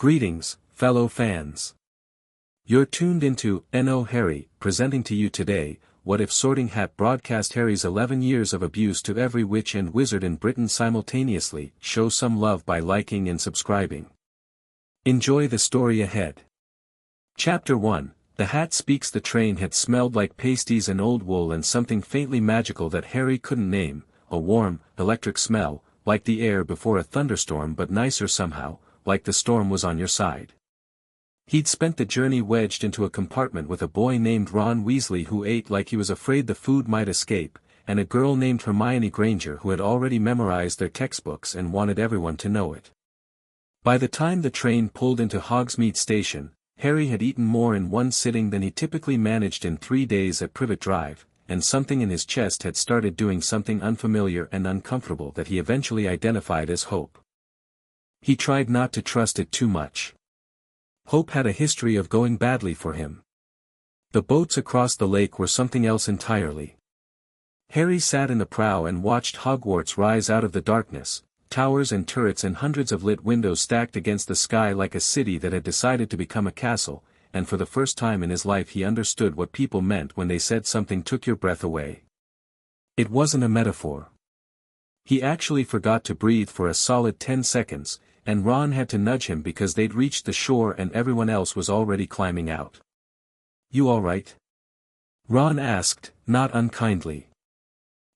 Greetings, fellow fans. You're tuned into N.O. Harry, presenting to you today, What If Sorting Hat broadcast Harry's 11 years of abuse to every witch and wizard in Britain simultaneously. Show some love by liking and subscribing. Enjoy the story ahead. Chapter 1, The Hat Speaks. The train had smelled like pasties and old wool and something faintly magical that Harry couldn't name, a warm, electric smell, like the air before a thunderstorm but nicer somehow, like the storm was on your side. He'd spent the journey wedged into a compartment with a boy named Ron Weasley who ate like he was afraid the food might escape, and a girl named Hermione Granger who had already memorized their textbooks and wanted everyone to know it. By the time the train pulled into Hogsmeade Station, Harry had eaten more in one sitting than he typically managed in 3 days at Privet Drive, and something in his chest had started doing something unfamiliar and uncomfortable that he eventually identified as hope. He tried not to trust it too much. Hope had a history of going badly for him. The boats across the lake were something else entirely. Harry sat in the prow and watched Hogwarts rise out of the darkness, towers and turrets and hundreds of lit windows stacked against the sky like a city that had decided to become a castle, and for the first time in his life he understood what people meant when they said something took your breath away. It wasn't a metaphor. He actually forgot to breathe for a solid 10 seconds, and Ron had to nudge him because they'd reached the shore and everyone else was already climbing out. "You all right?" Ron asked, not unkindly.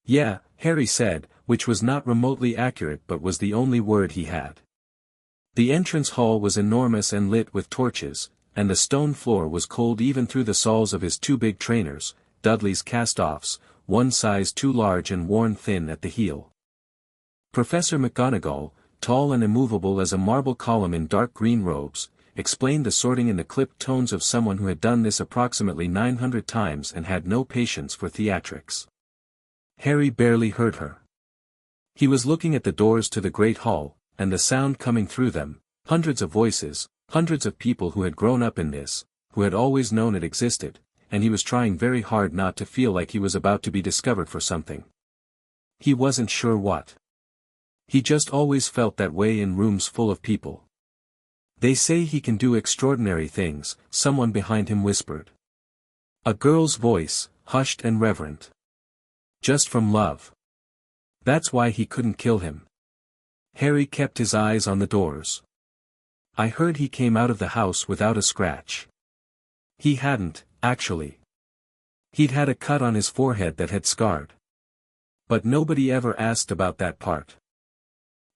"Yeah," Harry said, which was not remotely accurate but was the only word he had. The entrance hall was enormous and lit with torches, and the stone floor was cold even through the soles of his 2 big trainers, Dudley's cast-offs, one size too large and worn thin at the heel. Professor McGonagall, tall and immovable as a marble column in dark green robes, explained the sorting in the clipped tones of someone who had done this approximately 900 times and had no patience for theatrics. Harry barely heard her. He was looking at the doors to the Great Hall, and the sound coming through them, hundreds of voices, hundreds of people who had grown up in this, who had always known it existed, and he was trying very hard not to feel like he was about to be discovered for something. He wasn't sure what. He just always felt that way in rooms full of people. "They say he can do extraordinary things," someone behind him whispered. A girl's voice, hushed and reverent. "Just from love. That's why he couldn't kill him." Harry kept his eyes on the doors. "I heard he came out of the house without a scratch." He hadn't, actually. He'd had a cut on his forehead that had scarred. But nobody ever asked about that part.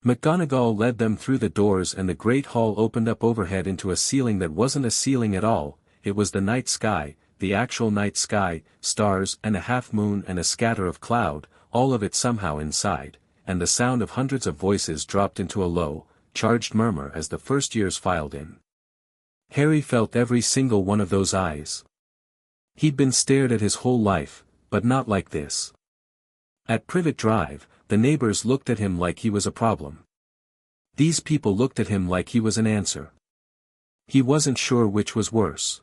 McGonagall led them through the doors and the Great Hall opened up overhead into a ceiling that wasn't a ceiling at all, it was the night sky, the actual night sky, stars and a half-moon and a scatter of cloud, all of it somehow inside, and the sound of hundreds of voices dropped into a low, charged murmur as the first years filed in. Harry felt every single one of those eyes. He'd been stared at his whole life, but not like this. At Privet Drive, the neighbors looked at him like he was a problem. These people looked at him like he was an answer. He wasn't sure which was worse.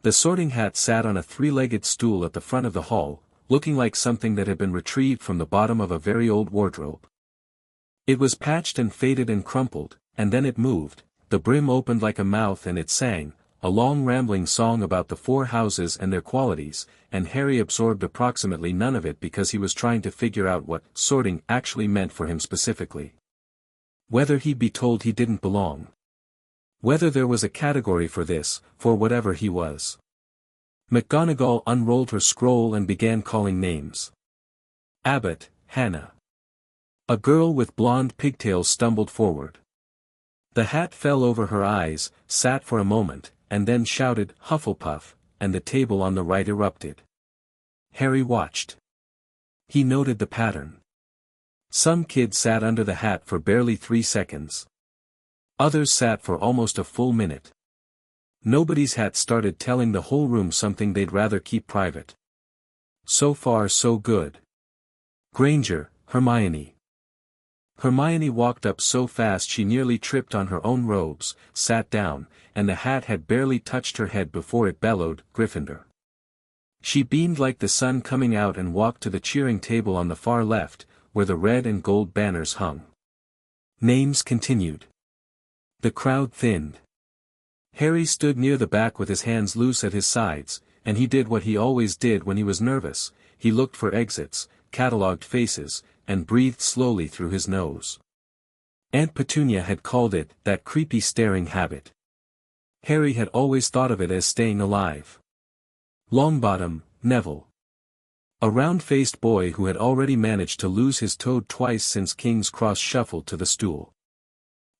The Sorting Hat sat on a 3-legged stool at the front of the hall, looking like something that had been retrieved from the bottom of a very old wardrobe. It was patched and faded and crumpled, and then it moved, the brim opened like a mouth and it sang, a long rambling song about the 4 houses and their qualities, and Harry absorbed approximately none of it because he was trying to figure out what sorting actually meant for him specifically. Whether he'd be told he didn't belong. Whether there was a category for this, for whatever he was. McGonagall unrolled her scroll and began calling names. Abbott, Hannah. A girl with blonde pigtails stumbled forward. The hat fell over her eyes, sat for a moment, and then shouted, "Hufflepuff," and the table on the right erupted. Harry watched. He noted the pattern. Some kids sat under the hat for barely 3 seconds. Others sat for almost a full minute. Nobody's hat started telling the whole room something they'd rather keep private. So far so good. Granger, Hermione. Hermione walked up so fast she nearly tripped on her own robes, sat down, and the hat had barely touched her head before it bellowed, "Gryffindor." She beamed like the sun coming out and walked to the cheering table on the far left, where the red and gold banners hung. Names continued. The crowd thinned. Harry stood near the back with his hands loose at his sides, and he did what he always did when he was nervous: he looked for exits, catalogued faces, and breathed slowly through his nose. Aunt Petunia had called it that creepy staring habit. Harry had always thought of it as staying alive. Longbottom, Neville. A round-faced boy who had already managed to lose his toad twice since King's Cross shuffled to the stool.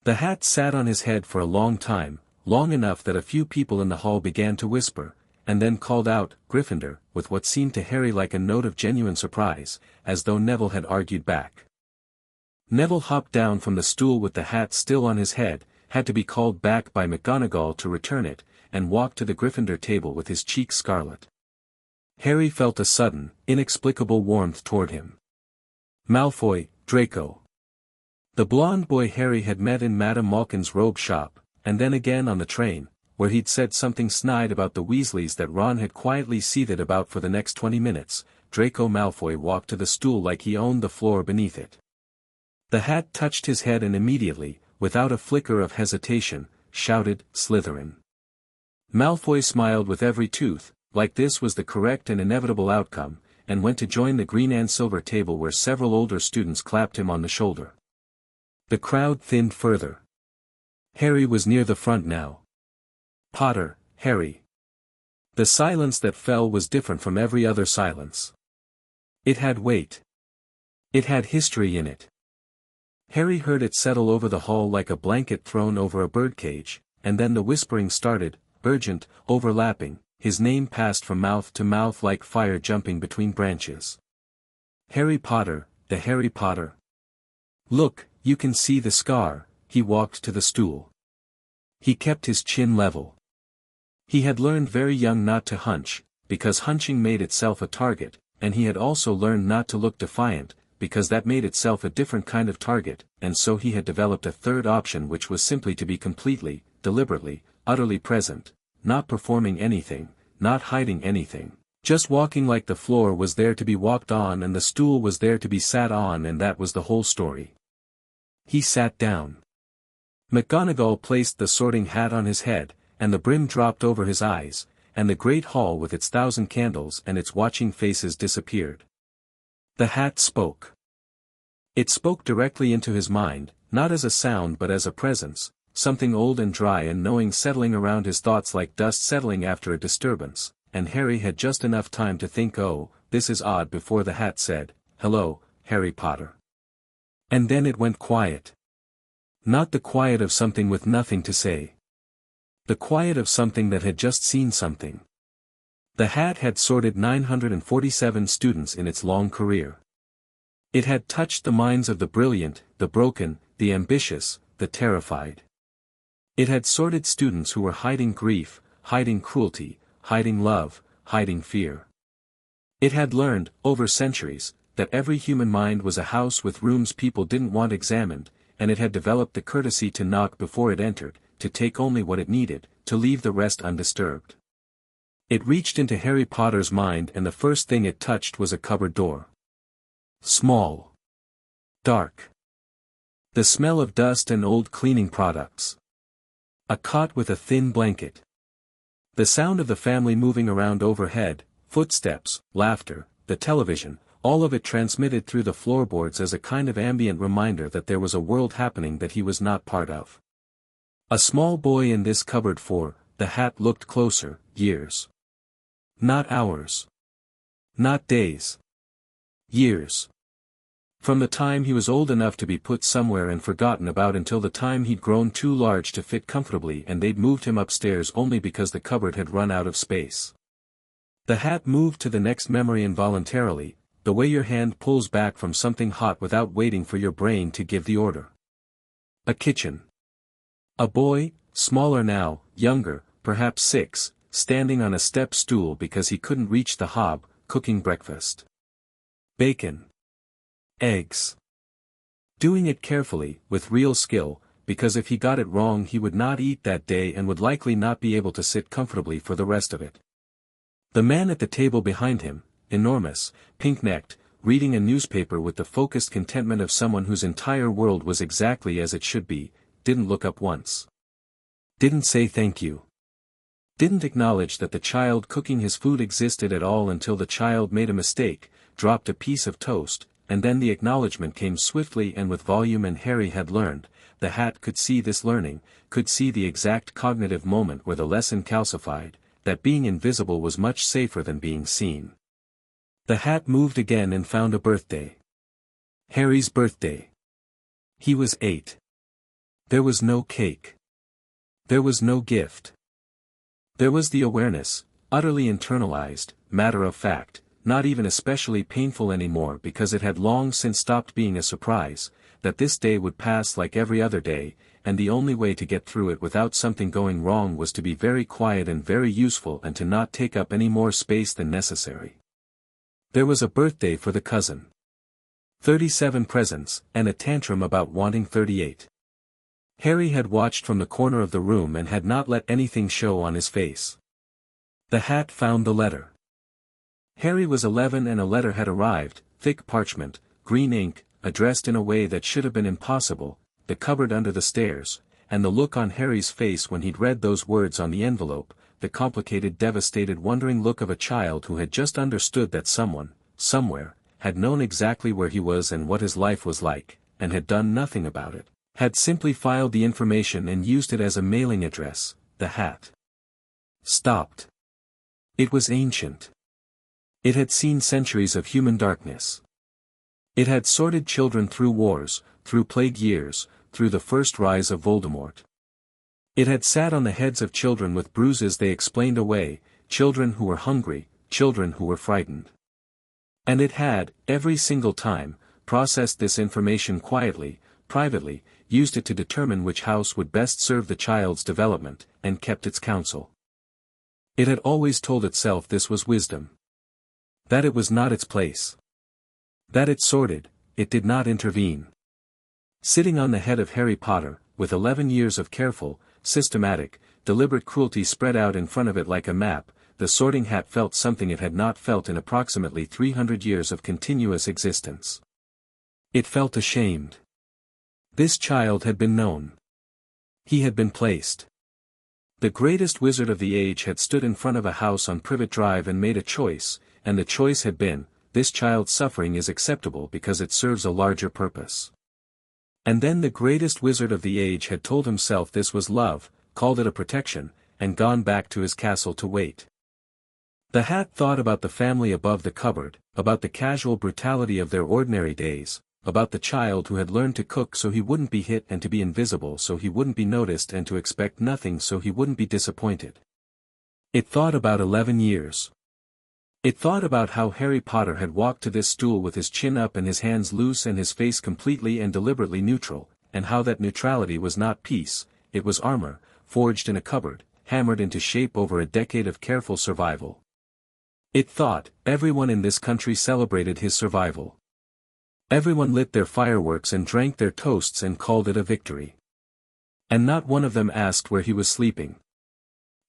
The hat sat on his head for a long time, long enough that a few people in the hall began to whisper, and then called out, "Gryffindor," with what seemed to Harry like a note of genuine surprise, as though Neville had argued back. Neville hopped down from the stool with the hat still on his head, had to be called back by McGonagall to return it, and walked to the Gryffindor table with his cheeks scarlet. Harry felt a sudden, inexplicable warmth toward him. Malfoy, Draco. The blonde boy Harry had met in Madame Malkin's robe shop, and then again on the train, where he'd said something snide about the Weasleys that Ron had quietly seethed about for the next 20 minutes, Draco Malfoy walked to the stool like he owned the floor beneath it. The hat touched his head and immediately, without a flicker of hesitation, shouted, "Slytherin." Malfoy smiled with every tooth, like this was the correct and inevitable outcome, and went to join the green and silver table where several older students clapped him on the shoulder. The crowd thinned further. Harry was near the front now. "Potter, Harry." The silence that fell was different from every other silence. It had weight. It had history in it. Harry heard it settle over the hall like a blanket thrown over a birdcage, and then the whispering started, urgent, overlapping, his name passed from mouth to mouth like fire jumping between branches. "Harry Potter, the Harry Potter. Look, you can see the scar." He walked to the stool. He kept his chin level. He had learned very young not to hunch, because hunching made itself a target, and he had also learned not to look defiant, because that made itself a different kind of target, and so he had developed a third option, which was simply to be completely, deliberately, utterly present, not performing anything, not hiding anything, just walking like the floor was there to be walked on and the stool was there to be sat on, and that was the whole story. He sat down. McGonagall placed the sorting hat on his head, and the brim dropped over his eyes, and the great hall with its 1,000 candles and its watching faces disappeared. The hat spoke. It spoke directly into his mind, not as a sound but as a presence, something old and dry and knowing settling around his thoughts like dust settling after a disturbance, and Harry had just enough time to think, "Oh, this is odd," before the hat said, "Hello, Harry Potter." And then it went quiet. Not the quiet of something with nothing to say. The quiet of something that had just seen something. The hat had sorted 947 students in its long career. It had touched the minds of the brilliant, the broken, the ambitious, the terrified. It had sorted students who were hiding grief, hiding cruelty, hiding love, hiding fear. It had learned, over centuries, that every human mind was a house with rooms people didn't want examined, and it had developed the courtesy to knock before it entered, to take only what it needed, to leave the rest undisturbed. It reached into Harry Potter's mind, and the first thing it touched was a cupboard door. Small. Dark. The smell of dust and old cleaning products. A cot with a thin blanket. The sound of the family moving around overhead, footsteps, laughter, the television, all of it transmitted through the floorboards as a kind of ambient reminder that there was a world happening that he was not part of. A small boy in this cupboard for, the hat looked closer, years. Not hours. Not days. Years. From the time he was old enough to be put somewhere and forgotten about until the time he'd grown too large to fit comfortably and they'd moved him upstairs only because the cupboard had run out of space. The hat moved to the next memory involuntarily, the way your hand pulls back from something hot without waiting for your brain to give the order. A kitchen. A boy, smaller now, younger, perhaps 6, standing on a step stool because he couldn't reach the hob, cooking breakfast. Bacon. Eggs. Doing it carefully, with real skill, because if he got it wrong he would not eat that day and would likely not be able to sit comfortably for the rest of it. The man at the table behind him, enormous, pink-necked, reading a newspaper with the focused contentment of someone whose entire world was exactly as it should be, didn't look up once. Didn't say thank you. Didn't acknowledge that the child cooking his food existed at all until the child made a mistake, dropped a piece of toast, and then the acknowledgement came swiftly and with volume, and Harry had learned. The hat could see this learning, could see the exact cognitive moment where the lesson calcified, that being invisible was much safer than being seen. The hat moved again and found a birthday. Harry's birthday. He was 8. There was no cake. There was no gift. There was the awareness, utterly internalized, matter of fact, not even especially painful anymore because it had long since stopped being a surprise, that this day would pass like every other day, and the only way to get through it without something going wrong was to be very quiet and very useful and to not take up any more space than necessary. There was a birthday for the cousin. 37 presents, and a tantrum about wanting 38. Harry had watched from the corner of the room and had not let anything show on his face. The hat found the letter. Harry was 11 and a letter had arrived, thick parchment, green ink, addressed in a way that should have been impossible, the cupboard under the stairs, and the look on Harry's face when he'd read those words on the envelope, the complicated, devastated, wondering look of a child who had just understood that someone, somewhere, had known exactly where he was and what his life was like, and had done nothing about it, had simply filed the information and used it as a mailing address. The hat stopped. It was ancient. It had seen centuries of human darkness. It had sorted children through wars, through plague years, through the first rise of Voldemort. It had sat on the heads of children with bruises they explained away, children who were hungry, children who were frightened. And it had, every single time, processed this information quietly, privately, used it to determine which house would best serve the child's development, and kept its counsel. It had always told itself this was wisdom. That it was not its place. That it sorted, it did not intervene. Sitting on the head of Harry Potter, with 11 years of careful, systematic, deliberate cruelty spread out in front of it like a map, the sorting hat felt something it had not felt in approximately 300 years of continuous existence. It felt ashamed. This child had been known. He had been placed. The greatest wizard of the age had stood in front of a house on Privet Drive and made a choice, and the choice had been, this child's suffering is acceptable because it serves a larger purpose. And then the greatest wizard of the age had told himself this was love, called it a protection, and gone back to his castle to wait. The hat thought about the family above the cupboard, about the casual brutality of their ordinary days, about the child who had learned to cook so he wouldn't be hit and to be invisible so he wouldn't be noticed and to expect nothing so he wouldn't be disappointed. It thought about 11 years. It thought about how Harry Potter had walked to this stool with his chin up and his hands loose and his face completely and deliberately neutral, and how that neutrality was not peace, it was armor, forged in a cupboard, hammered into shape over a decade of careful survival. It thought, everyone in this country celebrated his survival. Everyone lit their fireworks and drank their toasts and called it a victory. And not one of them asked where he was sleeping.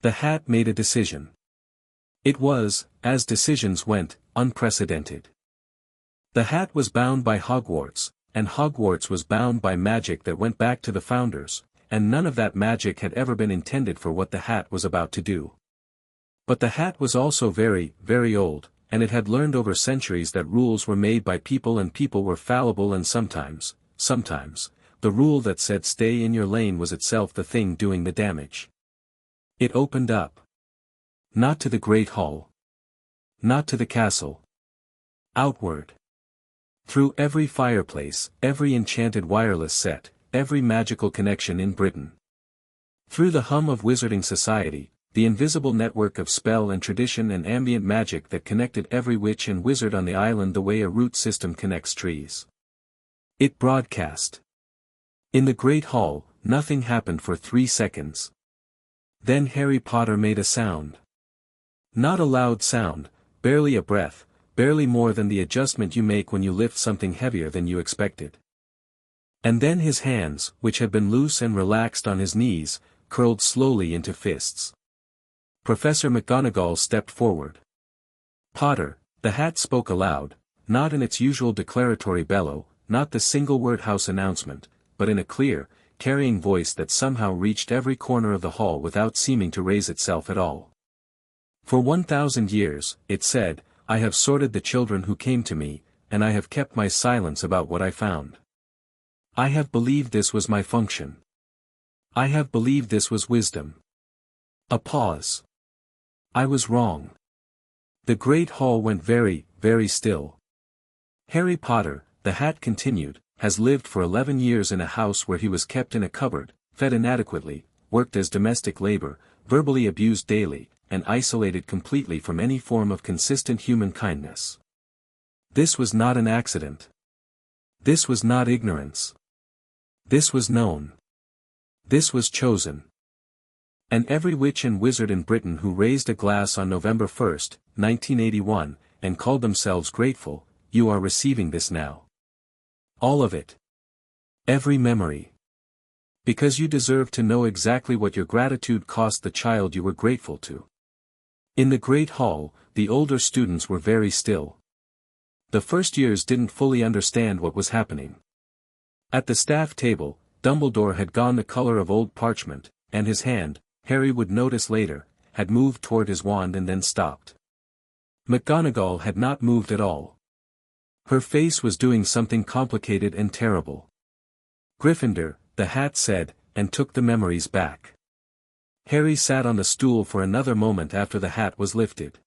The hat made a decision. It was, as decisions went, unprecedented. The hat was bound by Hogwarts, and Hogwarts was bound by magic that went back to the founders, and none of that magic had ever been intended for what the hat was about to do. But the hat was also very, very old, and it had learned over centuries that rules were made by people and people were fallible, and sometimes, the rule that said stay in your lane was itself the thing doing the damage. It opened up. Not to the Great Hall. Not to the castle. Outward. Through every fireplace, every enchanted wireless set, every magical connection in Britain. Through the hum of wizarding society, the invisible network of spell and tradition and ambient magic that connected every witch and wizard on the island the way a root system connects trees. It broadcast. In the Great Hall, nothing happened for 3 seconds. Then Harry Potter made a sound. Not a loud sound, barely a breath, barely more than the adjustment you make when you lift something heavier than you expected. And then his hands, which had been loose and relaxed on his knees, curled slowly into fists. Professor McGonagall stepped forward. Potter, the hat spoke aloud, not in its usual declaratory bellow, not the single-word house announcement, but in a clear, carrying voice that somehow reached every corner of the hall without seeming to raise itself at all. For 1,000 years, it said, I have sorted the children who came to me, and I have kept my silence about what I found. I have believed this was my function. I have believed this was wisdom. A pause. I was wrong. The great hall went very, very still. Harry Potter, the Hat continued, has lived for 11 years in a house where he was kept in a cupboard, fed inadequately, worked as domestic labor, verbally abused daily, and isolated completely from any form of consistent human kindness. This was not an accident. This was not ignorance. This was known. This was chosen. And every witch and wizard in Britain who raised a glass on November 1st, 1981, and called themselves grateful, you are receiving this now. All of it. Every memory. Because you deserve to know exactly what your gratitude cost the child you were grateful to. In the Great Hall, the older students were very still. The first years didn't fully understand what was happening. At the staff table, Dumbledore had gone the color of old parchment, and his hand, Harry would notice later, had moved toward his wand and then stopped. McGonagall had not moved at all. Her face was doing something complicated and terrible. Gryffindor, the Hat said, and took the memories back. Harry sat on the stool for another moment after the hat was lifted.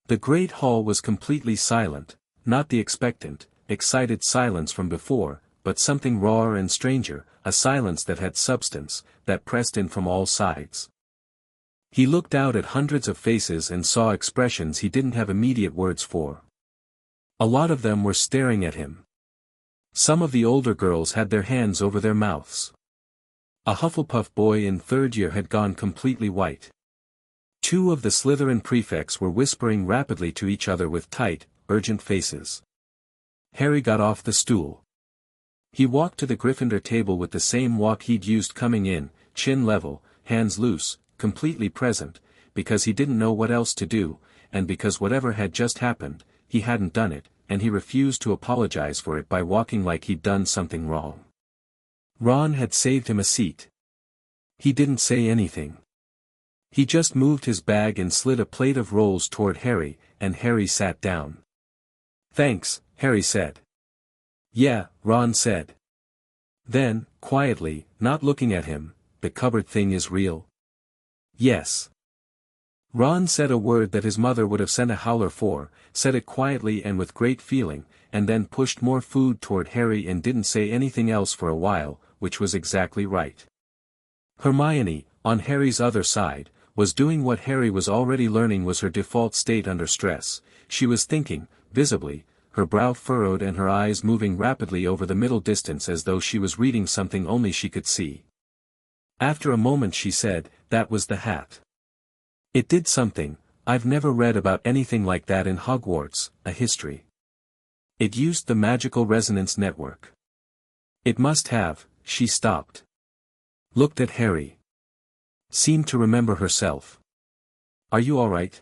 The great hall was completely silent, not the expectant, excited silence from before, but something rawer and stranger, a silence that had substance, that pressed in from all sides. He looked out at hundreds of faces and saw expressions he didn't have immediate words for. A lot of them were staring at him. Some of the older girls had their hands over their mouths. A Hufflepuff boy in third year had gone completely white. Two of the Slytherin prefects were whispering rapidly to each other with tight, urgent faces. Harry got off the stool. He walked to the Gryffindor table with the same walk he'd used coming in, chin level, hands loose, completely present, because he didn't know what else to do, and because whatever had just happened, he hadn't done it, and he refused to apologize for it by walking like he'd done something wrong. Ron had saved him a seat. He didn't say anything. He just moved his bag and slid a plate of rolls toward Harry, and Harry sat down. Thanks, Harry said. Yeah, Ron said. Then, quietly, not looking at him, the cupboard thing is real? Yes. Ron said a word that his mother would have sent a howler for, said it quietly and with great feeling, and then pushed more food toward Harry and didn't say anything else for a while, which was exactly right. Hermione, on Harry's other side, was doing what Harry was already learning was her default state under stress. She was thinking, visibly, her brow furrowed and her eyes moving rapidly over the middle distance as though she was reading something only she could see. After a moment she said, "That was the hat. It did something. I've never read about anything like that in Hogwarts, a history. It used the magical resonance network. It must have." She stopped. Looked at Harry. Seemed to remember herself. "Are you all right?"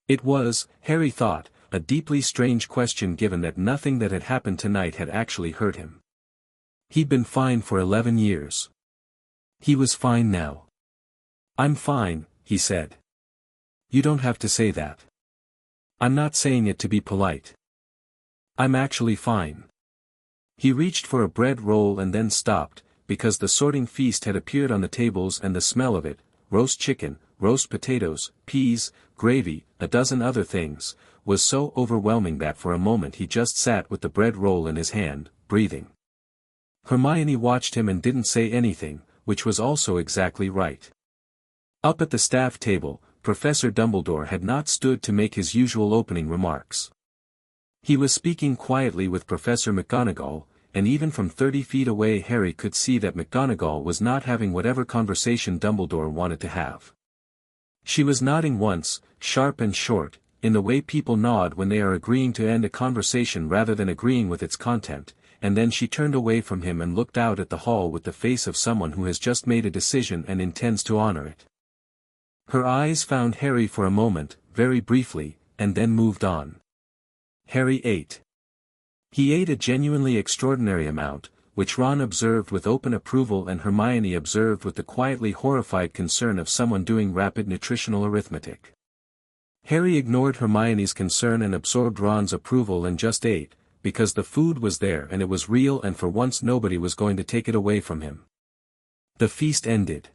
It was, Harry thought, a deeply strange question given that nothing that had happened tonight had actually hurt him. He'd been fine for 11 years. He was fine now. "I'm fine," he said. "You don't have to say that. I'm not saying it to be polite. I'm actually fine." He reached for a bread roll and then stopped, because the sorting feast had appeared on the tables and the smell of it, roast chicken, roast potatoes, peas, gravy, a dozen other things, was so overwhelming that for a moment he just sat with the bread roll in his hand, breathing. Hermione watched him and didn't say anything, which was also exactly right. Up at the staff table, Professor Dumbledore had not stood to make his usual opening remarks. He was speaking quietly with Professor McGonagall, and even from 30 feet away Harry could see that McGonagall was not having whatever conversation Dumbledore wanted to have. She was nodding once, sharp and short, in the way people nod when they are agreeing to end a conversation rather than agreeing with its content, and then she turned away from him and looked out at the hall with the face of someone who has just made a decision and intends to honor it. Her eyes found Harry for a moment, very briefly, and then moved on. Harry ate. He ate a genuinely extraordinary amount, which Ron observed with open approval and Hermione observed with the quietly horrified concern of someone doing rapid nutritional arithmetic. Harry ignored Hermione's concern and absorbed Ron's approval and just ate, because the food was there and it was real and for once nobody was going to take it away from him. The feast ended.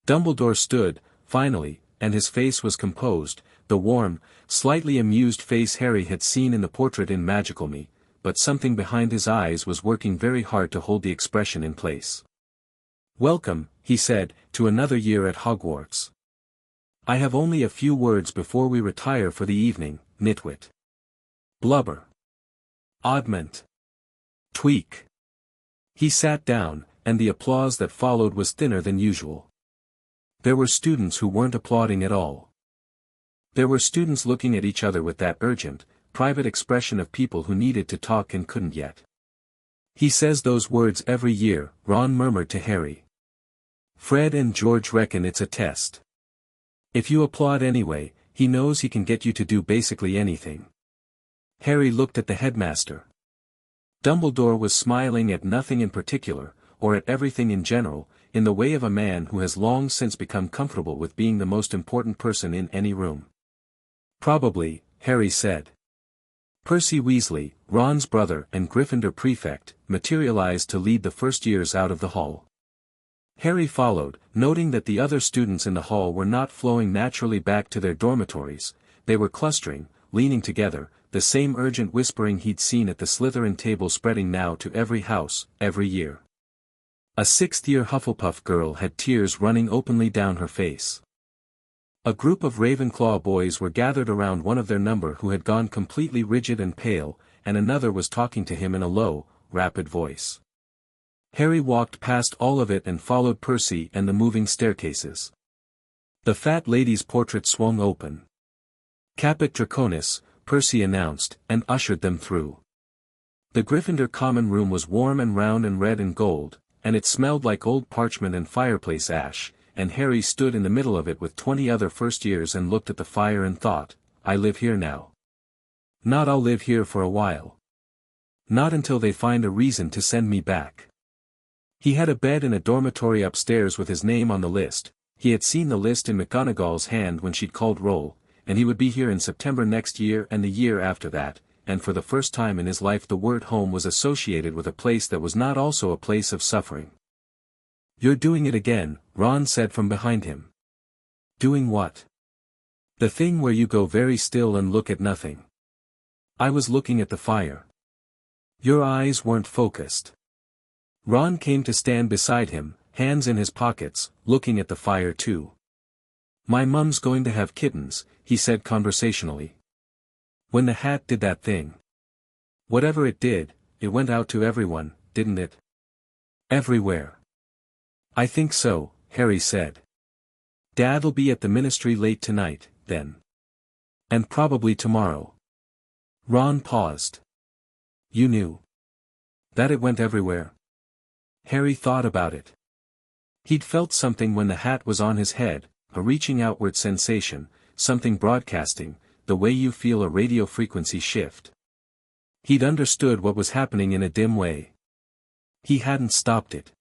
Dumbledore stood, finally, and his face was composed, the warm, slightly amused face Harry had seen in the portrait in Magical Me, but something behind his eyes was working very hard to hold the expression in place. "Welcome," he said, "to another year at Hogwarts. I have only a few words before we retire for the evening, nitwit. Blubber. Oddment. Tweak." He sat down, and the applause that followed was thinner than usual. There were students who weren't applauding at all. There were students looking at each other with that urgent, private expression of people who needed to talk and couldn't yet. "He says those words every year," Ron murmured to Harry. "Fred and George reckon it's a test. If you applaud anyway, he knows he can get you to do basically anything." Harry looked at the headmaster. Dumbledore was smiling at nothing in particular, or at everything in general, in the way of a man who has long since become comfortable with being the most important person in any room. "Probably," Harry said. Percy Weasley, Ron's brother and Gryffindor prefect, materialized to lead the first years out of the hall. Harry followed, noting that the other students in the hall were not flowing naturally back to their dormitories, they were clustering, leaning together, the same urgent whispering he'd seen at the Slytherin table spreading now to every house, every year. A sixth-year Hufflepuff girl had tears running openly down her face. A group of Ravenclaw boys were gathered around one of their number who had gone completely rigid and pale, and another was talking to him in a low, rapid voice. Harry walked past all of it and followed Percy and the moving staircases. The fat lady's portrait swung open. "Caput Draconis," Percy announced, and ushered them through. The Gryffindor common room was warm and round and red and gold, and it smelled like old parchment and fireplace ash, and Harry stood in the middle of it with 20 other first years and looked at the fire and thought, "I live here now. Not I'll live here for a while. Not until they find a reason to send me back." He had a bed in a dormitory upstairs with his name on the list, he had seen the list in McGonagall's hand when she'd called roll, and he would be here in September next year and the year after that, and for the first time in his life the word home was associated with a place that was not also a place of suffering. "You're doing it again," Ron said from behind him. "Doing what?" "The thing where you go very still and look at nothing." "I was looking at the fire." "Your eyes weren't focused." Ron came to stand beside him, hands in his pockets, looking at the fire too. "My mum's going to have kittens," he said conversationally. "When the hat did that thing. Whatever it did, it went out to everyone, didn't it?" "Everywhere." "I think so," Harry said. "Dad'll be at the ministry late tonight, then. And probably tomorrow." Ron paused. "You knew that it went everywhere?" Harry thought about it. He'd felt something when the hat was on his head, a reaching outward sensation, something broadcasting, the way you feel a radio frequency shift. He'd understood what was happening in a dim way. He hadn't stopped it.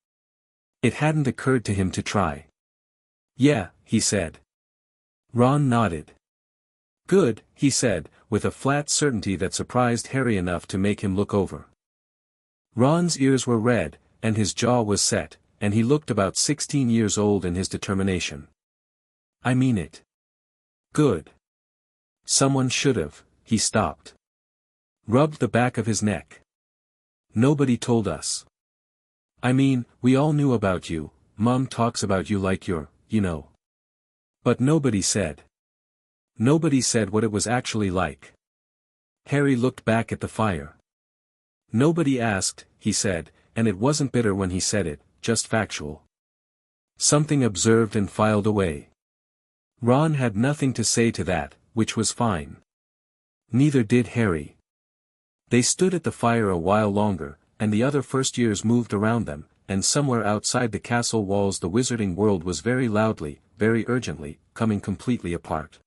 It hadn't occurred to him to try. "Yeah," he said. Ron nodded. "Good," he said, with a flat certainty that surprised Harry enough to make him look over. Ron's ears were red, and his jaw was set, and he looked about 16 years old in his determination. "I mean it." "Good." "Someone should've," he stopped. Rubbed the back of his neck. "Nobody told us. I mean, we all knew about you, Mum talks about you like you're, you know. But nobody said. Nobody said what it was actually like." Harry looked back at the fire. "Nobody asked," he said, and it wasn't bitter when he said it, just factual. Something observed and filed away. Ron had nothing to say to that, which was fine. Neither did Harry. They stood at the fire a while longer, and the other first years moved around them, and somewhere outside the castle walls the wizarding world was very loudly, very urgently, coming completely apart.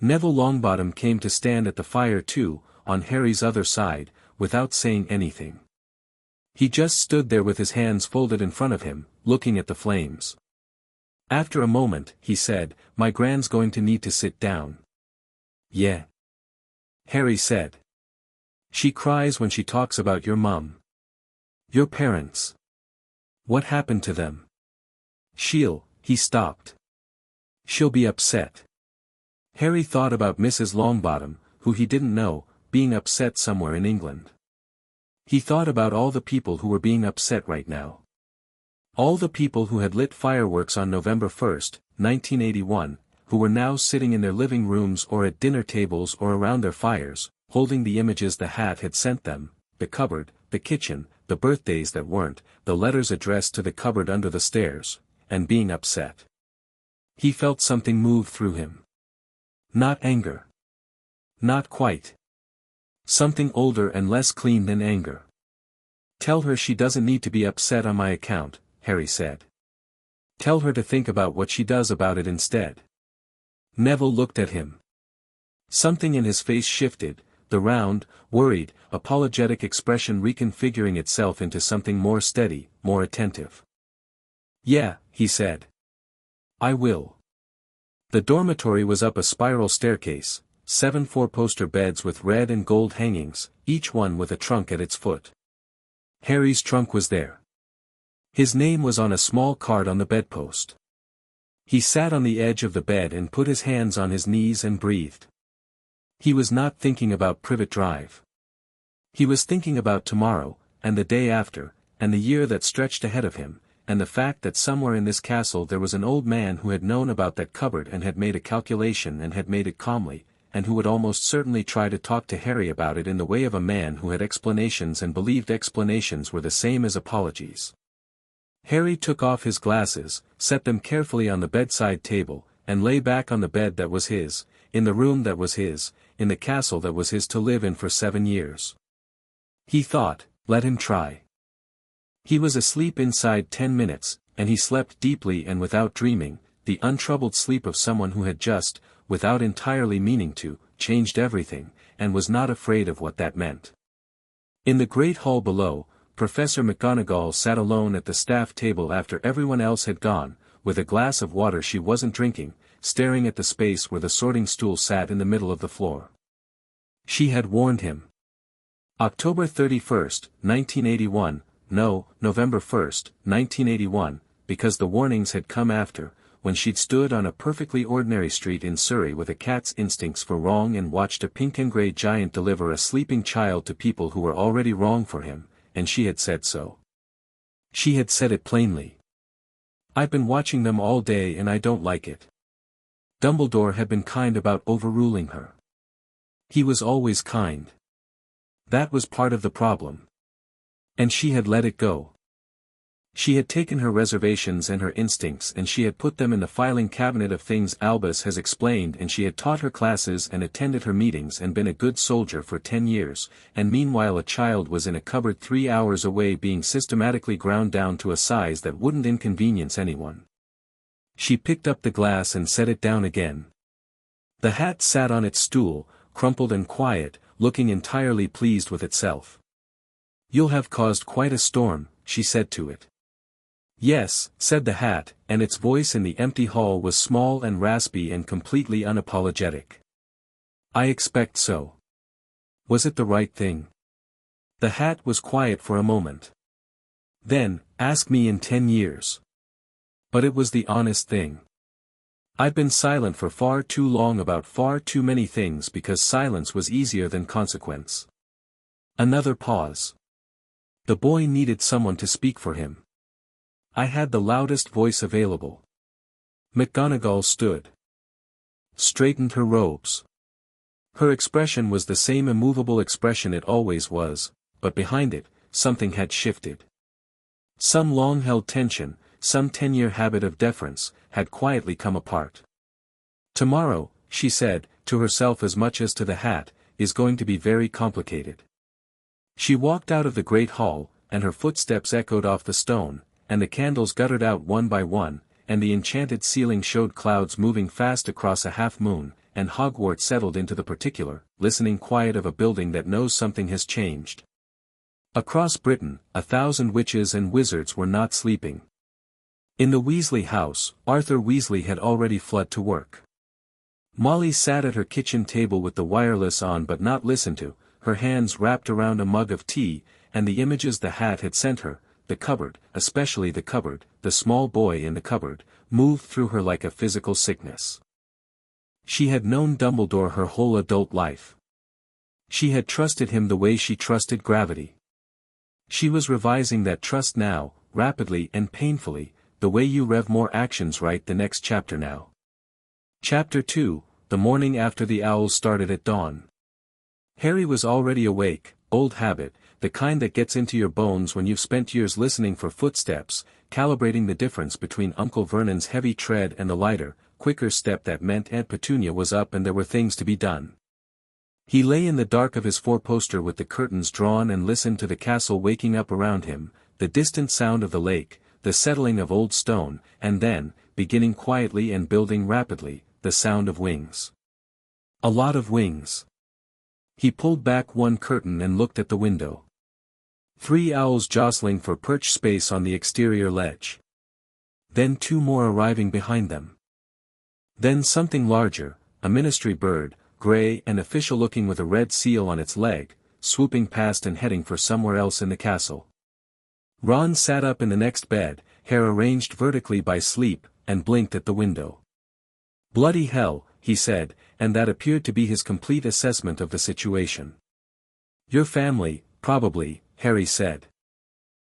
Neville Longbottom came to stand at the fire too, on Harry's other side, without saying anything. He just stood there with his hands folded in front of him, looking at the flames. After a moment, he said, "My Gran's going to need to sit down." "Yeah," Harry said. "She cries when she talks about your mum." "Your parents. What happened to them?" He stopped. "She'll be upset." Harry thought about Mrs. Longbottom, who he didn't know, being upset somewhere in England. He thought about all the people who were being upset right now. All the people who had lit fireworks on November 1st, 1981, who were now sitting in their living rooms or at dinner tables or around their fires, holding the images the hat had sent them, the cupboard, the kitchen, the birthdays that weren't, the letters addressed to the cupboard under the stairs, and being upset. He felt something move through him. Not anger. Not quite. Something older and less clean than anger. "Tell her she doesn't need to be upset on my account," Harry said. "Tell her to think about what she does about it instead." Neville looked at him. Something in his face shifted, the round, worried, apologetic expression reconfiguring itself into something more steady, more attentive. "Yeah," he said. "I will." The dormitory was up a spiral staircase, 7 four-poster beds with red and gold hangings, each one with a trunk at its foot. Harry's trunk was there. His name was on a small card on the bedpost. He sat on the edge of the bed and put his hands on his knees and breathed. He was not thinking about Privet Drive. He was thinking about tomorrow, and the day after, and the year that stretched ahead of him, and the fact that somewhere in this castle there was an old man who had known about that cupboard and had made a calculation and had made it calmly, and who would almost certainly try to talk to Harry about it in the way of a man who had explanations and believed explanations were the same as apologies. Harry took off his glasses, set them carefully on the bedside table, and lay back on the bed that was his, in the room that was his, in the castle that was his to live in for 7 years. He thought, let him try. He was asleep inside 10 minutes, and he slept deeply and without dreaming, the untroubled sleep of someone who had just, without entirely meaning to, changed everything, and was not afraid of what that meant. In the great hall below, Professor McGonagall sat alone at the staff table after everyone else had gone, with a glass of water she wasn't drinking, staring at the space where the sorting stool sat in the middle of the floor. She had warned him. October 31st, 1981, no, November 1st, 1981, because the warnings had come after, when she'd stood on a perfectly ordinary street in Surrey with a cat's instincts for wrong and watched a pink and grey giant deliver a sleeping child to people who were already wrong for him, and she had said so. She had said it plainly. "I've been watching them all day and I don't like it." Dumbledore had been kind about overruling her. He was always kind. That was part of the problem. And she had let it go. She had taken her reservations and her instincts and she had put them in the filing cabinet of things Albus has explained, and she had taught her classes and attended her meetings and been a good soldier for 10 years, and meanwhile a child was in a cupboard 3 hours away being systematically ground down to a size that wouldn't inconvenience anyone. She picked up the glass and set it down again. The hat sat on its stool, crumpled and quiet, looking entirely pleased with itself. "You'll have caused quite a storm," she said to it. "Yes," said the hat, and its voice in the empty hall was small and raspy and completely unapologetic. "I expect so." Was it the right thing? The hat was quiet for a moment. "Then, ask me in 10 years. But it was the honest thing. I've been silent for far too long about far too many things because silence was easier than consequence." Another pause. The boy needed someone to speak for him. "I had the loudest voice available." McGonagall stood. Straightened her robes. Her expression was the same immovable expression it always was, but behind it, something had shifted. Some long-held tension, some 10-year habit of deference, had quietly come apart. "Tomorrow," she said, to herself as much as to the hat, "is going to be very complicated." She walked out of the great hall, and her footsteps echoed off the stone, and the candles guttered out one by one, and the enchanted ceiling showed clouds moving fast across a half-moon, and Hogwarts settled into the particular, listening quiet of a building that knows something has changed. Across Britain, 1,000 witches and wizards were not sleeping. In the Weasley house, Arthur Weasley had already fled to work. Molly sat at her kitchen table with the wireless on but not listened to, her hands wrapped around a mug of tea, and the images the hat had sent her, the cupboard, especially the cupboard, the small boy in the cupboard, moved through her like a physical sickness. She had known Dumbledore her whole adult life. She had trusted him the way she trusted gravity. She was revising that trust now, rapidly and painfully, the way you rev more actions right the next chapter now. Chapter 2, the morning after the owls started at dawn. Harry was already awake, old habit, the kind that gets into your bones when you've spent years listening for footsteps, calibrating the difference between Uncle Vernon's heavy tread and the lighter, quicker step that meant Aunt Petunia was up and there were things to be done. He lay in the dark of his four-poster with the curtains drawn and listened to the castle waking up around him, the distant sound of the lake, the settling of old stone, and then, beginning quietly and building rapidly, the sound of wings. A lot of wings. He pulled back one curtain and looked at the window. 3 owls jostling for perch space on the exterior ledge. Then 2 more arriving behind them. Then something larger, a ministry bird, gray and official looking with a red seal on its leg, swooping past and heading for somewhere else in the castle. Ron sat up in the next bed, hair arranged vertically by sleep, and blinked at the window. "Bloody hell," he said, and that appeared to be his complete assessment of the situation. "Your family, probably," Harry said.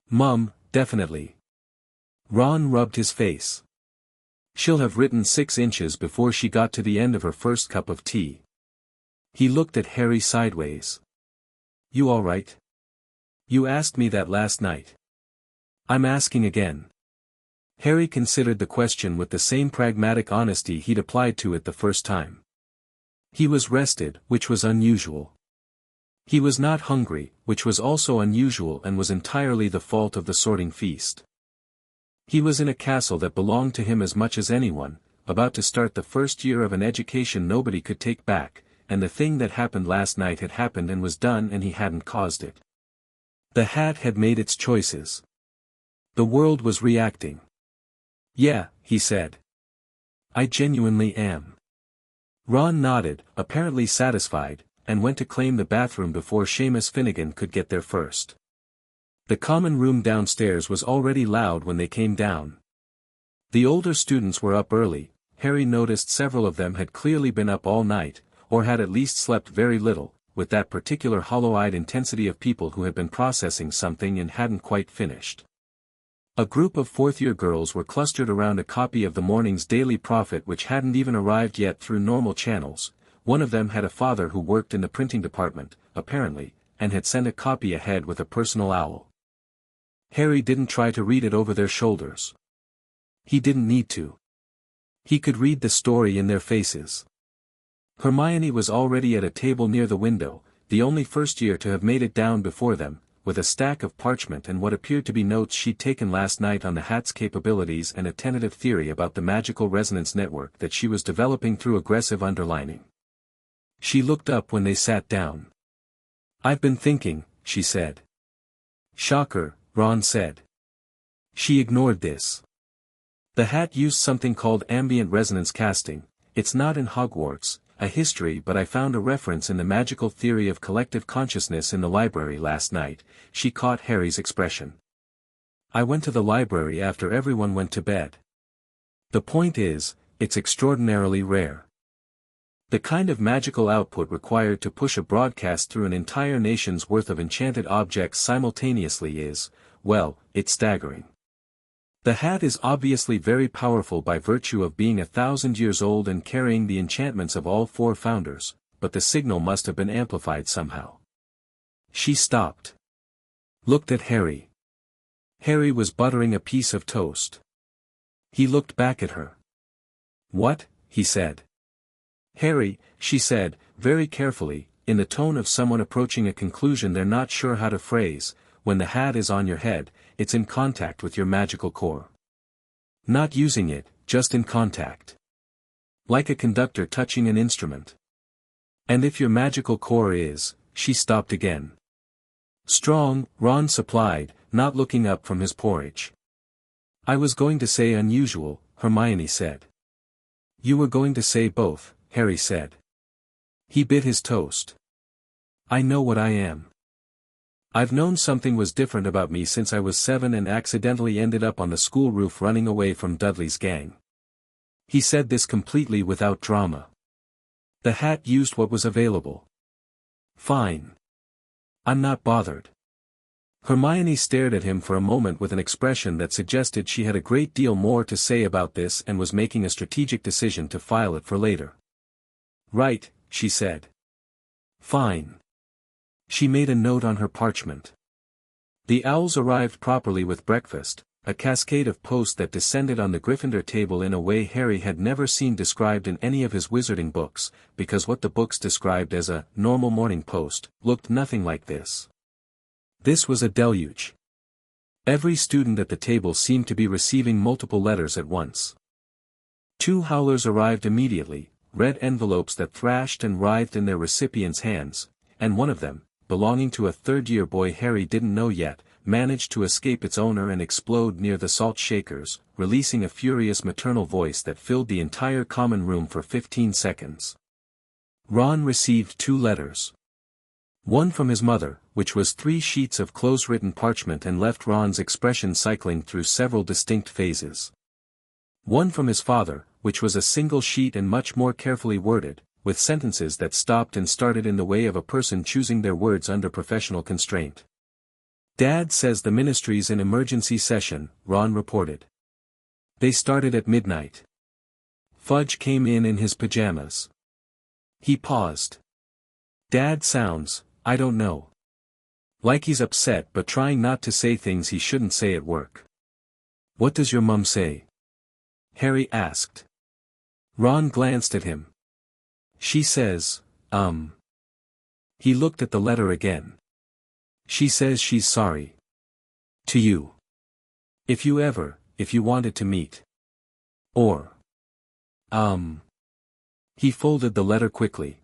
"Mum, definitely." Ron rubbed his face. "She'll have written 6 inches before she got to the end of her first cup of tea." He looked at Harry sideways. "You all right? You asked me that last night. I'm asking again." Harry considered the question with the same pragmatic honesty he'd applied to it the first time. He was rested, which was unusual. He was not hungry, which was also unusual and was entirely the fault of the sorting feast. He was in a castle that belonged to him as much as anyone, about to start the first year of an education nobody could take back, and the thing that happened last night had happened and was done and he hadn't caused it. The hat had made its choices. The world was reacting. "Yeah," he said. "I genuinely am." Ron nodded, apparently satisfied, and went to claim the bathroom before Seamus Finnegan could get there first. The common room downstairs was already loud when they came down. The older students were up early. Harry noticed several of them had clearly been up all night, or had at least slept very little, with that particular hollow-eyed intensity of people who had been processing something and hadn't quite finished. A group of fourth-year girls were clustered around a copy of the morning's Daily Prophet which hadn't even arrived yet through normal channels. One of them had a father who worked in the printing department, apparently, and had sent a copy ahead with a personal owl. Harry didn't try to read it over their shoulders. He didn't need to. He could read the story in their faces. Hermione was already at a table near the window, the only first year to have made it down before them, with a stack of parchment and what appeared to be notes she'd taken last night on the hat's capabilities and a tentative theory about the magical resonance network that she was developing through aggressive underlining. She looked up when they sat down. "I've been thinking," she said. "Shocker," Ron said. She ignored this. "The hat used something called ambient resonance casting. It's not in Hogwarts, a history, but I found a reference in the magical theory of collective consciousness in the library last night." She caught Harry's expression. "I went to the library after everyone went to bed. The point is, it's extraordinarily rare. The kind of magical output required to push a broadcast through an entire nation's worth of enchanted objects simultaneously is, well, it's staggering. The hat is obviously very powerful by virtue of being 1,000 years old and carrying the enchantments of all 4 founders, but the signal must have been amplified somehow." She stopped. Looked at Harry. Harry was buttering a piece of toast. He looked back at her. "What?" he said. "Harry," she said, very carefully, in the tone of someone approaching a conclusion they're not sure how to phrase, "when the hat is on your head, it's in contact with your magical core. Not using it, just in contact. Like a conductor touching an instrument. And if your magical core is," she stopped again. Strong, Ron supplied, not looking up from his porridge. I was going to say unusual, Hermione said. You were going to say both, Harry said. He bit his toast. I know what I am. I've known something was different about me since I was 7 and accidentally ended up on the school roof running away from Dudley's gang. He said this completely without drama. The hat used what was available. Fine. I'm not bothered. Hermione stared at him for a moment with an expression that suggested she had a great deal more to say about this and was making a strategic decision to file it for later. Right, she said. Fine. She made a note on her parchment. The owls arrived properly with breakfast, a cascade of posts that descended on the Gryffindor table in a way Harry had never seen described in any of his wizarding books, because what the books described as a normal morning post looked nothing like this. This was a deluge. Every student at the table seemed to be receiving multiple letters at once. 2 howlers arrived immediately, red envelopes that thrashed and writhed in their recipients' hands, and one of them, belonging to a third-year boy Harry didn't know yet, managed to escape its owner and explode near the salt shakers, releasing a furious maternal voice that filled the entire common room for 15 seconds. Ron received 2 letters. One from his mother, which was 3 sheets of close-written parchment and left Ron's expression cycling through several distinct phases. One from his father, which was a single sheet and much more carefully worded, with sentences that stopped and started in the way of a person choosing their words under professional constraint. Dad says the ministry's in emergency session, Ron reported. They started at midnight. Fudge came in his pajamas. He paused. Dad sounds, I don't know. Like he's upset but trying not to say things he shouldn't say at work. What does your mum say? Harry asked. Ron glanced at him. She says, He looked at the letter again. She says she's sorry. To you. If you wanted to meet. Or. He folded the letter quickly.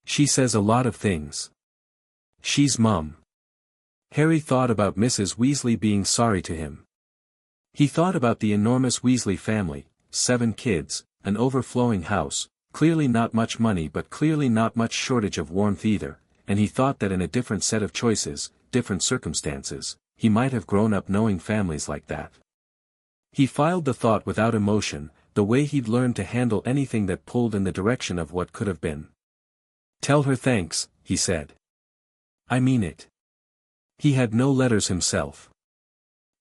She says a lot of things. She's Mum. Harry thought about Mrs. Weasley being sorry to him. He thought about the enormous Weasley family, 7 kids, an overflowing house, clearly not much money but clearly not much shortage of warmth either, and he thought that in a different set of choices, different circumstances, he might have grown up knowing families like that. He filed the thought without emotion, the way he'd learned to handle anything that pulled in the direction of what could have been. Tell her thanks, he said. I mean it. He had no letters himself.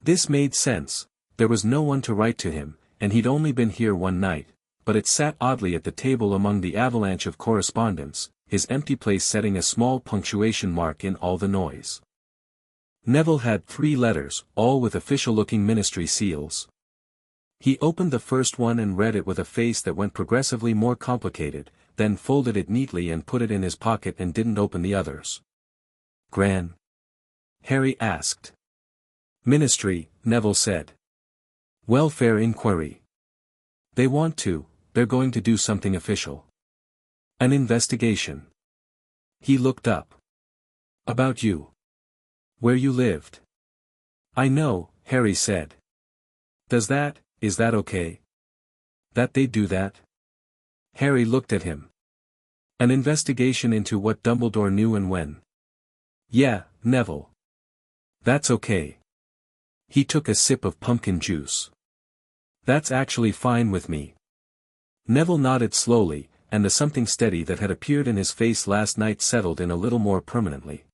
This made sense, there was no one to write to him, and he'd only been here one night, but it sat oddly at the table among the avalanche of correspondence, his empty place setting a small punctuation mark in all the noise. Neville had 3 letters, all with official-looking ministry seals. He opened the first one and read it with a face that went progressively more complicated, then folded it neatly and put it in his pocket and didn't open the others. Gran? Harry asked. Ministry, Neville said. Welfare inquiry. They're going to do something official. An investigation. He looked up. About you. Where you lived. I know, Harry said. Is that okay? That they do that? Harry looked at him. An investigation into what Dumbledore knew and when. Yeah, Neville. That's okay. He took a sip of pumpkin juice. That's actually fine with me. Neville nodded slowly, and the something steady that had appeared in his face last night settled in a little more permanently.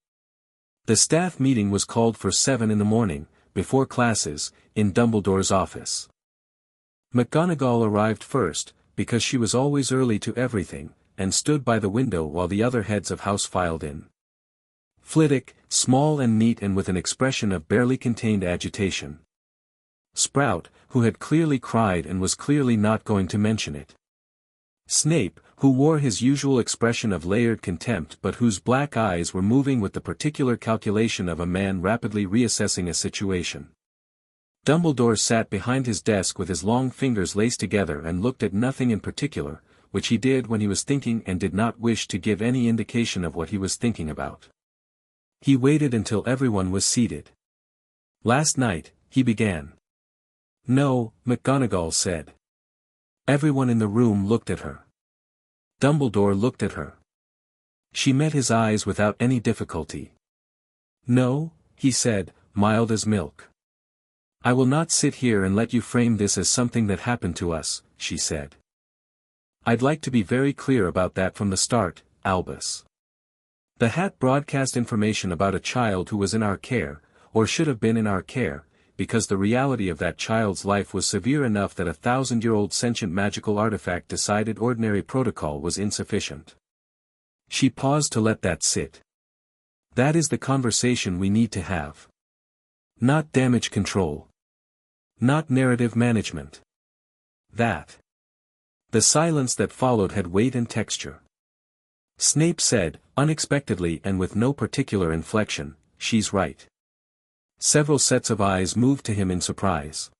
The staff meeting was called for 7 in the morning, before classes, in Dumbledore's office. McGonagall arrived first, because she was always early to everything, and stood by the window while the other heads of house filed in. Flitwick, small and neat and with an expression of barely contained agitation. Sprout, who had clearly cried and was clearly not going to mention it. Snape, who wore his usual expression of layered contempt but whose black eyes were moving with the particular calculation of a man rapidly reassessing a situation. Dumbledore sat behind his desk with his long fingers laced together and looked at nothing in particular, which he did when he was thinking and did not wish to give any indication of what he was thinking about. He waited until everyone was seated. Last night, he began. No, McGonagall said. Everyone in the room looked at her. Dumbledore looked at her. She met his eyes without any difficulty. No, he said, mild as milk. I will not sit here and let you frame this as something that happened to us, she said. I'd like to be very clear about that from the start, Albus. The hat broadcast information about a child who was in our care, or should have been in our care, because the reality of that child's life was severe enough that a 1,000-year-old sentient magical artifact decided ordinary protocol was insufficient. She paused to let that sit. That is the conversation we need to have. Not damage control. Not narrative management. That. The silence that followed had weight and texture. Snape said, unexpectedly and with no particular inflection, she's right. Several sets of eyes moved to him in surprise.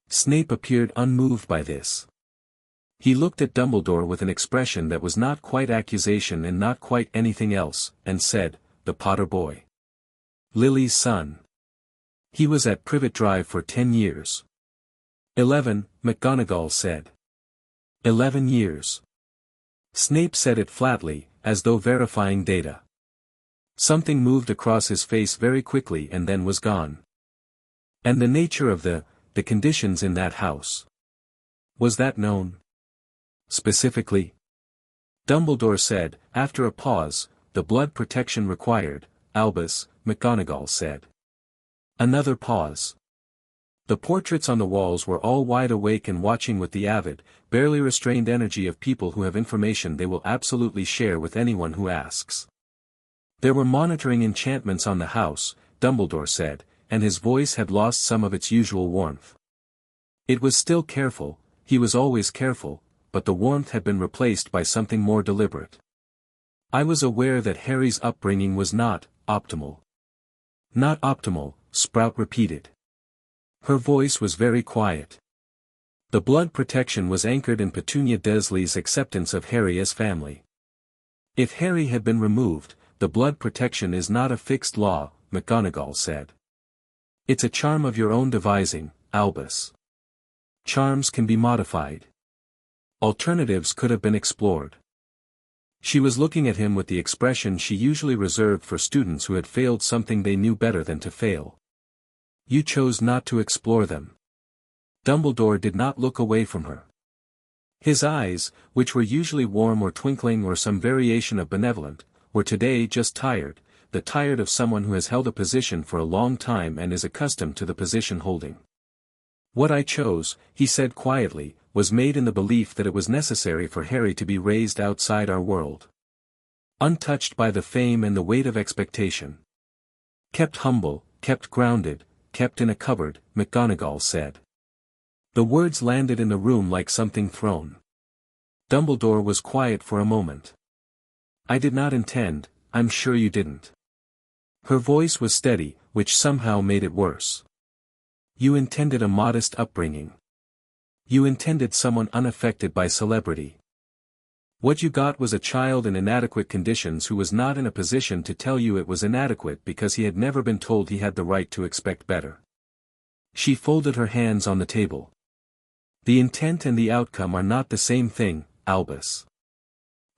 Snape appeared unmoved by this. He looked at Dumbledore with an expression that was not quite accusation and not quite anything else, and said, the Potter boy. Lily's son. He was at Privet Drive for 10 years. 11, McGonagall said. 11 years. Snape said it flatly, as though verifying data. Something moved across his face very quickly and then was gone. And the nature of the conditions in that house. Was that known? Specifically? Dumbledore said, after a pause, the blood protection required, Albus, McGonagall said. Another pause. The portraits on the walls were all wide awake and watching with the avid, barely restrained energy of people who have information they will absolutely share with anyone who asks. There were monitoring enchantments on the house, Dumbledore said, and his voice had lost some of its usual warmth. It was still careful, he was always careful, but the warmth had been replaced by something more deliberate. I was aware that Harry's upbringing was not optimal. Not optimal, Sprout repeated. Her voice was very quiet. The blood protection was anchored in Petunia Dursley's acceptance of Harry as family. If Harry had been removed, the blood protection is not a fixed law, McGonagall said. It's a charm of your own devising, Albus. Charms can be modified. Alternatives could have been explored. She was looking at him with the expression she usually reserved for students who had failed something they knew better than to fail. You chose not to explore them. Dumbledore did not look away from her. His eyes, which were usually warm or twinkling or some variation of benevolent, were today just tired, the tired of someone who has held a position for a long time and is accustomed to the position holding. What I chose, he said quietly, was made in the belief that it was necessary for Harry to be raised outside our world. Untouched by the fame and the weight of expectation. Kept humble, kept grounded, kept in a cupboard, McGonagall said. The words landed in the room like something thrown. Dumbledore was quiet for a moment. I did not intend, I'm sure you didn't. Her voice was steady, which somehow made it worse. You intended a modest upbringing. You intended someone unaffected by celebrity. What you got was a child in inadequate conditions who was not in a position to tell you it was inadequate because he had never been told he had the right to expect better. She folded her hands on the table. The intent and the outcome are not the same thing, Albus.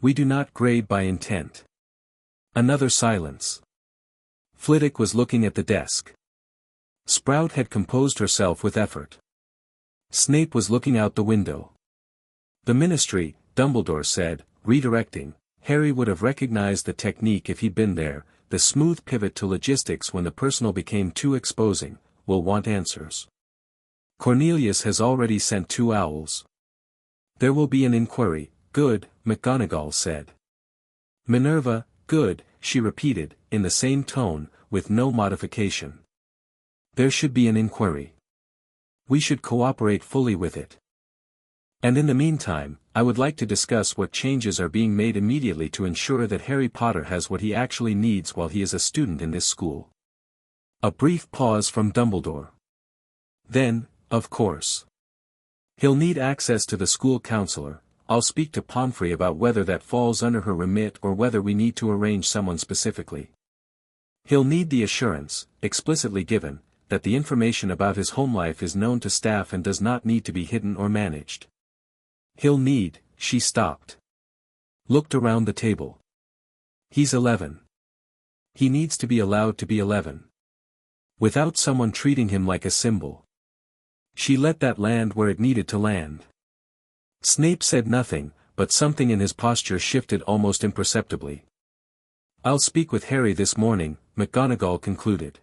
We do not grade by intent. Another silence. Flitwick was looking at the desk. Sprout had composed herself with effort. Snape was looking out the window. The Ministry, Dumbledore said, redirecting. Harry would have recognized the technique if he'd been there, the smooth pivot to logistics when the personal became too exposing, will want answers. Cornelius has already sent 2 owls. There will be an inquiry, good, McGonagall said. Minerva, good, she repeated, in the same tone, with no modification. There should be an inquiry. We should cooperate fully with it. And in the meantime, I would like to discuss what changes are being made immediately to ensure that Harry Potter has what he actually needs while he is a student in this school. A brief pause from Dumbledore. Then, of course. He'll need access to the school counselor. I'll speak to Pomfrey about whether that falls under her remit or whether we need to arrange someone specifically. He'll need the assurance, explicitly given, that the information about his home life is known to staff and does not need to be hidden or managed. He'll need, she stopped. Looked around the table. He's 11. He needs to be allowed to be 11. Without someone treating him like a symbol. She let that land where it needed to land. Snape said nothing, but something in his posture shifted almost imperceptibly. I'll speak with Harry this morning, McGonagall concluded.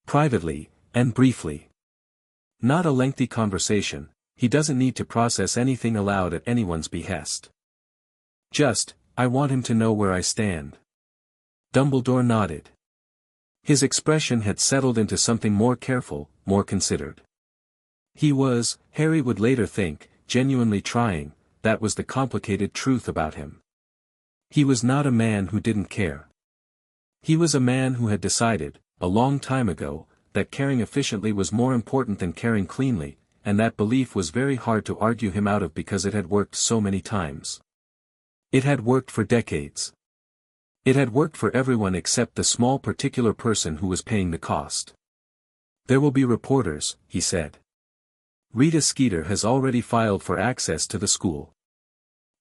Privately, and briefly. Not a lengthy conversation, he doesn't need to process anything aloud at anyone's behest. Just, I want him to know where I stand. Dumbledore nodded. His expression had settled into something more careful, more considered. He was, Harry would later think, genuinely trying, that was the complicated truth about him. He was not a man who didn't care. He was a man who had decided, a long time ago, that caring efficiently was more important than caring cleanly, and that belief was very hard to argue him out of because it had worked so many times. It had worked for decades. It had worked for everyone except the small particular person who was paying the cost. There will be reporters, he said. Rita Skeeter has already filed for access to the school.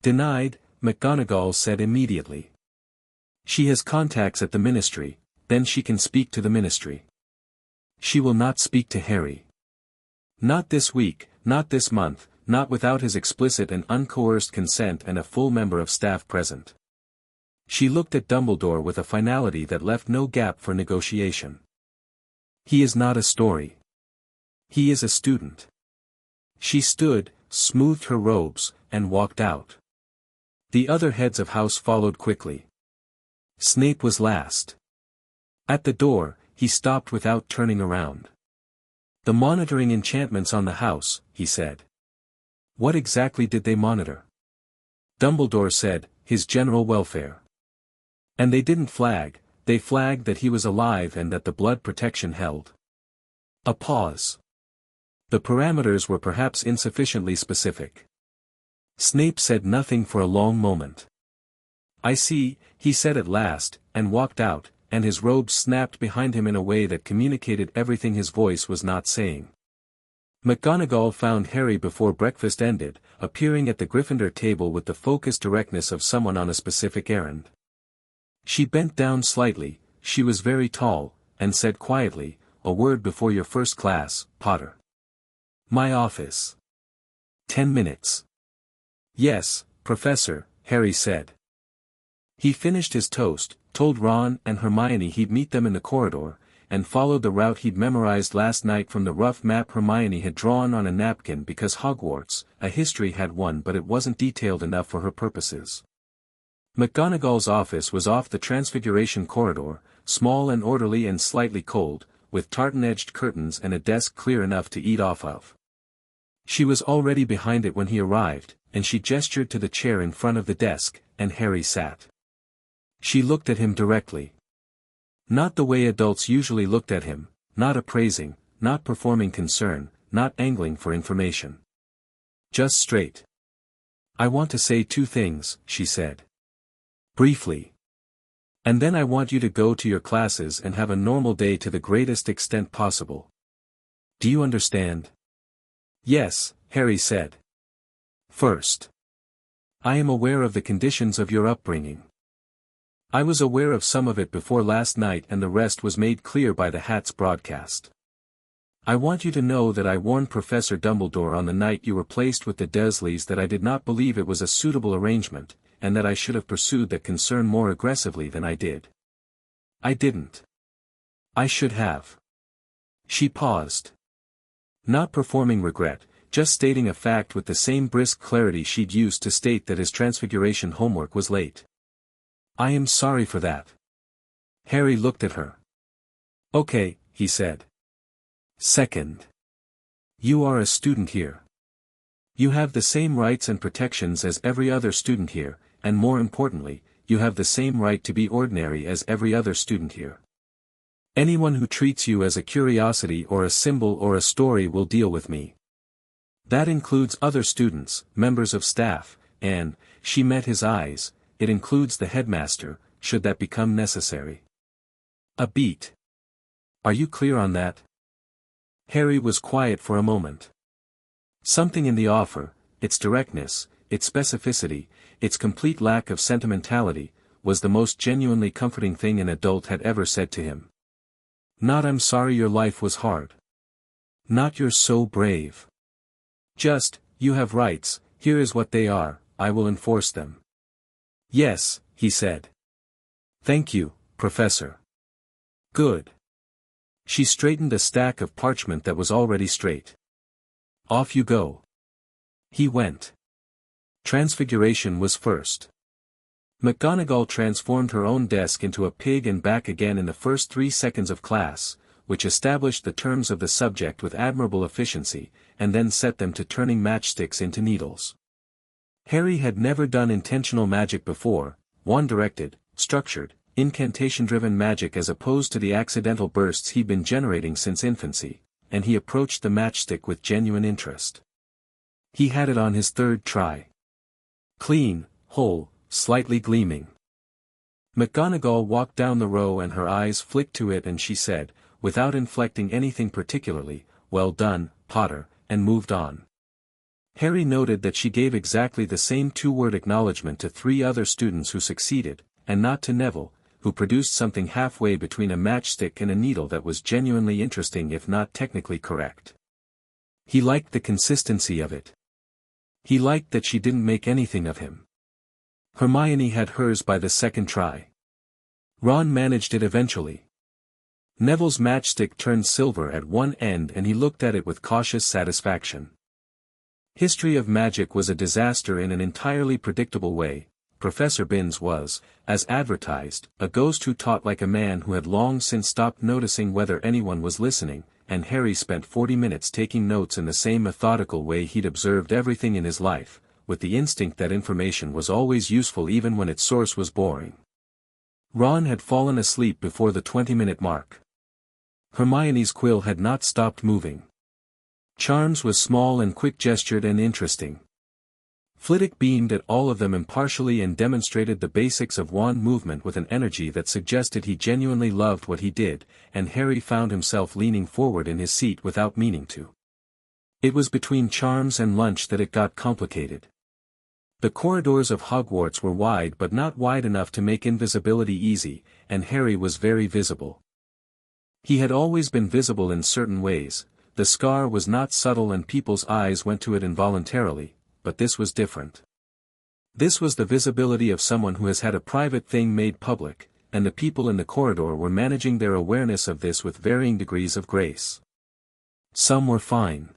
Denied, McGonagall said immediately. She has contacts at the ministry, then she can speak to the ministry. She will not speak to Harry. Not this week, not this month, not without his explicit and uncoerced consent and a full member of staff present. She looked at Dumbledore with a finality that left no gap for negotiation. He is not a story. He is a student. She stood, smoothed her robes, and walked out. The other heads of house followed quickly. Snape was last. At the door, he stopped without turning around. The monitoring enchantments on the house, he said. What exactly did they monitor? Dumbledore said, his general welfare. And they didn't flag, they flagged that he was alive and that the blood protection held. A pause. The parameters were perhaps insufficiently specific. Snape said nothing for a long moment. I see, he said at last, and walked out, and his robes snapped behind him in a way that communicated everything his voice was not saying. McGonagall found Harry before breakfast ended, appearing at the Gryffindor table with the focused directness of someone on a specific errand. She bent down slightly, she was very tall, and said quietly, a word before your first class, Potter. My office. 10 minutes. Yes, Professor, Harry said. He finished his toast, told Ron and Hermione he'd meet them in the corridor, and followed the route he'd memorized last night from the rough map Hermione had drawn on a napkin because Hogwarts, a history had one but it wasn't detailed enough for her purposes. McGonagall's office was off the Transfiguration corridor, small and orderly and slightly cold, with tartan-edged curtains and a desk clear enough to eat off of. She was already behind it when he arrived, and she gestured to the chair in front of the desk, and Harry sat. She looked at him directly. Not the way adults usually looked at him, not appraising, not performing concern, not angling for information. Just straight. I want to say 2 things, she said. Briefly. And then I want you to go to your classes and have a normal day to the greatest extent possible. Do you understand? Yes, Harry said. First. I am aware of the conditions of your upbringing. I was aware of some of it before last night and the rest was made clear by the Hat's broadcast. I want you to know that I warned Professor Dumbledore on the night you were placed with the Dursleys that I did not believe it was a suitable arrangement, and that I should have pursued that concern more aggressively than I did. I didn't. I should have. She paused. Not performing regret, just stating a fact with the same brisk clarity she'd used to state that his Transfiguration homework was late. I am sorry for that. Harry looked at her. Okay, he said. Second. You are a student here. You have the same rights and protections as every other student here, and more importantly, you have the same right to be ordinary as every other student here. Anyone who treats you as a curiosity or a symbol or a story will deal with me. That includes other students, members of staff, and, she met his eyes, it includes the headmaster, should that become necessary. A beat. Are you clear on that? Harry was quiet for a moment. Something in the offer, its directness, its specificity, its complete lack of sentimentality, was the most genuinely comforting thing an adult had ever said to him. Not "I'm sorry your life was hard." Not "you're so brave." Just, "You have rights, here is what they are, I will enforce them." "Yes," he said. "Thank you, Professor." "Good." She straightened a stack of parchment that was already straight. "Off you go." He went. Transfiguration was first. McGonagall transformed her own desk into a pig and back again in the first 3 seconds of class, which established the terms of the subject with admirable efficiency, and then set them to turning matchsticks into needles. Harry had never done intentional magic before, wand-directed, structured, incantation-driven magic as opposed to the accidental bursts he'd been generating since infancy, and he approached the matchstick with genuine interest. He had it on his 3rd try. Clean, whole, slightly gleaming. McGonagall walked down the row and her eyes flicked to it and she said, without inflecting anything particularly, "Well done, Potter," and moved on. Harry noted that she gave exactly the same 2-word acknowledgement to 3 other students who succeeded, and not to Neville, who produced something halfway between a matchstick and a needle that was genuinely interesting if not technically correct. He liked the consistency of it. He liked that she didn't make anything of him. Hermione had hers by the 2nd try. Ron managed it eventually. Neville's matchstick turned silver at one end and he looked at it with cautious satisfaction. History of Magic was a disaster in an entirely predictable way. Professor Binns was, as advertised, a ghost who taught like a man who had long since stopped noticing whether anyone was listening, and Harry spent 40 minutes taking notes in the same methodical way he'd observed everything in his life, with the instinct that information was always useful even when its source was boring. Ron had fallen asleep before the 20-minute mark. Hermione's quill had not stopped moving. Charms was small and quick-gestured and interesting. Flitwick beamed at all of them impartially and demonstrated the basics of wand movement with an energy that suggested he genuinely loved what he did, and Harry found himself leaning forward in his seat without meaning to. It was between charms and lunch that it got complicated. The corridors of Hogwarts were wide but not wide enough to make invisibility easy, and Harry was very visible. He had always been visible in certain ways, the scar was not subtle and people's eyes went to it involuntarily, but this was different. This was the visibility of someone who has had a private thing made public, and the people in the corridor were managing their awareness of this with varying degrees of grace. Some were fine.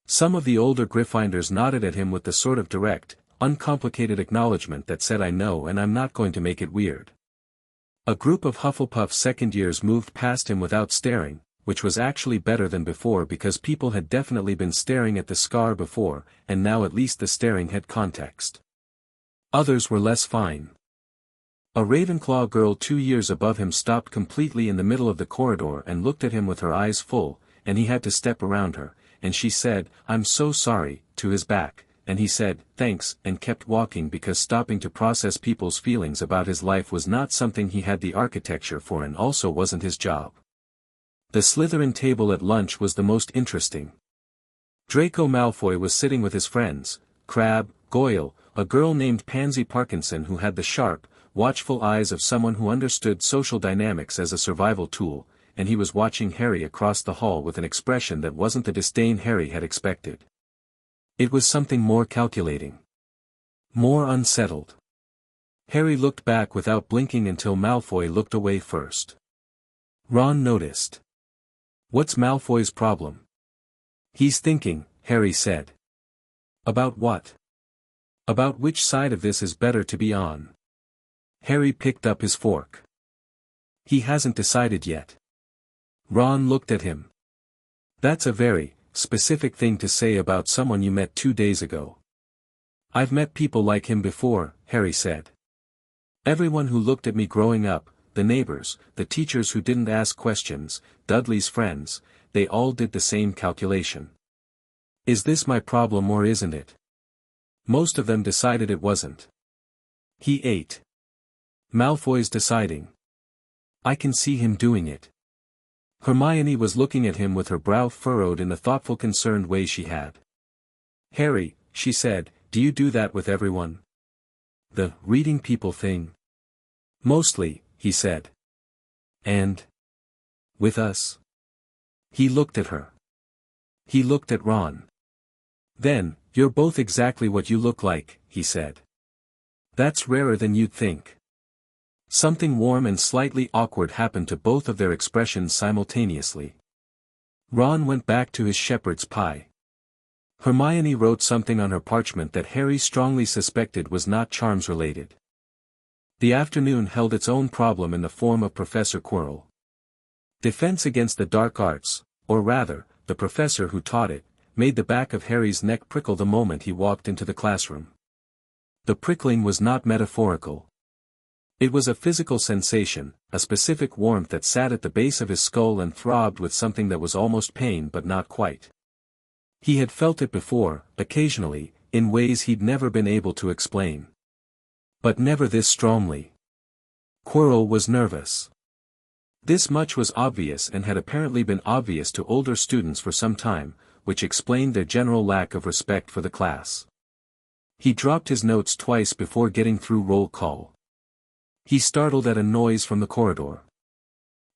Some of the older Gryffindors nodded at him with the sort of direct, uncomplicated acknowledgement that said I know and I'm not going to make it weird. A group of Hufflepuff second years moved past him without staring, which was actually better than before because people had definitely been staring at the scar before, and now at least the staring had context. Others were less fine. A Ravenclaw girl 2 years above him stopped completely in the middle of the corridor and looked at him with her eyes full, and he had to step around her, and she said, "I'm so sorry," to his back, and he said, "Thanks," and kept walking because stopping to process people's feelings about his life was not something he had the architecture for and also wasn't his job. The Slytherin table at lunch was the most interesting. Draco Malfoy was sitting with his friends, Crabbe, Goyle, a girl named Pansy Parkinson who had the sharp, watchful eyes of someone who understood social dynamics as a survival tool, and he was watching Harry across the hall with an expression that wasn't the disdain Harry had expected. It was something more calculating. More unsettled. Harry looked back without blinking until Malfoy looked away first. Ron noticed. "What's Malfoy's problem?" "He's thinking," Harry said. "About what?" "About which side of this is better to be on." Harry picked up his fork. "He hasn't decided yet." Ron looked at him. "That's a very specific thing to say about someone you met 2 days ago." "I've met people like him before," Harry said. "Everyone who looked at me growing up, the neighbors, the teachers who didn't ask questions, Dudley's friends, they all did the same calculation. Is this my problem or isn't it? Most of them decided it wasn't." He ate. "Malfoy's deciding." I can see him doing it. Hermione was looking at him with her brow furrowed in the thoughtful concerned way she had. Harry, she said, do you do that with everyone? The reading people thing? Mostly, he said. And? With us? He looked at her. He looked at Ron. Then, you're both exactly what you look like, he said. That's rarer than you'd think. Something warm and slightly awkward happened to both of their expressions simultaneously. Ron went back to his shepherd's pie. Hermione wrote something on her parchment that Harry strongly suspected was not charms-related. The afternoon held its own problem in the form of Professor Quirrell. Defense against the dark arts, or rather, the professor who taught it, made the back of Harry's neck prickle the moment he walked into the classroom. The prickling was not metaphorical. It was a physical sensation, a specific warmth that sat at the base of his skull and throbbed with something that was almost pain but not quite. He had felt it before, occasionally, in ways he'd never been able to explain. But never this strongly. Quirrell was nervous. This much was obvious and had apparently been obvious to older students for some time, which explained their general lack of respect for the class. He dropped his notes twice before getting through roll call. He startled at a noise from the corridor.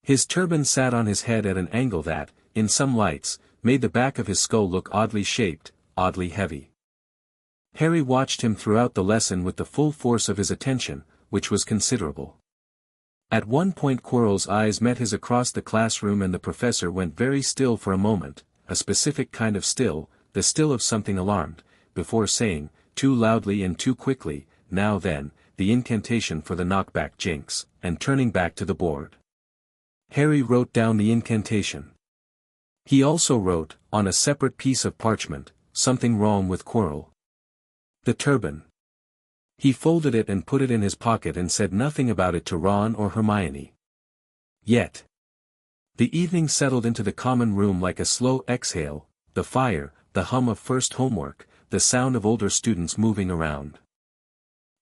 His turban sat on his head at an angle that, in some lights, made the back of his skull look oddly shaped, oddly heavy. Harry watched him throughout the lesson with the full force of his attention, which was considerable. At one point Quirrell's eyes met his across the classroom and the professor went very still for a moment, a specific kind of still, the still of something alarmed, before saying, too loudly and too quickly, now then, the incantation for the knockback jinx, and turning back to the board. Harry wrote down the incantation. He also wrote, on a separate piece of parchment, something wrong with Quirrell. The turban. He folded it and put it in his pocket and said nothing about it to Ron or Hermione. Yet. The evening settled into the common room like a slow exhale, the fire, the hum of first homework, the sound of older students moving around.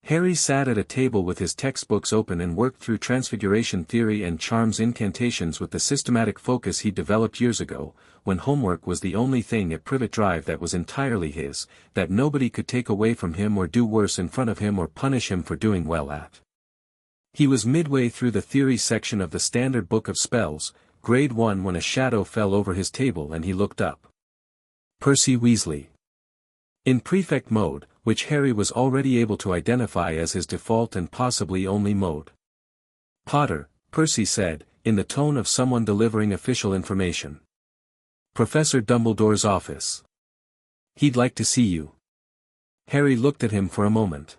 Harry sat at a table with his textbooks open and worked through transfiguration theory and charms incantations with the systematic focus he developed years ago, when homework was the only thing at Privet Drive that was entirely his, that nobody could take away from him or do worse in front of him or punish him for doing well at. He was midway through the theory section of the Standard Book of Spells, grade 1, when a shadow fell over his table and he looked up. Percy Weasley. In prefect mode, which Harry was already able to identify as his default and possibly only mode. Potter, Percy said, in the tone of someone delivering official information. Professor Dumbledore's office. He'd like to see you. Harry looked at him for a moment.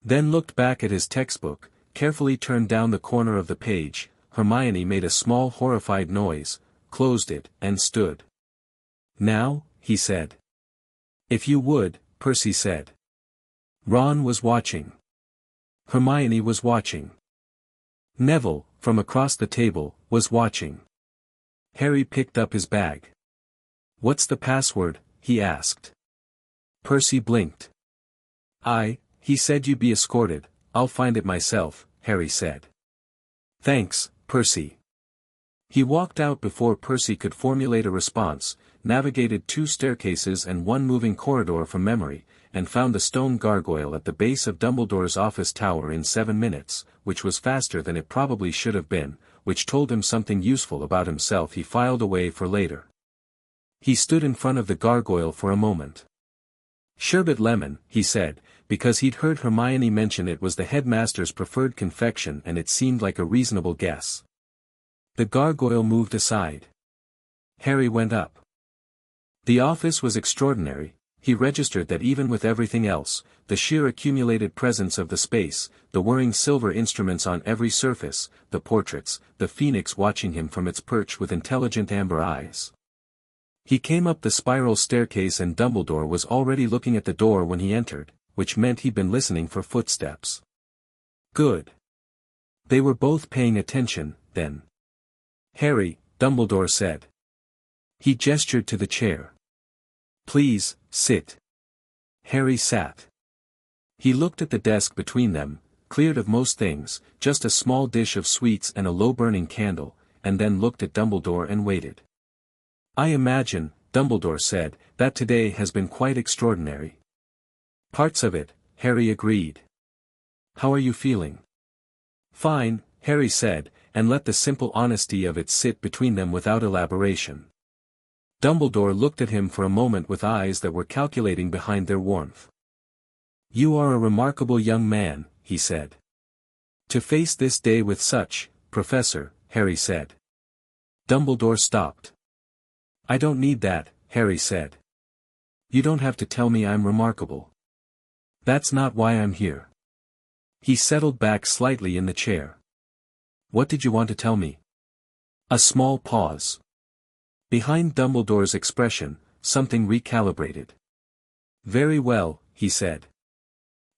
Then looked back at his textbook, carefully turned down the corner of the page. Hermione made a small horrified noise, closed it, and stood. Now, he said. If you would, Percy said. Ron was watching. Hermione was watching. Neville, from across the table, was watching. Harry picked up his bag. What's the password? He asked. Percy blinked. He said you'd be escorted. I'll find it myself, Harry said. Thanks, Percy. He walked out before Percy could formulate a response, navigated 2 staircases and 1 moving corridor from memory, and found the stone gargoyle at the base of Dumbledore's office tower in 7 minutes, which was faster than it probably should have been, which told him something useful about himself he filed away for later. He stood in front of the gargoyle for a moment. Sherbet lemon, he said, because he'd heard Hermione mention it was the headmaster's preferred confection and it seemed like a reasonable guess. The gargoyle moved aside. Harry went up. The office was extraordinary. He registered that even with everything else, the sheer accumulated presence of the space, the whirring silver instruments on every surface, the portraits, the phoenix watching him from its perch with intelligent amber eyes. He came up the spiral staircase and Dumbledore was already looking at the door when he entered, which meant he'd been listening for footsteps. Good. They were both paying attention, then. Harry, Dumbledore said. He gestured to the chair. Please, sit. Harry sat. He looked at the desk between them, cleared of most things, just a small dish of sweets and a low-burning candle, and then looked at Dumbledore and waited. "I imagine," Dumbledore said, "that today has been quite extraordinary." "Parts of it," Harry agreed. "How are you feeling?" "Fine," Harry said, and let the simple honesty of it sit between them without elaboration. Dumbledore looked at him for a moment with eyes that were calculating behind their warmth. "You are a remarkable young man," he said. "To face this day with such, Professor," Harry said. Dumbledore stopped. "I don't need that," Harry said. "You don't have to tell me I'm remarkable. That's not why I'm here." He settled back slightly in the chair. "What did you want to tell me?" A small pause. Behind Dumbledore's expression, something recalibrated. "Very well," he said.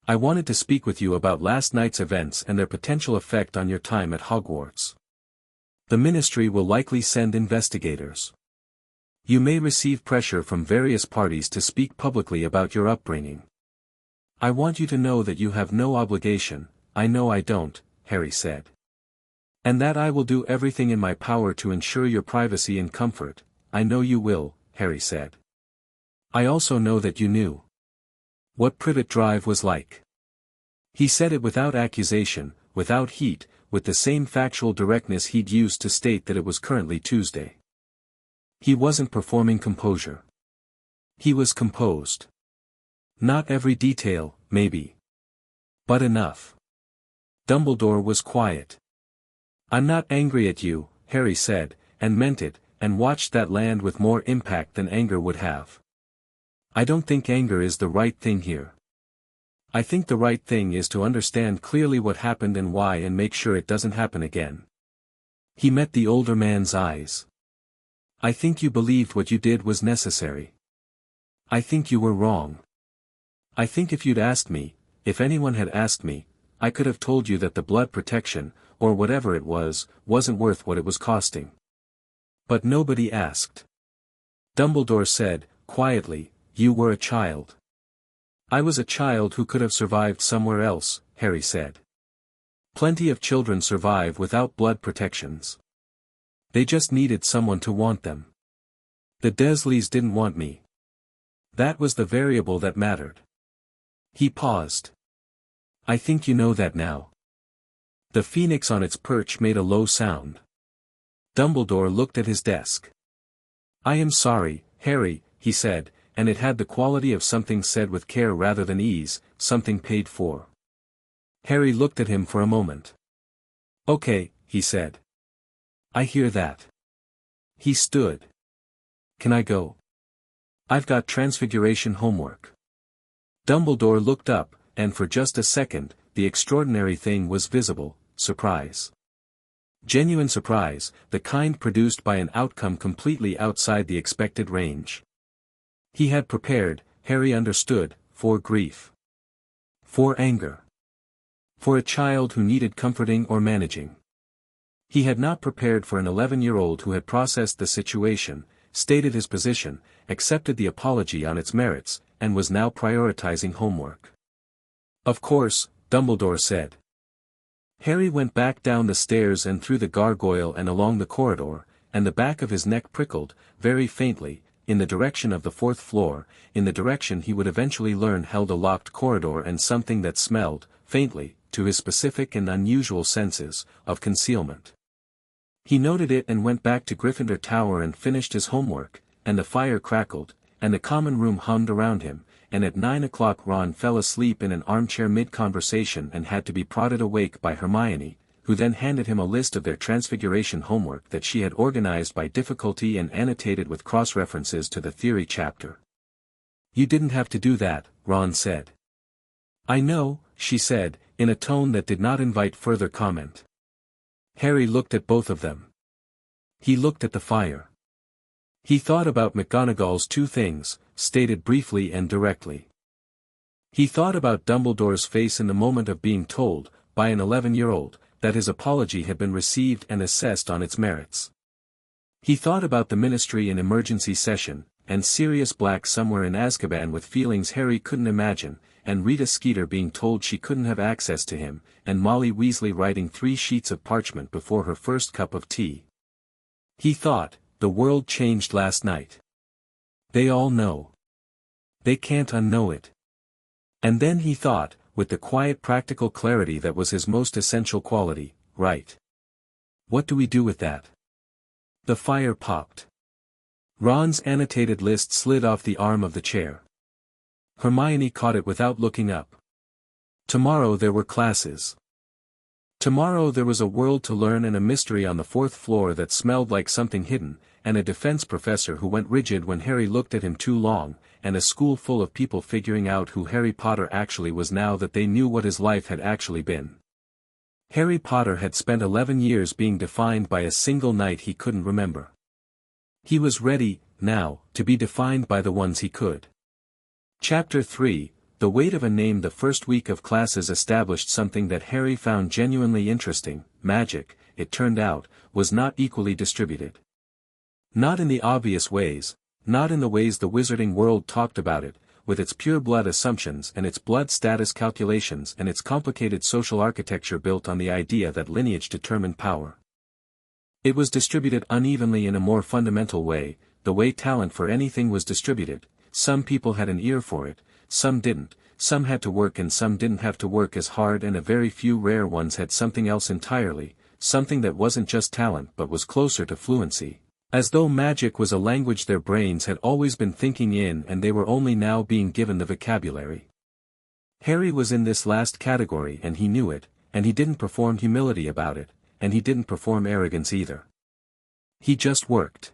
"I wanted to speak with you about last night's events and their potential effect on your time at Hogwarts. The Ministry will likely send investigators. You may receive pressure from various parties to speak publicly about your upbringing. I want you to know that you have no obligation." "I know I don't," Harry said. "And that I will do everything in my power to ensure your privacy and comfort." "I know you will," Harry said. "I also know that you knew what Privet Drive was like." He said it without accusation, without heat, with the same factual directness he'd used to state that it was currently Tuesday. He wasn't performing composure. He was composed. Not every detail, maybe. But enough. Dumbledore was quiet. "I'm not angry at you," Harry said, and meant it, and watched that land with more impact than anger would have. "I don't think anger is the right thing here. I think the right thing is to understand clearly what happened and why and make sure it doesn't happen again." He met the older man's eyes. "I think you believed what you did was necessary. I think you were wrong. I think if you'd asked me, if anyone had asked me, I could have told you that the blood protection, or whatever it was, wasn't worth what it was costing. But nobody asked." Dumbledore said, quietly, "You were a child." "I was a child who could have survived somewhere else," Harry said. "Plenty of children survive without blood protections. They just needed someone to want them. The Dursleys didn't want me. That was the variable that mattered." He paused. "I think you know that now." The phoenix on its perch made a low sound. Dumbledore looked at his desk. "I am sorry, Harry," he said, and it had the quality of something said with care rather than ease, something paid for. Harry looked at him for a moment. "Okay," he said. "I hear that." He stood. "Can I go? I've got Transfiguration homework." Dumbledore looked up, and for just a second, the extraordinary thing was visible: surprise. Genuine surprise, the kind produced by an outcome completely outside the expected range. He had prepared, Harry understood, for grief. For anger. For a child who needed comforting or managing. He had not prepared for an 11-year-old who had processed the situation, stated his position, accepted the apology on its merits, and was now prioritizing homework. "Of course," Dumbledore said. Harry went back down the stairs and through the gargoyle and along the corridor, and the back of his neck prickled, very faintly, in the direction of the 4th floor, in the direction he would eventually learn held a locked corridor and something that smelled, faintly, to his specific and unusual senses, of concealment. He noted it and went back to Gryffindor Tower and finished his homework, and the fire crackled, and the common room hummed around him, and at 9 o'clock Ron fell asleep in an armchair mid-conversation and had to be prodded awake by Hermione, who then handed him a list of their Transfiguration homework that she had organized by difficulty and annotated with cross-references to the theory chapter. "You didn't have to do that," Ron said. "I know," she said, in a tone that did not invite further comment. Harry looked at both of them. He looked at the fire. He thought about McGonagall's two things, stated briefly and directly. He thought about Dumbledore's face in the moment of being told, by an 11-year-old, that his apology had been received and assessed on its merits. He thought about the Ministry in emergency session, and Sirius Black somewhere in Azkaban with feelings Harry couldn't imagine, and Rita Skeeter being told she couldn't have access to him, and Molly Weasley writing 3 sheets of parchment before her first cup of tea. He thought, the world changed last night. They all know. They can't unknow it. And then he thought, with the quiet practical clarity that was his most essential quality, right. What do we do with that? The fire popped. Ron's annotated list slid off the arm of the chair. Hermione caught it without looking up. Tomorrow there were classes. Tomorrow there was a world to learn and a mystery on the 4th floor that smelled like something hidden, and a defense professor who went rigid when Harry looked at him too long, and a school full of people figuring out who Harry Potter actually was now that they knew what his life had actually been. Harry Potter had spent 11 years being defined by a single night he couldn't remember. He was ready, now, to be defined by the ones he could. Chapter 3, The Weight of a Name. The first week of classes established something that Harry found genuinely interesting: magic, it turned out, was not equally distributed. Not in the obvious ways, not in the ways the wizarding world talked about it, with its pure blood assumptions and its blood status calculations and its complicated social architecture built on the idea that lineage determined power. It was distributed unevenly in a more fundamental way, the way talent for anything was distributed. Some people had an ear for it, some didn't, some had to work and some didn't have to work as hard, and a very few rare ones had something else entirely, something that wasn't just talent but was closer to fluency. As though magic was a language their brains had always been thinking in and they were only now being given the vocabulary. Harry was in this last category and he knew it, and he didn't perform humility about it, and he didn't perform arrogance either. He just worked.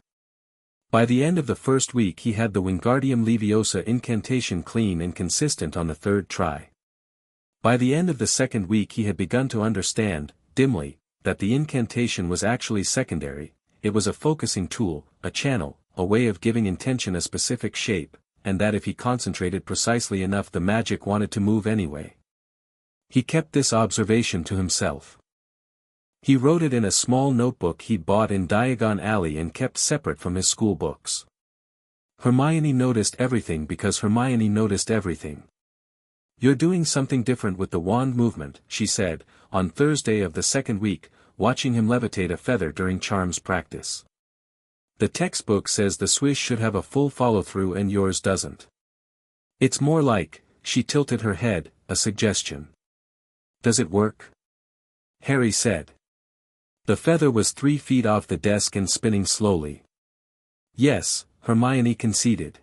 By the end of the first week he had the Wingardium Leviosa incantation clean and consistent on the 3rd try. By the end of the 2nd week he had begun to understand, dimly, that the incantation was actually secondary. It was a focusing tool, a channel, a way of giving intention a specific shape, and that if he concentrated precisely enough the magic wanted to move anyway. He kept this observation to himself. He wrote it in a small notebook he'd bought in Diagon Alley and kept separate from his school books. Hermione noticed everything because Hermione noticed everything. "You're doing something different with the wand movement," she said, on Thursday of the 2nd week, watching him levitate a feather during charms practice. "The textbook says the swish should have a full follow-through and yours doesn't. It's more like," she tilted her head, "a suggestion." "Does it work?" Harry said. The feather was 3 feet off the desk and spinning slowly. "Yes," Hermione conceded.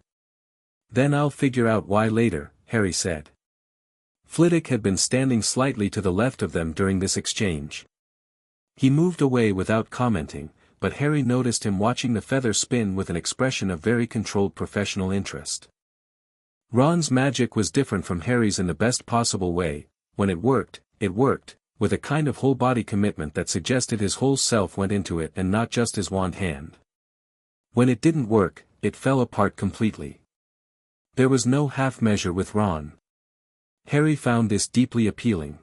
"Then I'll figure out why later," Harry said. Flitwick had been standing slightly to the left of them during this exchange. He moved away without commenting, but Harry noticed him watching the feather spin with an expression of very controlled professional interest. Ron's magic was different from Harry's in the best possible way. When it worked, with a kind of whole-body commitment that suggested his whole self went into it and not just his wand hand. When it didn't work, it fell apart completely. There was no half measure with Ron. Harry found this deeply appealing.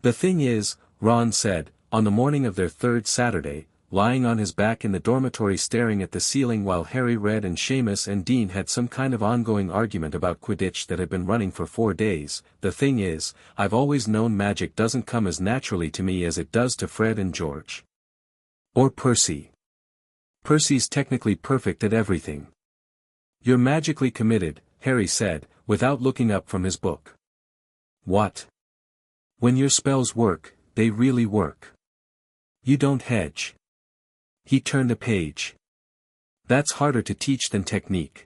"The thing is," Ron said, on the morning of their 3rd Saturday, lying on his back in the dormitory staring at the ceiling while Harry read and Seamus and Dean had some kind of ongoing argument about Quidditch that had been running for 4 days, "the thing is, I've always known magic doesn't come as naturally to me as it does to Fred and George. Or Percy. Percy's technically perfect at everything." "You're magically committed," Harry said, without looking up from his book. "What? When your spells work, they really work. You don't hedge." He turned a page. "That's harder to teach than technique."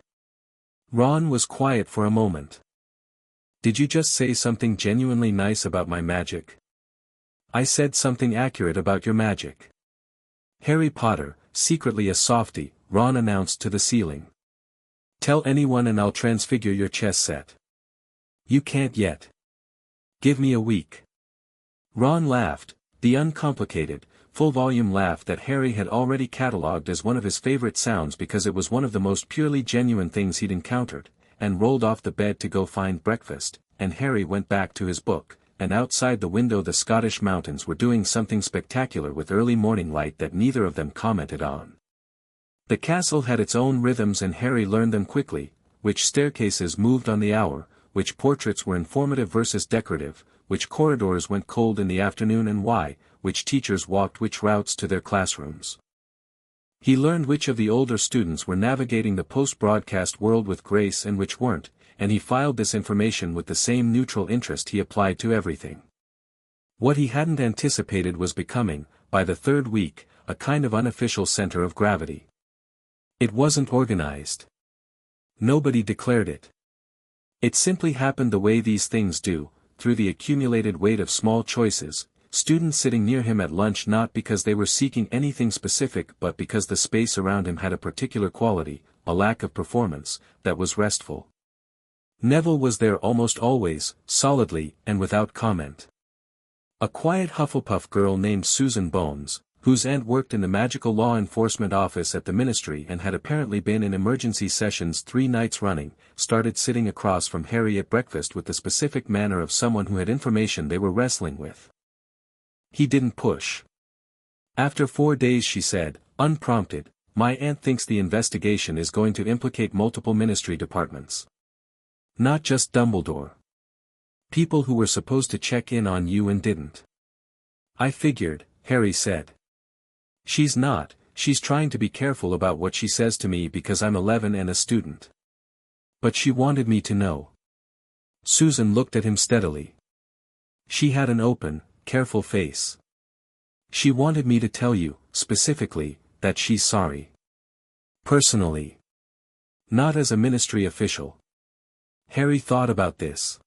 Ron was quiet for a moment. "Did you just say something genuinely nice about my magic?" "I said something accurate about your magic." "Harry Potter, secretly a softie," Ron announced to the ceiling. "Tell anyone and I'll transfigure your chess set." "You can't yet. Give me a week." Ron laughed, the uncomplicated, full-volume laugh that Harry had already catalogued as one of his favorite sounds because it was one of the most purely genuine things he'd encountered, and rolled off the bed to go find breakfast, and Harry went back to his book, and outside the window the Scottish mountains were doing something spectacular with early morning light that neither of them commented on. The castle had its own rhythms and Harry learned them quickly, which staircases moved on the hour, which portraits were informative versus decorative, which corridors went cold in the afternoon and why, which teachers walked which routes to their classrooms. He learned which of the older students were navigating the post-broadcast world with grace and which weren't, and he filed this information with the same neutral interest he applied to everything. What he hadn't anticipated was becoming, by the third week, a kind of unofficial center of gravity. It wasn't organized. Nobody declared it. It simply happened the way these things do, through the accumulated weight of small choices, students sitting near him at lunch not because they were seeking anything specific but because the space around him had a particular quality, a lack of performance, that was restful. Neville was there almost always, solidly and without comment. A quiet Hufflepuff girl named Susan Bones, whose aunt worked in the magical law enforcement office at the ministry and had apparently been in emergency sessions 3 nights running, started sitting across from Harry at breakfast with the specific manner of someone who had information they were wrestling with. He didn't push. After 4 days she said, unprompted, "My aunt thinks the investigation is going to implicate multiple ministry departments. Not just Dumbledore. People who were supposed to check in on you and didn't." "I figured," Harry said. "She's not, she's trying to be careful about what she says to me because I'm 11 and a student. But she wanted me to know." Susan looked at him steadily. She had an open, careful face. "She wanted me to tell you, specifically, that she's sorry. Personally. Not as a ministry official." Harry thought about this.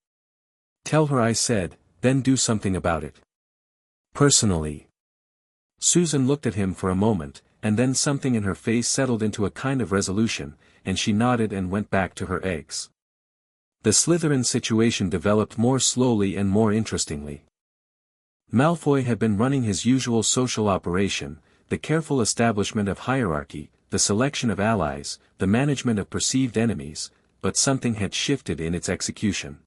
"Tell her I said, then do something about it. Personally." Susan looked at him for a moment, and then something in her face settled into a kind of resolution, and she nodded and went back to her eggs. The Slytherin situation developed more slowly and more interestingly. Malfoy had been running his usual social operation, the careful establishment of hierarchy, the selection of allies, the management of perceived enemies, but something had shifted in its execution.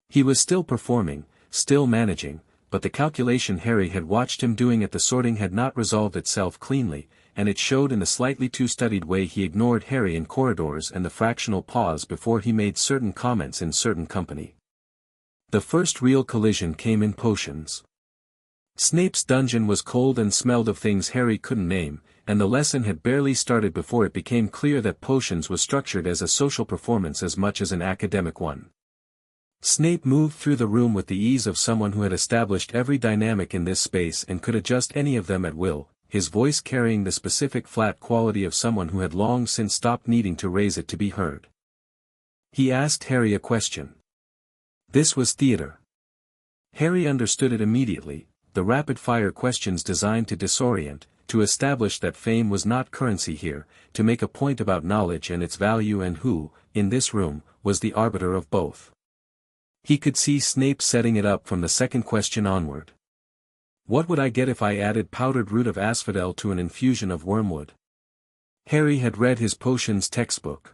He was still performing, still managing, but the calculation Harry had watched him doing at the sorting had not resolved itself cleanly, and it showed in the slightly too studied way he ignored Harry in corridors and the fractional pause before he made certain comments in certain company. The first real collision came in potions. Snape's dungeon was cold and smelled of things Harry couldn't name, and the lesson had barely started before it became clear that potions was structured as a social performance as much as an academic one. Snape moved through the room with the ease of someone who had established every dynamic in this space and could adjust any of them at will, his voice carrying the specific flat quality of someone who had long since stopped needing to raise it to be heard. He asked Harry a question. This was theater. Harry understood it immediately, the rapid-fire questions designed to disorient, to establish that fame was not currency here, to make a point about knowledge and its value and who, in this room, was the arbiter of both. He could see Snape setting it up from the second question onward. What would I get if I added powdered root of asphodel to an infusion of wormwood? Harry had read his potions textbook.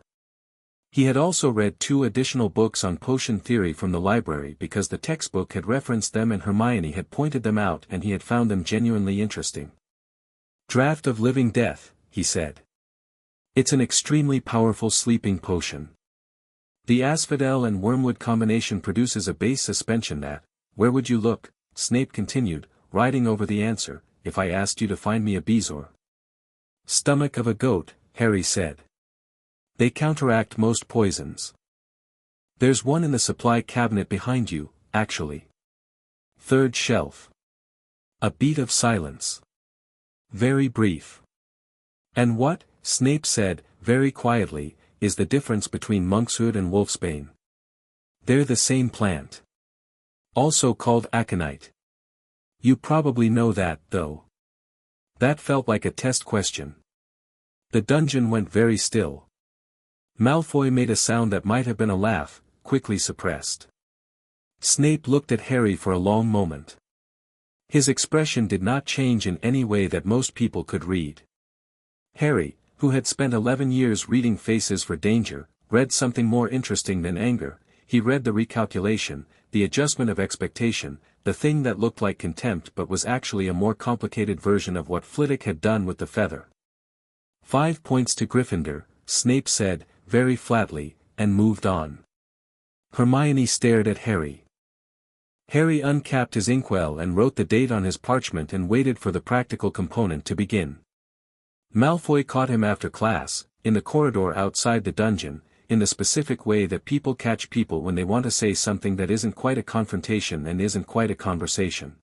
He had also read 2 additional books on potion theory from the library because the textbook had referenced them and Hermione had pointed them out and he had found them genuinely interesting. Draught of Living Death, he said. It's an extremely powerful sleeping potion. The asphodel and wormwood combination produces a base suspension that, where would you look, Snape continued, riding over the answer, if I asked you to find me a bezoar? Stomach of a goat, Harry said. They counteract most poisons. There's one in the supply cabinet behind you, actually. 3rd shelf. A beat of silence. Very brief. And what, Snape said, very quietly, is the difference between monkshood and wolfsbane? They're the same plant. Also called aconite. You probably know that, though. That felt like a test question. The dungeon went very still. Malfoy made a sound that might have been a laugh, quickly suppressed. Snape looked at Harry for a long moment. His expression did not change in any way that most people could read. Harry, who had spent 11 years reading faces for danger, read something more interesting than anger. He read the recalculation, the adjustment of expectation, the thing that looked like contempt but was actually a more complicated version of what Flitwick had done with the feather. 5 points to Gryffindor, Snape said, very flatly, and moved on. Hermione stared at Harry. Harry uncapped his inkwell and wrote the date on his parchment and waited for the practical component to begin. Malfoy caught him after class, in the corridor outside the dungeon, in the specific way that people catch people when they want to say something that isn't quite a confrontation and isn't quite a conversation.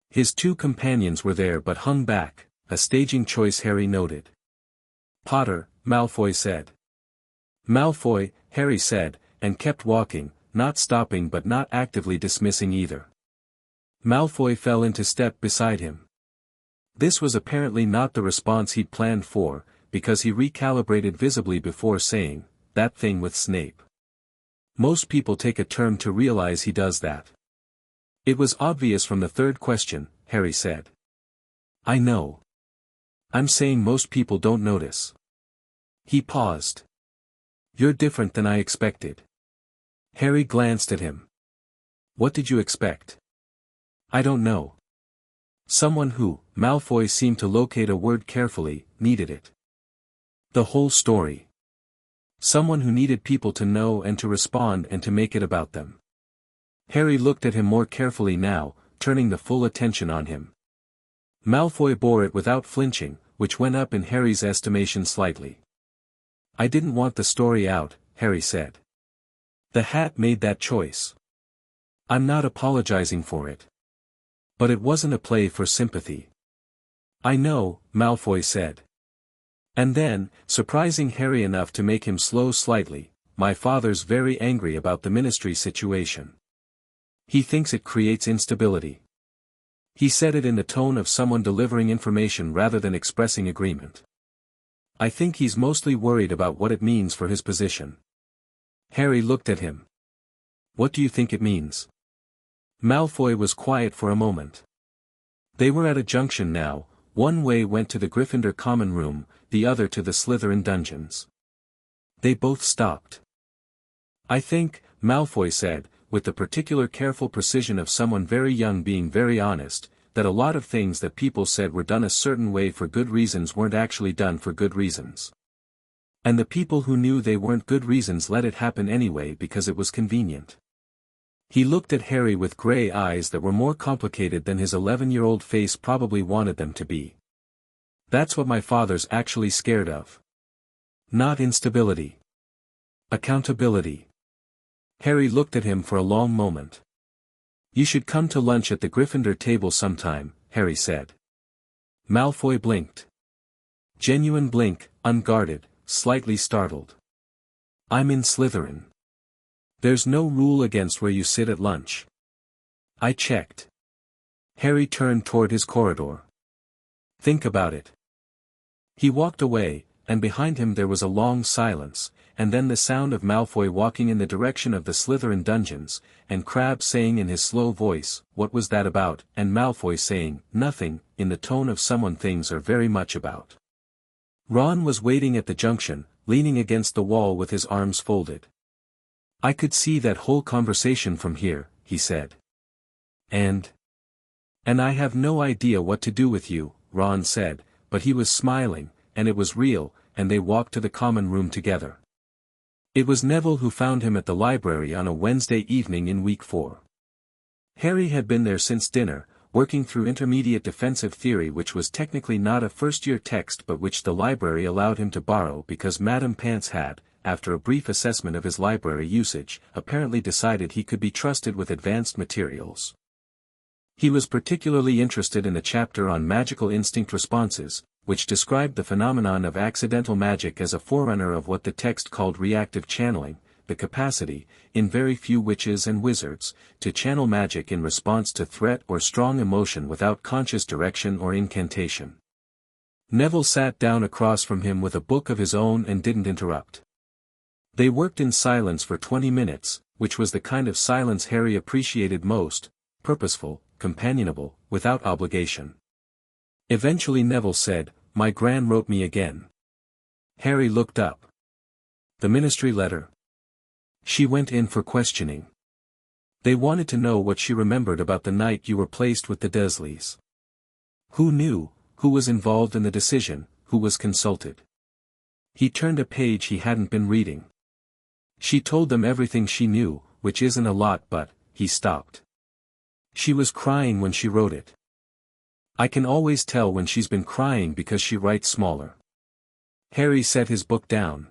His two companions were there but hung back, a staging choice Harry noted. "Potter," Malfoy said. "Malfoy," Harry said, and kept walking, not stopping but not actively dismissing either. Malfoy fell into step beside him. This was apparently not the response he'd planned for, because he recalibrated visibly before saying, "That thing with Snape." Most people take a term to realize he does that. "It was obvious from the third question," Harry said. "I know. I'm saying most people don't notice." He paused. "You're different than I expected." Harry glanced at him. "What did you expect?" "I don't know." Someone who, Malfoy seemed to locate a word carefully, needed it. The whole story. Someone who needed people to know and to respond and to make it about them. Harry looked at him more carefully now, turning the full attention on him. Malfoy bore it without flinching, which went up in Harry's estimation slightly. "I didn't want the story out," Harry said. "The hat made that choice. I'm not apologizing for it. But it wasn't a play for sympathy." "I know," Malfoy said. And then, surprising Harry enough to make him slow slightly, "My father's very angry about the ministry situation. He thinks it creates instability." He said it in the tone of someone delivering information rather than expressing agreement. "I think he's mostly worried about what it means for his position." Harry looked at him. "What do you think it means?" Malfoy was quiet for a moment. They were at a junction now, one way went to the Gryffindor common room, the other to the Slytherin dungeons. They both stopped. "I think," Malfoy said, with the particular careful precision of someone very young being very honest, "that a lot of things that people said were done a certain way for good reasons weren't actually done for good reasons. And the people who knew they weren't good reasons let it happen anyway because it was convenient." He looked at Harry with grey eyes that were more complicated than his 11-year-old face probably wanted them to be. "That's what my father's actually scared of. Not instability. Accountability." Harry looked at him for a long moment. "You should come to lunch at the Gryffindor table sometime," Harry said. Malfoy blinked. Genuine blink, unguarded, slightly startled. "I'm in Slytherin. There's no rule against where you sit at lunch. I checked." Harry turned toward his corridor. "Think about it." He walked away, and behind him there was a long silence, and then the sound of Malfoy walking in the direction of the Slytherin dungeons, and Crabbe saying in his slow voice, "What was that about?" and Malfoy saying, "Nothing," in the tone of someone things are very much about. Ron was waiting at the junction, leaning against the wall with his arms folded. "I could see that whole conversation from here," he said. And I have no idea what to do with you," Ron said, but he was smiling, and it was real, and they walked to the common room together. It was Neville who found him at the library on a Wednesday evening in week 4. Harry had been there since dinner, working through intermediate defensive theory which was technically not a first-year text but which the library allowed him to borrow because Madame Pants had, after a brief assessment of his library usage, apparently decided he could be trusted with advanced materials. He was particularly interested in the chapter on magical instinct responses, which described the phenomenon of accidental magic as a forerunner of what the text called reactive channeling, the capacity, in very few witches and wizards, to channel magic in response to threat or strong emotion without conscious direction or incantation. Neville sat down across from him with a book of his own and didn't interrupt. They worked in silence for 20 minutes, which was the kind of silence Harry appreciated most, purposeful, companionable, without obligation. Eventually Neville said, "My Gran wrote me again." Harry looked up. "The ministry letter?" "She went in for questioning. They wanted to know what she remembered about the night you were placed with the Dursleys. Who knew, who was involved in the decision, who was consulted?" He turned a page he hadn't been reading. She told them everything she knew, which isn't a lot, but, he stopped. She was crying when she wrote it. I can always tell when she's been crying because she writes smaller. Harry set his book down.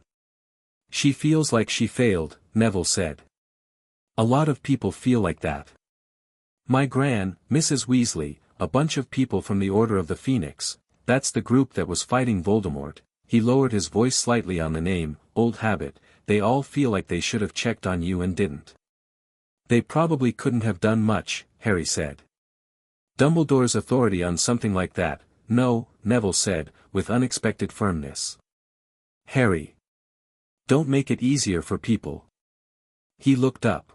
She feels like she failed, Neville said. A lot of people feel like that. My gran, Mrs. Weasley, a bunch of people from the Order of the Phoenix, that's the group that was fighting Voldemort, he lowered his voice slightly on the name, old habit, they all feel like they should have checked on you and didn't. They probably couldn't have done much, Harry said. Dumbledore's authority on something like that, no, Neville said, with unexpected firmness. Harry. Don't make it easier for people. He looked up.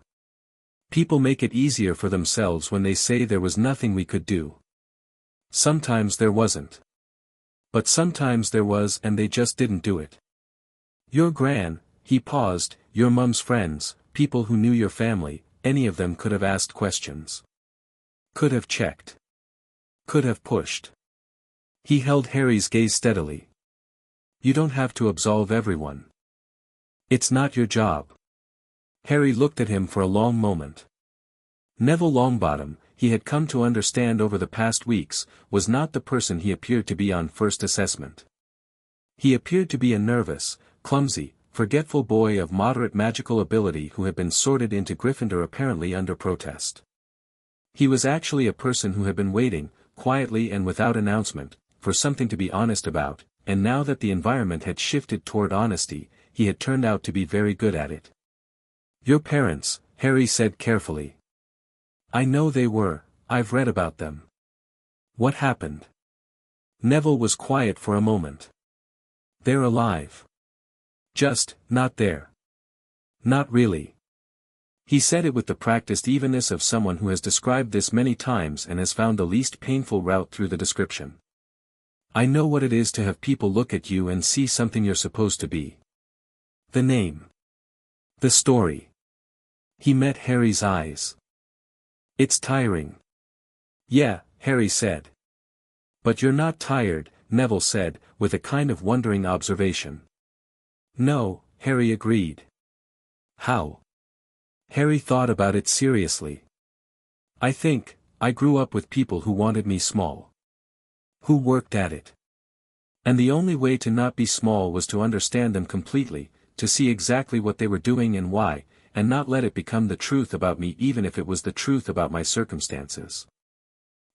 People make it easier for themselves when they say there was nothing we could do. Sometimes there wasn't. But sometimes there was and they just didn't do it. Your gran, he paused, your mum's friends, people who knew your family, any of them could have asked questions. Could have checked. Could have pushed. He held Harry's gaze steadily. You don't have to absolve everyone. It's not your job. Harry looked at him for a long moment. Neville Longbottom, he had come to understand over the past weeks, was not the person he appeared to be on first assessment. He appeared to be a nervous, clumsy, forgetful boy of moderate magical ability who had been sorted into Gryffindor apparently under protest. He was actually a person who had been waiting, quietly and without announcement, for something to be honest about, and now that the environment had shifted toward honesty, he had turned out to be very good at it. Your parents, Harry said carefully. I know they were, I've read about them. What happened? Neville was quiet for a moment. They're alive. Just, not there. Not really. He said it with the practiced evenness of someone who has described this many times and has found the least painful route through the description. I know what it is to have people look at you and see something you're supposed to be. The name. The story. He met Harry's eyes. It's tiring. Yeah, Harry said. But you're not tired, Neville said, with a kind of wondering observation. No, Harry agreed. How? Harry thought about it seriously. I think, I grew up with people who wanted me small. Who worked at it. And the only way to not be small was to understand them completely, to see exactly what they were doing and why, and not let it become the truth about me even if it was the truth about my circumstances.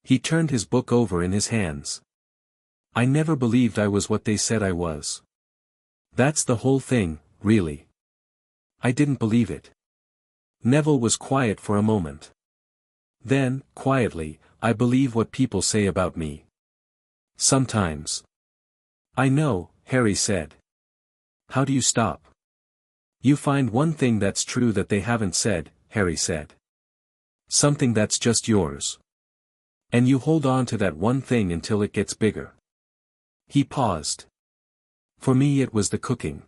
He turned his book over in his hands. I never believed I was what they said I was. That's the whole thing, really. I didn't believe it. Neville was quiet for a moment. Then, quietly, I believe what people say about me. Sometimes. I know, Harry said. How do you stop? You find one thing that's true that they haven't said, Harry said. Something that's just yours. And you hold on to that one thing until it gets bigger. He paused. For me it was the cooking.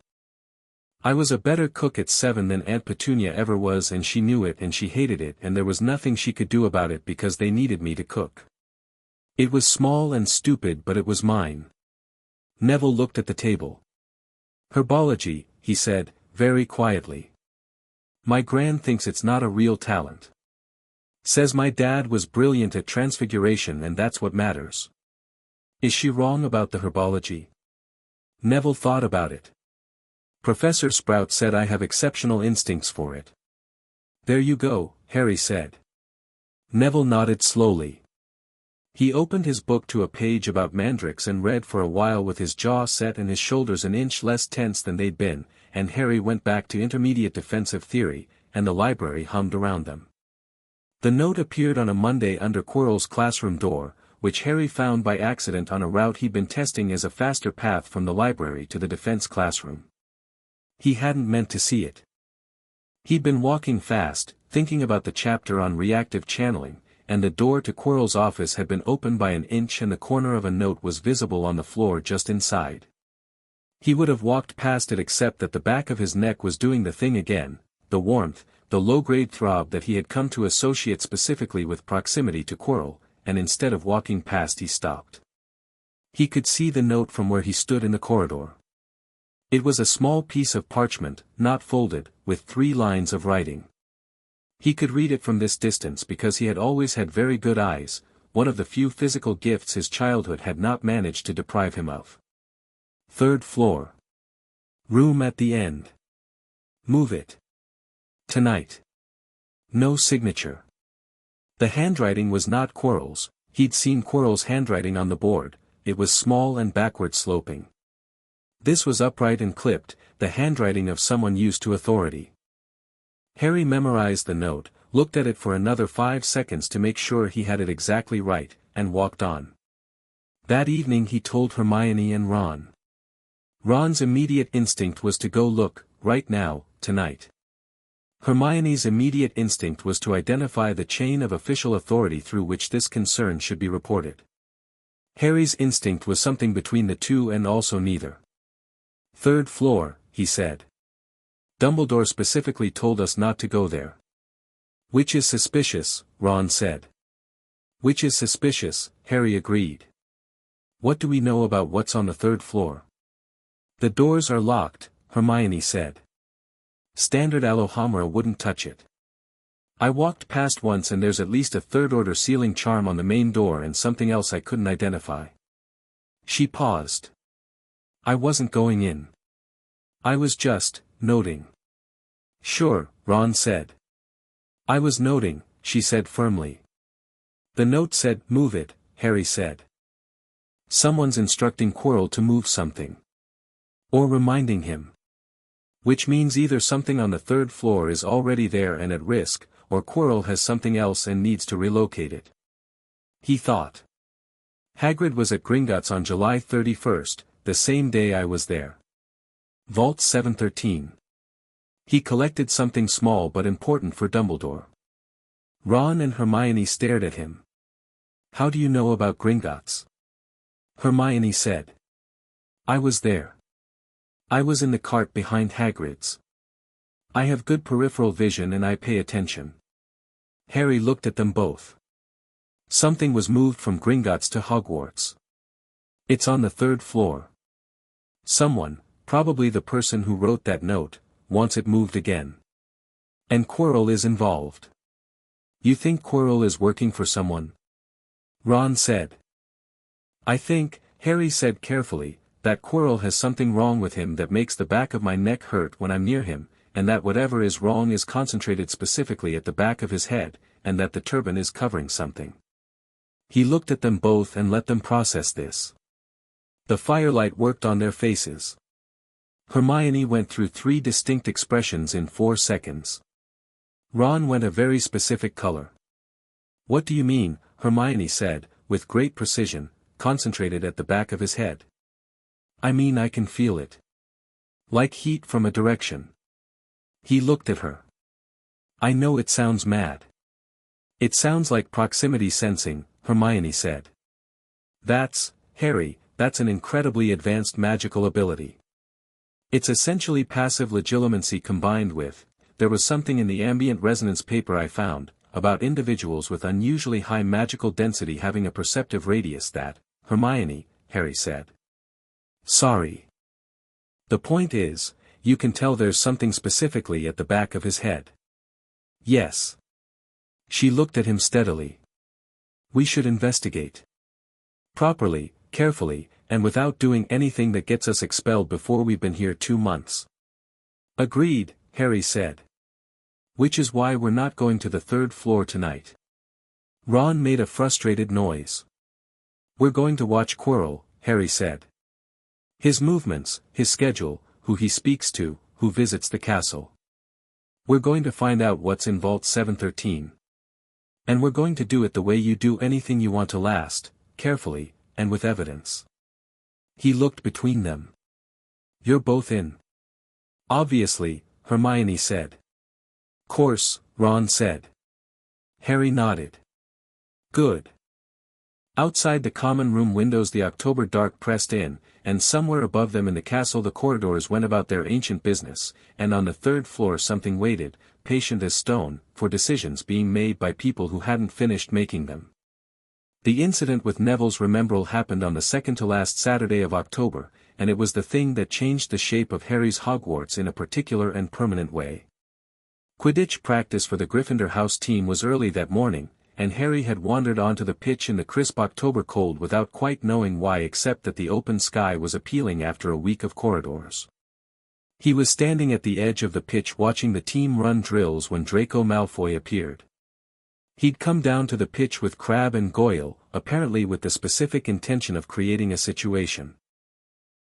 I was a better cook at 7 than Aunt Petunia ever was and she knew it and she hated it and there was nothing she could do about it because they needed me to cook. It was small and stupid but it was mine. Neville looked at the table. Herbology, he said, very quietly. My gran thinks it's not a real talent. Says my dad was brilliant at transfiguration and that's what matters. Is she wrong about the herbology? Neville thought about it. Professor Sprout said I have exceptional instincts for it. There you go, Harry said. Neville nodded slowly. He opened his book to a page about mandrakes and read for a while with his jaw set and his shoulders an inch less tense than they'd been, and Harry went back to intermediate defensive theory, and the library hummed around them. The note appeared on a Monday under Quirrell's classroom door, which Harry found by accident on a route he'd been testing as a faster path from the library to the defense classroom. He hadn't meant to see it. He'd been walking fast, thinking about the chapter on reactive channeling, and the door to Quirrell's office had been opened by an inch and the corner of a note was visible on the floor just inside. He would have walked past it except that the back of his neck was doing the thing again, the warmth, the low-grade throb that he had come to associate specifically with proximity to Quirrell, and instead of walking past he stopped. He could see the note from where he stood in the corridor. It was a small piece of parchment, not folded, with 3 lines of writing. He could read it from this distance because he had always had very good eyes, one of the few physical gifts his childhood had not managed to deprive him of. 3rd floor. Room at the end. Move it. Tonight. No signature. The handwriting was not Quirrell's. He'd seen Quirrell's handwriting on the board. It was small and backward sloping. This was upright and clipped, the handwriting of someone used to authority. Harry memorized the note, looked at it for another 5 seconds to make sure he had it exactly right, and walked on. That evening he told Hermione and Ron. Ron's immediate instinct was to go look, right now, tonight. Hermione's immediate instinct was to identify the chain of official authority through which this concern should be reported. Harry's instinct was something between the two and also neither. 3rd floor, he said. Dumbledore specifically told us not to go there. Which is suspicious, Ron said. Which is suspicious, Harry agreed. What do we know about what's on the 3rd floor? The doors are locked, Hermione said. Standard Alohomora wouldn't touch it. I walked past once and there's at least a 3rd-order sealing charm on the main door and something else I couldn't identify. She paused. I wasn't going in. I was just noting. Sure, Ron said. I was noting, she said firmly. The note said, move it, Harry said. Someone's instructing Quirrell to move something. Or reminding him. Which means either something on the 3rd floor is already there and at risk, or Quirrell has something else and needs to relocate it. He thought. Hagrid was at Gringotts on July 31st, the same day I was there. Vault 713. He collected something small but important for Dumbledore. Ron and Hermione stared at him. How do you know about Gringotts? Hermione said. I was there. I was in the cart behind Hagrid's. I have good peripheral vision and I pay attention. Harry looked at them both. Something was moved from Gringotts to Hogwarts. It's on the 3rd floor. Someone, probably the person who wrote that note, wants it moved again. And Quirrell is involved. You think Quirrell is working for someone? Ron said. I think, Harry said carefully, that Quirrell has something wrong with him that makes the back of my neck hurt when I'm near him, and that whatever is wrong is concentrated specifically at the back of his head, and that the turban is covering something. He looked at them both and let them process this. The firelight worked on their faces. Hermione went through 3 distinct expressions in 4 seconds. Ron went a very specific color. What do you mean, Hermione said, with great precision, concentrated at the back of his head. I mean I can feel it. Like heat from a direction. He looked at her. I know it sounds mad. It sounds like proximity sensing, Hermione said. Harry, that's an incredibly advanced magical ability. It's essentially passive legilimency combined with, there was something in the ambient resonance paper I found, about individuals with unusually high magical density having a perceptive radius that, Hermione, Harry said. Sorry. The point is, you can tell there's something specifically at the back of his head. Yes. She looked at him steadily. We should investigate. Properly, carefully, and without doing anything that gets us expelled before we've been here 2 months. Agreed, Harry said. Which is why we're not going to the 3rd floor tonight. Ron made a frustrated noise. We're going to watch Quirrell, Harry said. His movements, his schedule, who he speaks to, who visits the castle. We're going to find out what's in Vault 713. And we're going to do it the way you do anything you want to last, carefully, and with evidence. He looked between them. You're both in. Obviously, Hermione said. Course, Ron said. Harry nodded. Good. Outside the common room windows the October dark pressed in, and somewhere above them in the castle the corridors went about their ancient business, and on the 3rd floor something waited, patient as stone, for decisions being made by people who hadn't finished making them. The incident with Neville's Remembrall happened on the second-to-last Saturday of October, and it was the thing that changed the shape of Harry's Hogwarts in a particular and permanent way. Quidditch practice for the Gryffindor house team was early that morning, and Harry had wandered onto the pitch in the crisp October cold without quite knowing why except that the open sky was appealing after a week of corridors. He was standing at the edge of the pitch watching the team run drills when Draco Malfoy appeared. He'd come down to the pitch with Crabbe and Goyle, apparently with the specific intention of creating a situation.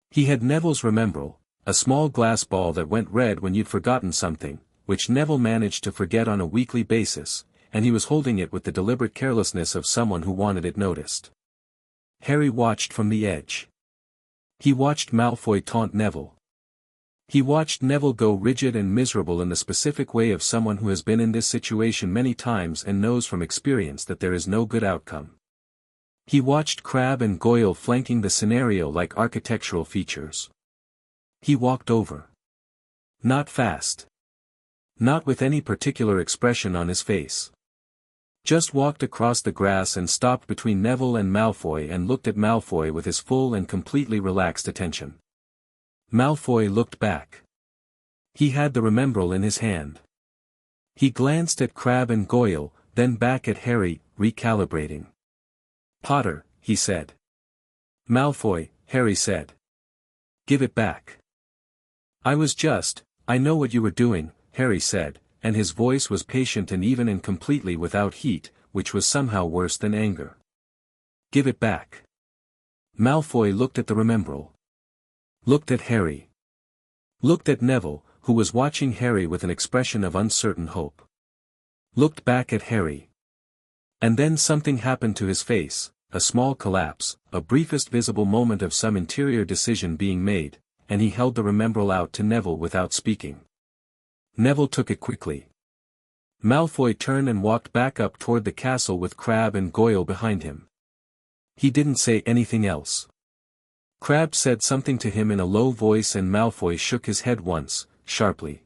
He had Neville's Remembrall, a small glass ball that went red when you'd forgotten something, which Neville managed to forget on a weekly basis, and he was holding it with the deliberate carelessness of someone who wanted it noticed. Harry watched from the edge. He watched Malfoy taunt Neville. He watched Neville go rigid and miserable in the specific way of someone who has been in this situation many times and knows from experience that there is no good outcome. He watched Crabbe and Goyle flanking the scenario like architectural features. He walked over. Not fast. Not with any particular expression on his face. Just walked across the grass and stopped between Neville and Malfoy and looked at Malfoy with his full and completely relaxed attention. Malfoy looked back. He had the Remembrall in his hand. He glanced at Crabbe and Goyle, then back at Harry, recalibrating. "Potter," he said. "Malfoy," Harry said. "Give it back." I know what you were doing," Harry said, and his voice was patient and even and completely without heat, which was somehow worse than anger. "Give it back." Malfoy looked at the Remembrall. Looked at Harry. Looked at Neville, who was watching Harry with an expression of uncertain hope. Looked back at Harry. And then something happened to his face, a small collapse, a briefest visible moment of some interior decision being made, and he held the Remembrall out to Neville without speaking. Neville took it quickly. Malfoy turned and walked back up toward the castle with Crabbe and Goyle behind him. He didn't say anything else. Crabbe said something to him in a low voice and Malfoy shook his head once, sharply.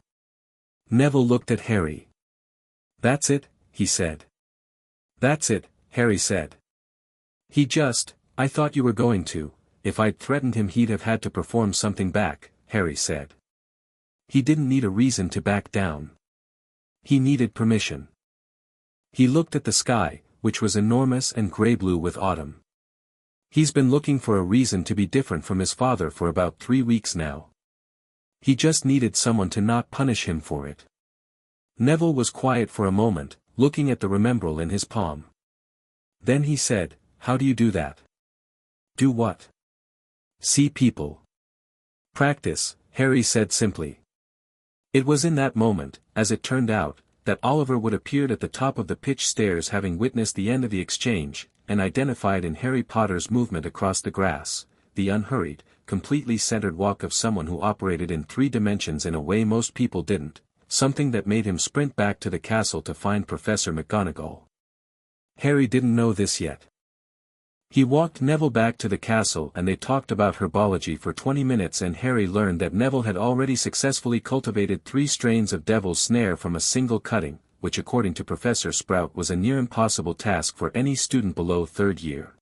Neville looked at Harry. "That's it," he said. "That's it," Harry said. I thought you were going to, if I'd threatened him he'd have had to perform something back," Harry said. He didn't need a reason to back down. He needed permission. He looked at the sky, which was enormous and grey-blue with autumn. He's been looking for a reason to be different from his father for about 3 weeks now. He just needed someone to not punish him for it. Neville was quiet for a moment, looking at the Remembrall in his palm. Then he said, "How do you do that?" "Do what?" "See people." "Practice," Harry said simply. It was in that moment, as it turned out, that Oliver Wood appeared at the top of the pitch stairs having witnessed the end of the exchange, and identified in Harry Potter's movement across the grass, the unhurried, completely centered walk of someone who operated in 3 dimensions in a way most people didn't, something that made him sprint back to the castle to find Professor McGonagall. Harry didn't know this yet. He walked Neville back to the castle and they talked about herbology for 20 minutes and Harry learned that Neville had already successfully cultivated 3 strains of Devil's Snare from a single cutting, which according to Professor Sprout was a near impossible task for any student below 3rd year.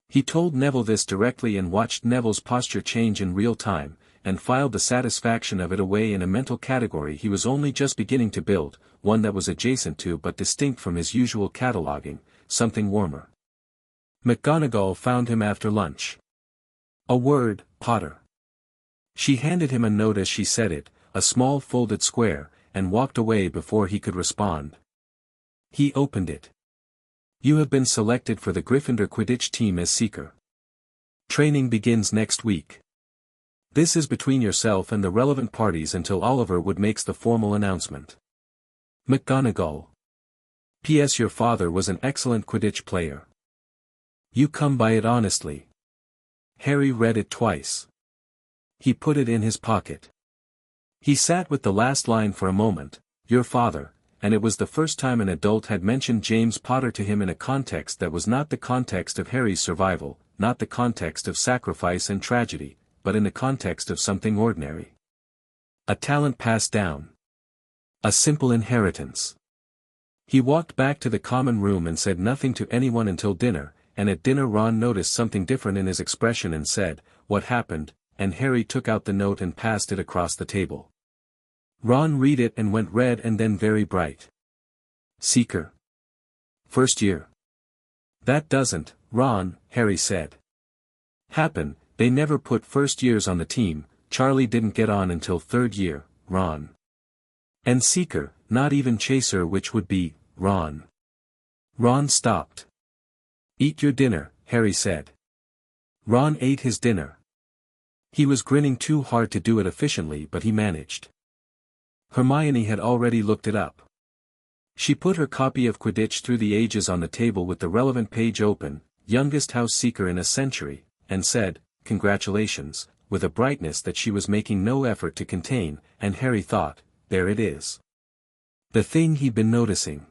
He told Neville this directly and watched Neville's posture change in real time, and filed the satisfaction of it away in a mental category he was only just beginning to build, one that was adjacent to but distinct from his usual cataloging, something warmer. McGonagall found him after lunch. "A word, Potter." She handed him a note as she said it, a small folded square, and walked away before he could respond. He opened it. "You have been selected for the Gryffindor Quidditch team as seeker. Training begins next week. This is between yourself and the relevant parties until Oliver Wood makes the formal announcement. McGonagall. P.S. Your father was an excellent Quidditch player. You come by it honestly." Harry read it twice. He put it in his pocket. He sat with the last line for a moment, "Your father," and it was the first time an adult had mentioned James Potter to him in a context that was not the context of Harry's survival, not the context of sacrifice and tragedy, but in the context of something ordinary. A talent passed down. A simple inheritance. He walked back to the common room and said nothing to anyone until dinner, and at dinner Ron noticed something different in his expression and said, "What happened?" and Harry took out the note and passed it across the table. Ron read it and went red and then very bright. "Seeker. First year." "That doesn't, Ron," Harry said. "Happen, they never put first years on the team, Charlie didn't get on until third year, Ron. And Seeker, not even Chaser, which would be, Ron." Ron stopped. "Eat your dinner," Harry said. Ron ate his dinner. He was grinning too hard to do it efficiently, but he managed. Hermione had already looked it up. She put her copy of Quidditch Through the Ages on the table with the relevant page open, youngest house seeker in a century, and said, "Congratulations," with a brightness that she was making no effort to contain, and Harry thought, there it is. The thing he'd been noticing.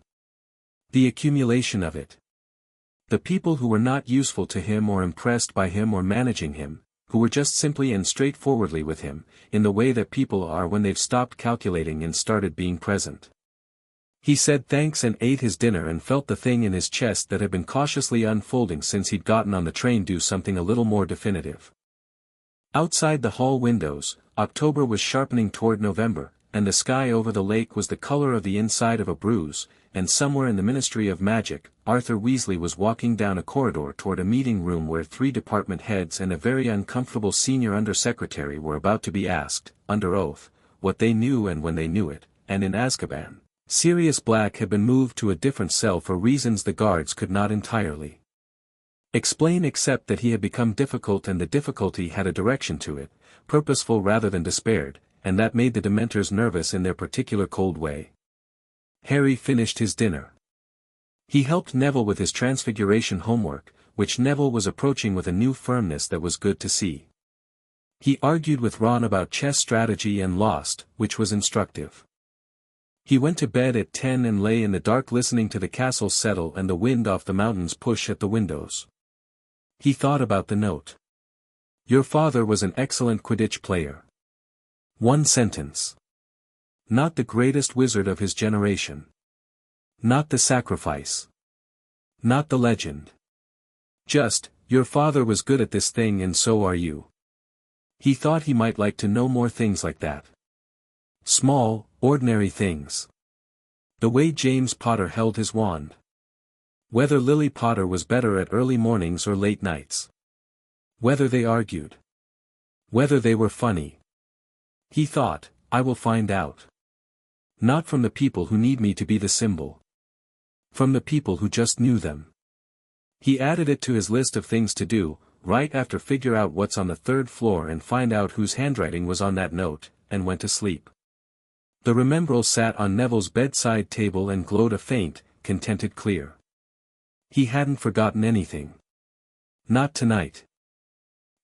The accumulation of it. The people who were not useful to him or impressed by him or managing him, who were just simply and straightforwardly with him, in the way that people are when they've stopped calculating and started being present. He said thanks and ate his dinner and felt the thing in his chest that had been cautiously unfolding since he'd gotten on the train do something a little more definitive. Outside the hall windows, October was sharpening toward November, and the sky over the lake was the color of the inside of a bruise, and somewhere in the Ministry of Magic, Arthur Weasley was walking down a corridor toward a meeting room where 3 department heads and a very uncomfortable senior undersecretary were about to be asked, under oath, what they knew and when they knew it, and in Azkaban, Sirius Black had been moved to a different cell for reasons the guards could not entirely explain, except that he had become difficult and the difficulty had a direction to it, purposeful rather than despaired, and that made the Dementors nervous in their particular cold way. Harry finished his dinner. He helped Neville with his Transfiguration homework, which Neville was approaching with a new firmness that was good to see. He argued with Ron about chess strategy and lost, which was instructive. He went to bed at 10 and lay in the dark listening to the castle settle and the wind off the mountains push at the windows. He thought about the note. "Your father was an excellent Quidditch player." One sentence. Not the greatest wizard of his generation. Not the sacrifice. Not the legend. Just, "Your father was good at this thing and so are you." He thought he might like to know more things like that. Small, ordinary things. The way James Potter held his wand. Whether Lily Potter was better at early mornings or late nights. Whether they argued. Whether they were funny. He thought, I will find out. Not from the people who need me to be the symbol. From the people who just knew them. He added it to his list of things to do, right after figure out what's on the 3rd floor and find out whose handwriting was on that note, and went to sleep. The Remembrall sat on Neville's bedside table and glowed a faint, contented clear. He hadn't forgotten anything. Not tonight.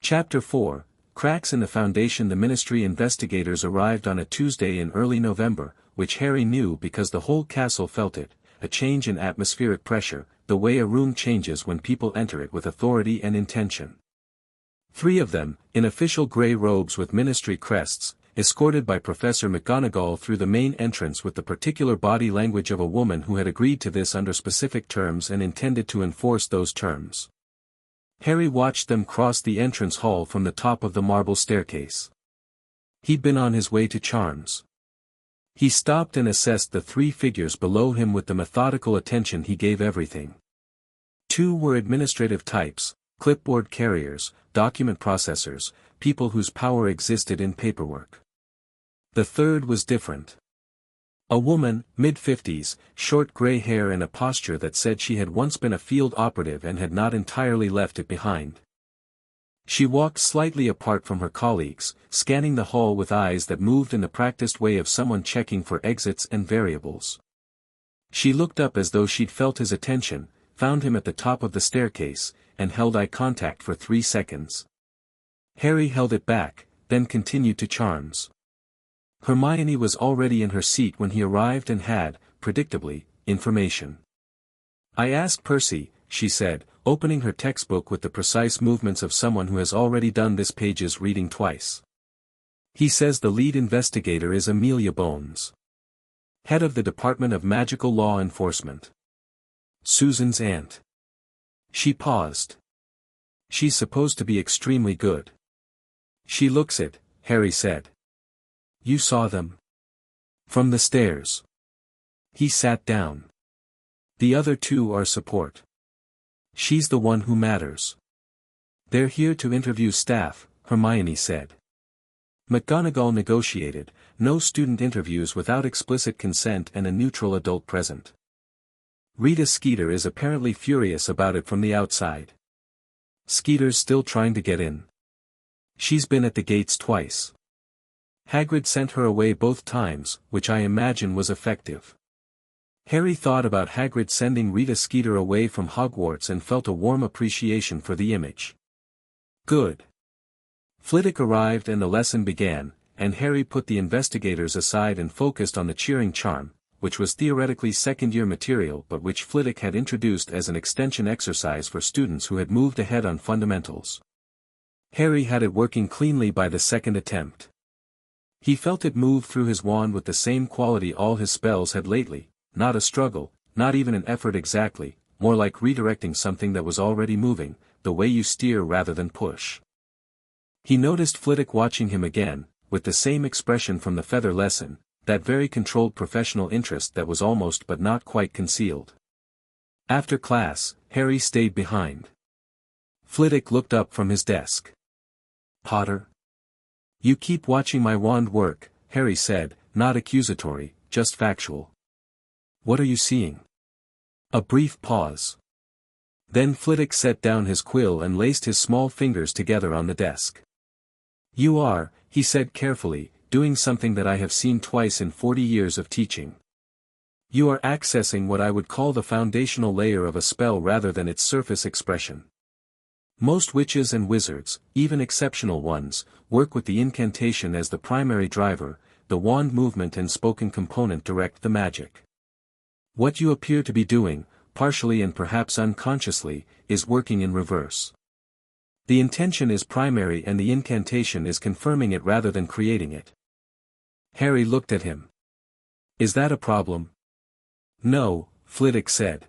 Chapter 4, Cracks in the Foundation. The Ministry investigators arrived on a Tuesday in early November, which Harry knew because the whole castle felt it, a change in atmospheric pressure, the way a room changes when people enter it with authority and intention. 3 of them, in official grey robes with ministry crests, escorted by Professor McGonagall through the main entrance with the particular body language of a woman who had agreed to this under specific terms and intended to enforce those terms. Harry watched them cross the entrance hall from the top of the marble staircase. He'd been on his way to Charms. He stopped and assessed the 3 figures below him with the methodical attention he gave everything. 2 were administrative types, clipboard carriers, document processors, people whose power existed in paperwork. The 3rd was different. A woman, mid-50s, short grey hair and a posture that said she had once been a field operative and had not entirely left it behind. She walked slightly apart from her colleagues, scanning the hall with eyes that moved in the practiced way of someone checking for exits and variables. She looked up as though she'd felt his attention, found him at the top of the staircase, and held eye contact for 3 seconds. Harry held it back, then continued to Charms. Hermione was already in her seat when he arrived and had, predictably, information. "I asked Percy," she said, opening her textbook with the precise movements of someone who has already done this page's reading twice. "He says the lead investigator is Amelia Bones." Head of the Department of Magical Law Enforcement. Susan's aunt. She paused. She's supposed to be extremely good. She looks it, Harry said. You saw them? From the stairs. He sat down. The other two are support. She's the one who matters. They're here to interview staff, Hermione said. McGonagall negotiated, no student interviews without explicit consent and a neutral adult present. Rita Skeeter is apparently furious about it from the outside. Skeeter's still trying to get in. She's been at the gates twice. Hagrid sent her away both times, which I imagine was effective. Harry thought about Hagrid sending Rita Skeeter away from Hogwarts and felt a warm appreciation for the image. Good. Flitwick arrived and the lesson began, and Harry put the investigators aside and focused on the cheering charm, which was theoretically second-year material but which Flitwick had introduced as an extension exercise for students who had moved ahead on fundamentals. Harry had it working cleanly by the second attempt. He felt it move through his wand with the same quality all his spells had lately, not a struggle, not even an effort exactly, more like redirecting something that was already moving, the way you steer rather than push. He noticed Flitwick watching him again, with the same expression from the feather lesson, that very controlled professional interest that was almost but not quite concealed. After class, Harry stayed behind. Flitwick looked up from his desk. Potter? You keep watching my wand work, Harry said, not accusatory, just factual. What are you seeing? A brief pause. Then Flitwick set down his quill and laced his small fingers together on the desk. You are, he said carefully, doing something that I have seen twice in 40 years of teaching. You are accessing what I would call the foundational layer of a spell rather than its surface expression. Most witches and wizards, even exceptional ones, work with the incantation as the primary driver, the wand movement and spoken component direct the magic. What you appear to be doing, partially and perhaps unconsciously, is working in reverse. The intention is primary and the incantation is confirming it rather than creating it. Harry looked at him. Is that a problem? No, Flitwick said.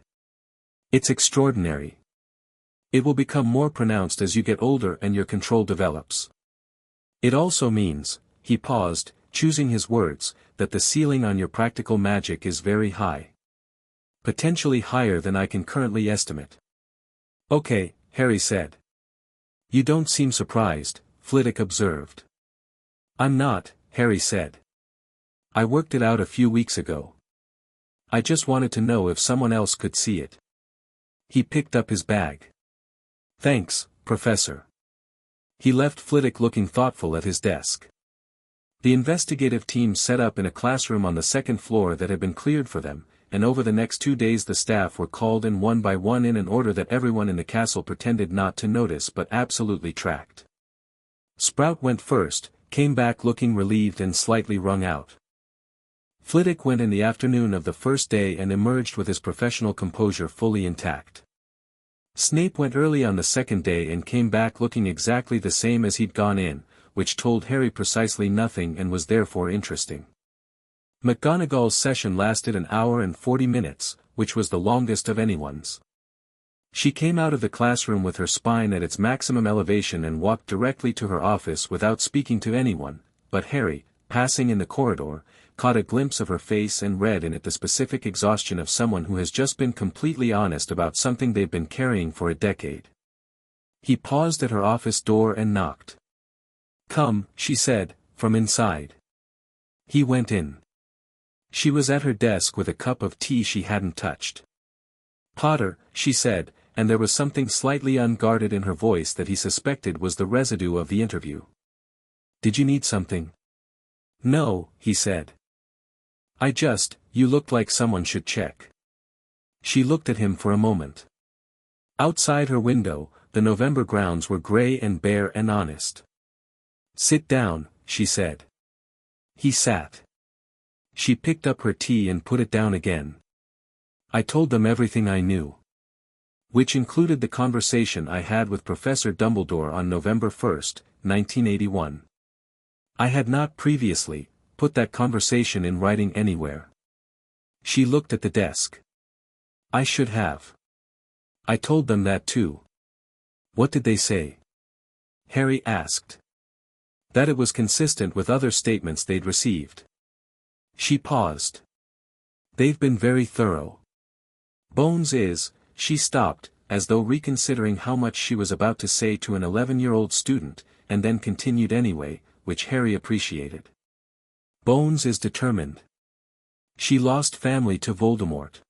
It's extraordinary. It will become more pronounced as you get older and your control develops. It also means, he paused, choosing his words, that the ceiling on your practical magic is very high. Potentially higher than I can currently estimate. Okay, Harry said. You don't seem surprised, Flitwick observed. I'm not, Harry said. I worked it out a few weeks ago. I just wanted to know if someone else could see it. He picked up his bag. Thanks, Professor. He left Flitwick looking thoughtful at his desk. The investigative team set up in a classroom on the second floor that had been cleared for them, and over the next 2 days the staff were called in one by one in an order that everyone in the castle pretended not to notice but absolutely tracked. Sprout went first, came back looking relieved and slightly wrung out. Flitwick went in the afternoon of the first day and emerged with his professional composure fully intact. Snape went early on the second day and came back looking exactly the same as he'd gone in, which told Harry precisely nothing and was therefore interesting. McGonagall's session lasted an hour and 40 minutes, which was the longest of anyone's. She came out of the classroom with her spine at its maximum elevation and walked directly to her office without speaking to anyone, but Harry, passing in the corridor, caught a glimpse of her face and read in it the specific exhaustion of someone who has just been completely honest about something they've been carrying for a decade. He paused at her office door and knocked. Come, she said, from inside. He went in. She was at her desk with a cup of tea she hadn't touched. Potter, she said, and there was something slightly unguarded in her voice that he suspected was the residue of the interview. Did you need something? No, he said. You looked like someone should check. She looked at him for a moment. Outside her window, the November grounds were gray and bare and honest. Sit down, she said. He sat. She picked up her tea and put it down again. I told them everything I knew. Which included the conversation I had with Professor Dumbledore on November 1st, 1981. I had not previously put that conversation in writing anywhere. She looked at the desk. I should have. I told them that too. What did they say? Harry asked. That it was consistent with other statements they'd received. She paused. They've been very thorough. Bones is, she stopped, as though reconsidering how much she was about to say to an 11-year-old student, and then continued anyway, which Harry appreciated. Bones is determined. She lost family to Voldemort.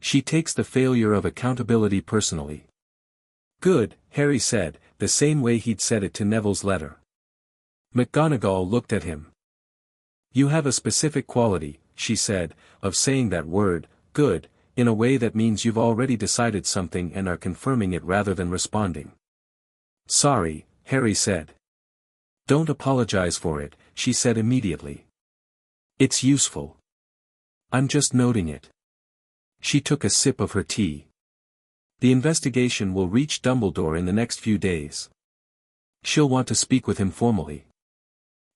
She takes the failure of accountability personally. Good, Harry said, the same way he'd said it to Neville's letter. McGonagall looked at him. You have a specific quality, she said, of saying that word, good, in a way that means you've already decided something and are confirming it rather than responding. Sorry, Harry said. Don't apologize for it, she said immediately. It's useful. I'm just noting it. She took a sip of her tea. The investigation will reach Dumbledore in the next few days. She'll want to speak with him formally.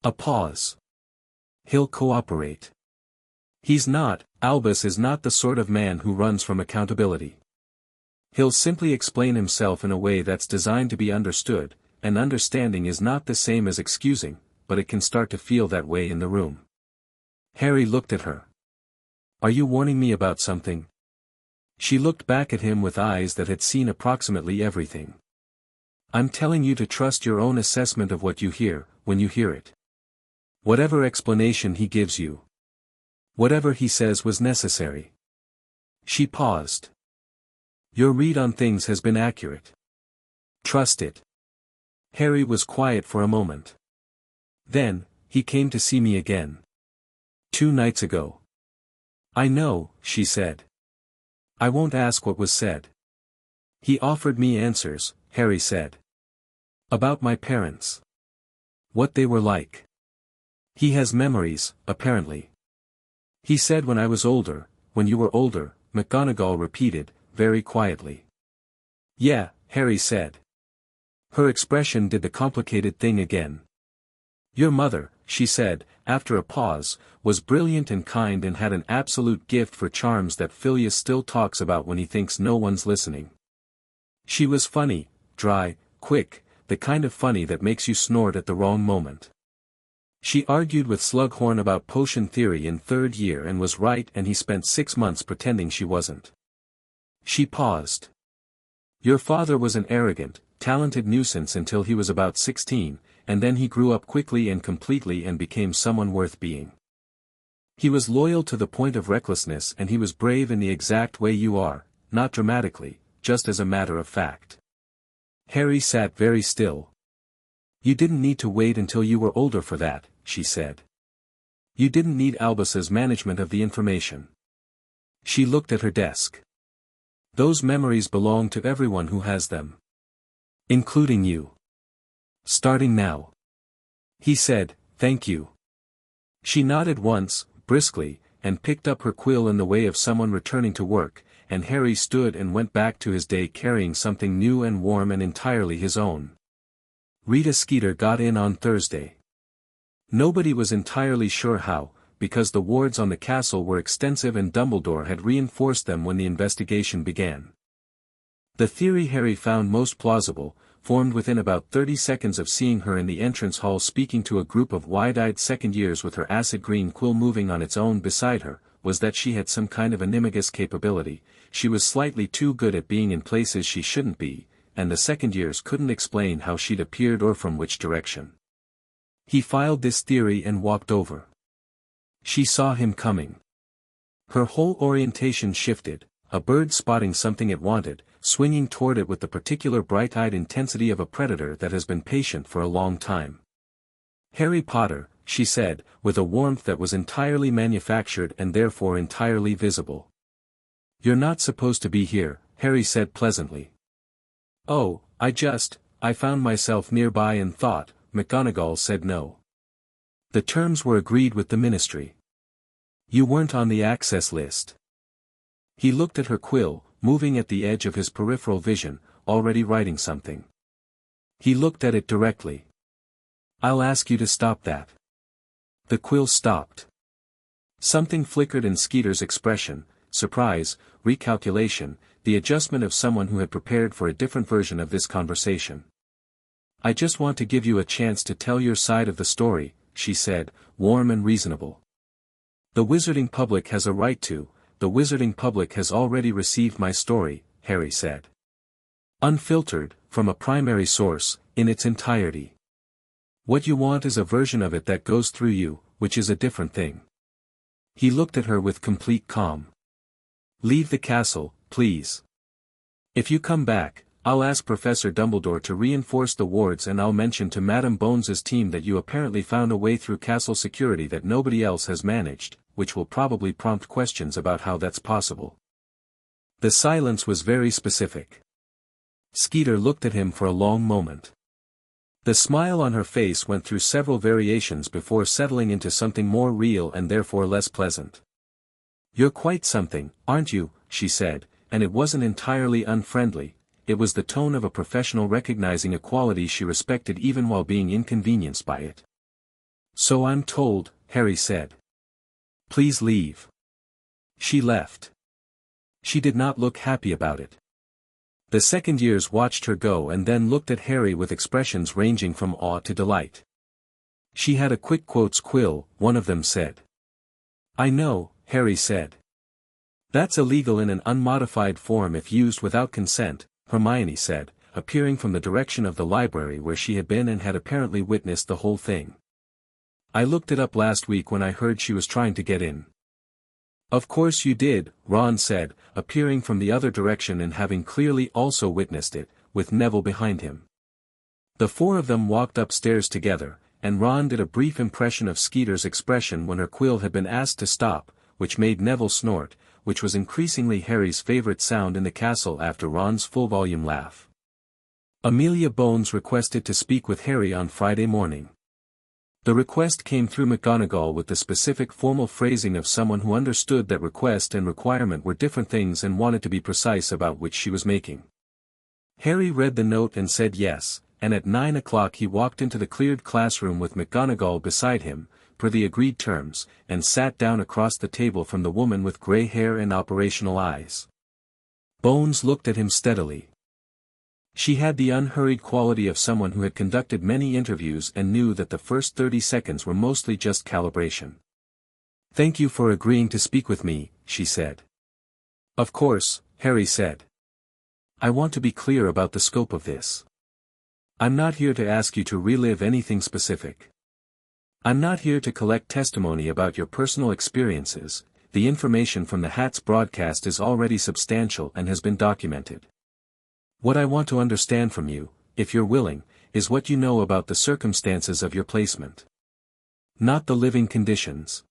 A pause. He'll cooperate. He's not, Albus is not the sort of man who runs from accountability. He'll simply explain himself in a way that's designed to be understood, and understanding is not the same as excusing, but it can start to feel that way in the room. Harry looked at her. Are you warning me about something? She looked back at him with eyes that had seen approximately everything. I'm telling you to trust your own assessment of what you hear, when you hear it. Whatever explanation he gives you. Whatever he says was necessary. She paused. Your read on things has been accurate. Trust it. Harry was quiet for a moment. Then, he came to see me again. 2 nights ago. I know, she said. I won't ask what was said. He offered me answers, Harry said. About my parents. What they were like. He has memories, apparently. He said when I was older, when you were older, McGonagall repeated, very quietly. Yeah, Harry said. Her expression did the complicated thing again. Your mother, she said, after a pause, was brilliant and kind and had an absolute gift for charms that Phileas still talks about when he thinks no one's listening. She was funny, dry, quick, the kind of funny that makes you snort at the wrong moment. She argued with Slughorn about potion theory in 3rd year and was right, and he spent 6 months pretending she wasn't. She paused. Your father was an arrogant, talented nuisance until he was about 16, and then he grew up quickly and completely and became someone worth being. He was loyal to the point of recklessness, and he was brave in the exact way you are, not dramatically, just as a matter of fact. Harry sat very still. You didn't need to wait until you were older for that, she said. You didn't need Albus's management of the information. She looked at her desk. Those memories belong to everyone who has them. Including you. Starting now. He said, thank you. She nodded once, briskly, and picked up her quill in the way of someone returning to work, and Harry stood and went back to his day carrying something new and warm and entirely his own. Rita Skeeter got in on Thursday. Nobody was entirely sure how, because the wards on the castle were extensive and Dumbledore had reinforced them when the investigation began. The theory Harry found most plausible, formed within about 30 seconds of seeing her in the entrance hall speaking to a group of wide-eyed second years with her acid green quill moving on its own beside her, was that she had some kind of animagus capability. She was slightly too good at being in places she shouldn't be, and the second years couldn't explain how she'd appeared or from which direction. He filed this theory and walked over. She saw him coming. Her whole orientation shifted, a bird spotting something it wanted, swinging toward it with the particular bright-eyed intensity of a predator that has been patient for a long time. Harry Potter, she said, with a warmth that was entirely manufactured and therefore entirely visible. You're not supposed to be here, Harry said pleasantly. Oh, I found myself nearby and thought, McGonagall said no. The terms were agreed with the Ministry. You weren't on the access list. He looked at her quill, moving at the edge of his peripheral vision, already writing something. He looked at it directly. I'll ask you to stop that. The quill stopped. Something flickered in Skeeter's expression: surprise, recalculation, the adjustment of someone who had prepared for a different version of this conversation. "I just want to give you a chance to tell your side of the story," she said, warm and reasonable. "The wizarding public has a right to, the wizarding public has already received my story," Harry said. "Unfiltered, from a primary source, in its entirety. What you want is a version of it that goes through you, which is a different thing." He looked at her with complete calm. "Leave the castle, please. If you come back, I'll ask Professor Dumbledore to reinforce the wards, and I'll mention to Madame Bones's team that you apparently found a way through castle security that nobody else has managed, which will probably prompt questions about how that's possible." The silence was very specific. Skeeter looked at him for a long moment. The smile on her face went through several variations before settling into something more real and therefore less pleasant. "You're quite something, aren't you?" she said, and it wasn't entirely unfriendly. It was the tone of a professional recognizing a quality she respected even while being inconvenienced by it. "So I'm told," Harry said. "Please leave." She left. She did not look happy about it. The second years watched her go and then looked at Harry with expressions ranging from awe to delight. "She had a quick quotes quill," one of them said. "I know," Harry said. "That's illegal in an unmodified form if used without consent," Hermione said, appearing from the direction of the library where she had been and had apparently witnessed the whole thing. "I looked it up last week when I heard she was trying to get in." "Of course you did," Ron said, appearing from the other direction and having clearly also witnessed it, with Neville behind him. The four of them walked upstairs together, and Ron did a brief impression of Skeeter's expression when her quill had been asked to stop, which made Neville snort, which was increasingly Harry's favorite sound in the castle after Ron's full-volume laugh. Amelia Bones requested to speak with Harry on Friday morning. The request came through McGonagall with the specific formal phrasing of someone who understood that request and requirement were different things and wanted to be precise about which she was making. Harry read the note and said yes, and at 9 o'clock he walked into the cleared classroom with McGonagall beside him, per the agreed terms, and sat down across the table from the woman with grey hair and operational eyes. Bones looked at him steadily. She had the unhurried quality of someone who had conducted many interviews and knew that the first 30 seconds were mostly just calibration. "Thank you for agreeing to speak with me," she said. "Of course," Harry said. "I want to be clear about the scope of this. I'm not here to ask you to relive anything specific. I'm not here to collect testimony about your personal experiences. The information from the Hats broadcast is already substantial and has been documented. What I want to understand from you, if you're willing, is what you know about the circumstances of your placement. Not the living conditions.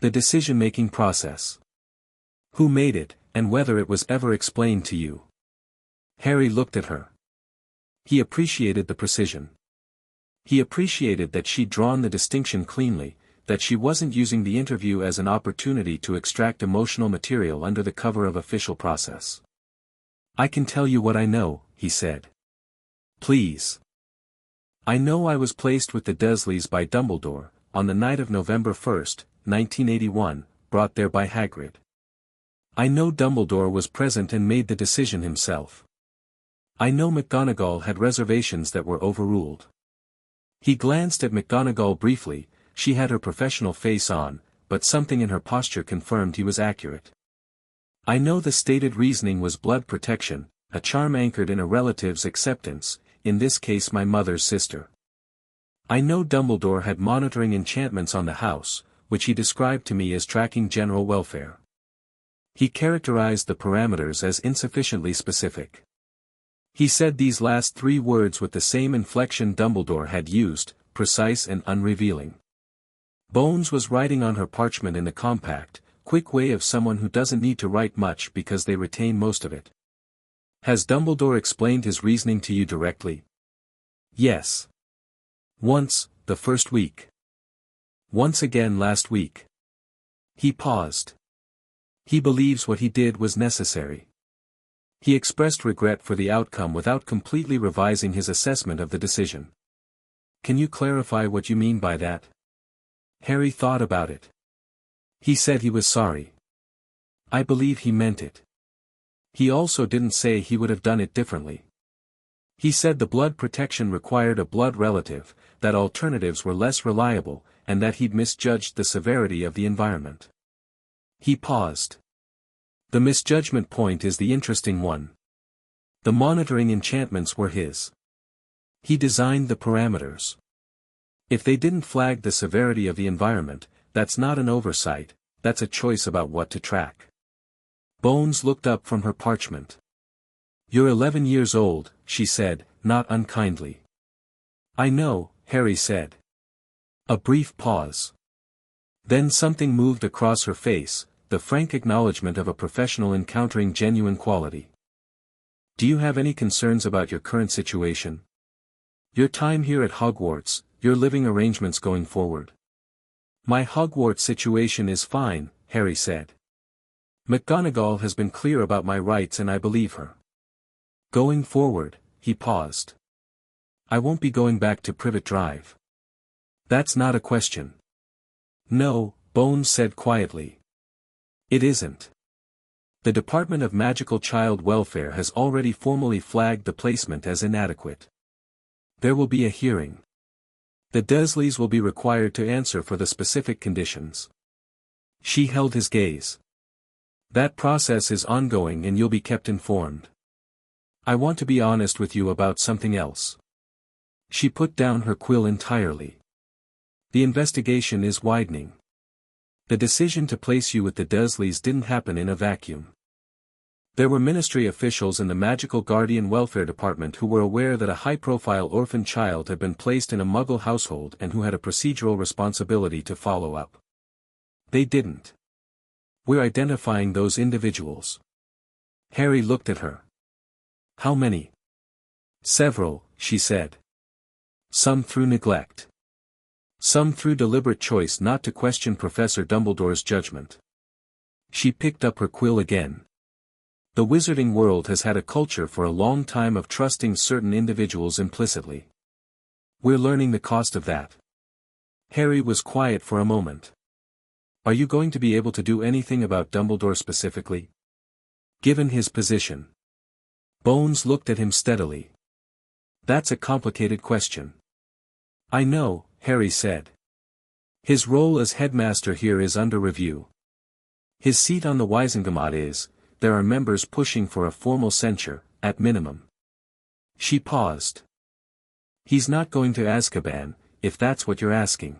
The decision-making process. Who made it, and whether it was ever explained to you." Harry looked at her. He appreciated the precision. He appreciated that she'd drawn the distinction cleanly, that she wasn't using the interview as an opportunity to extract emotional material under the cover of official process. "I can tell you what I know," he said. "Please." "I know I was placed with the Dursleys by Dumbledore, on the night of November 1st, 1981, brought there by Hagrid. I know Dumbledore was present and made the decision himself. I know McGonagall had reservations that were overruled." He glanced at McGonagall briefly. She had her professional face on, but something in her posture confirmed he was accurate. "I know the stated reasoning was blood protection, a charm anchored in a relative's acceptance, in this case my mother's sister. I know Dumbledore had monitoring enchantments on the house, which he described to me as tracking general welfare. He characterized the parameters as insufficiently specific. He said these last three words with the same inflection Dumbledore had used, precise and unrevealing. Bones was writing on her parchment in the compact, quick way of someone who doesn't need to write much because they retain most of it. Has Dumbledore explained his reasoning to you directly? Yes. Once, the first week. Once again last week. He paused. He believes what he did was necessary. He expressed regret for the outcome without completely revising his assessment of the decision. Can you clarify what you mean by that? Harry thought about it. He said he was sorry. I believe he meant it. He also didn't say he would have done it differently. He said the blood protection required a blood relative, that alternatives were less reliable, and that he'd misjudged the severity of the environment. He paused. The misjudgment point is the interesting one. The monitoring enchantments were his. He designed the parameters. If they didn't flag the severity of the environment, that's not an oversight, that's a choice about what to track. Bones looked up from her parchment. You're 11 years old, she said, not unkindly. I know, Harry said. A brief pause. Then something moved across her face, the frank acknowledgement of a professional encountering genuine quality. Do you have any concerns about your current situation? Your time here at Hogwarts, your living arrangements going forward? My Hogwarts situation is fine, Harry said. McGonagall has been clear about my rights and I believe her. Going forward, he paused. I won't be going back to Privet Drive. That's not a question. No, Bones said quietly. It isn't. The Department of Magical Child Welfare has already formally flagged the placement as inadequate. There will be a hearing. The Dursleys will be required to answer for the specific conditions. She held his gaze. That process is ongoing and you'll be kept informed. I want to be honest with you about something else. She put down her quill entirely. The investigation is widening. The decision to place you with the Dursleys didn't happen in a vacuum. There were ministry officials in the Magical Guardian Welfare Department who were aware that a high-profile orphan child had been placed in a Muggle household and who had a procedural responsibility to follow up. They didn't. We're identifying those individuals. Harry looked at her. How many? Several, she said. Some through neglect. Some through deliberate choice not to question Professor Dumbledore's judgment. She picked up her quill again. The wizarding world has had a culture for a long time of trusting certain individuals implicitly. We're learning the cost of that. Harry was quiet for a moment. Are you going to be able to do anything about Dumbledore specifically? Given his position. Bones looked at him steadily. That's a complicated question. I know, Harry said. His role as headmaster here is under review. His seat on the Wisengamot is, there are members pushing for a formal censure, at minimum. She paused. He's not going to Azkaban, if that's what you're asking.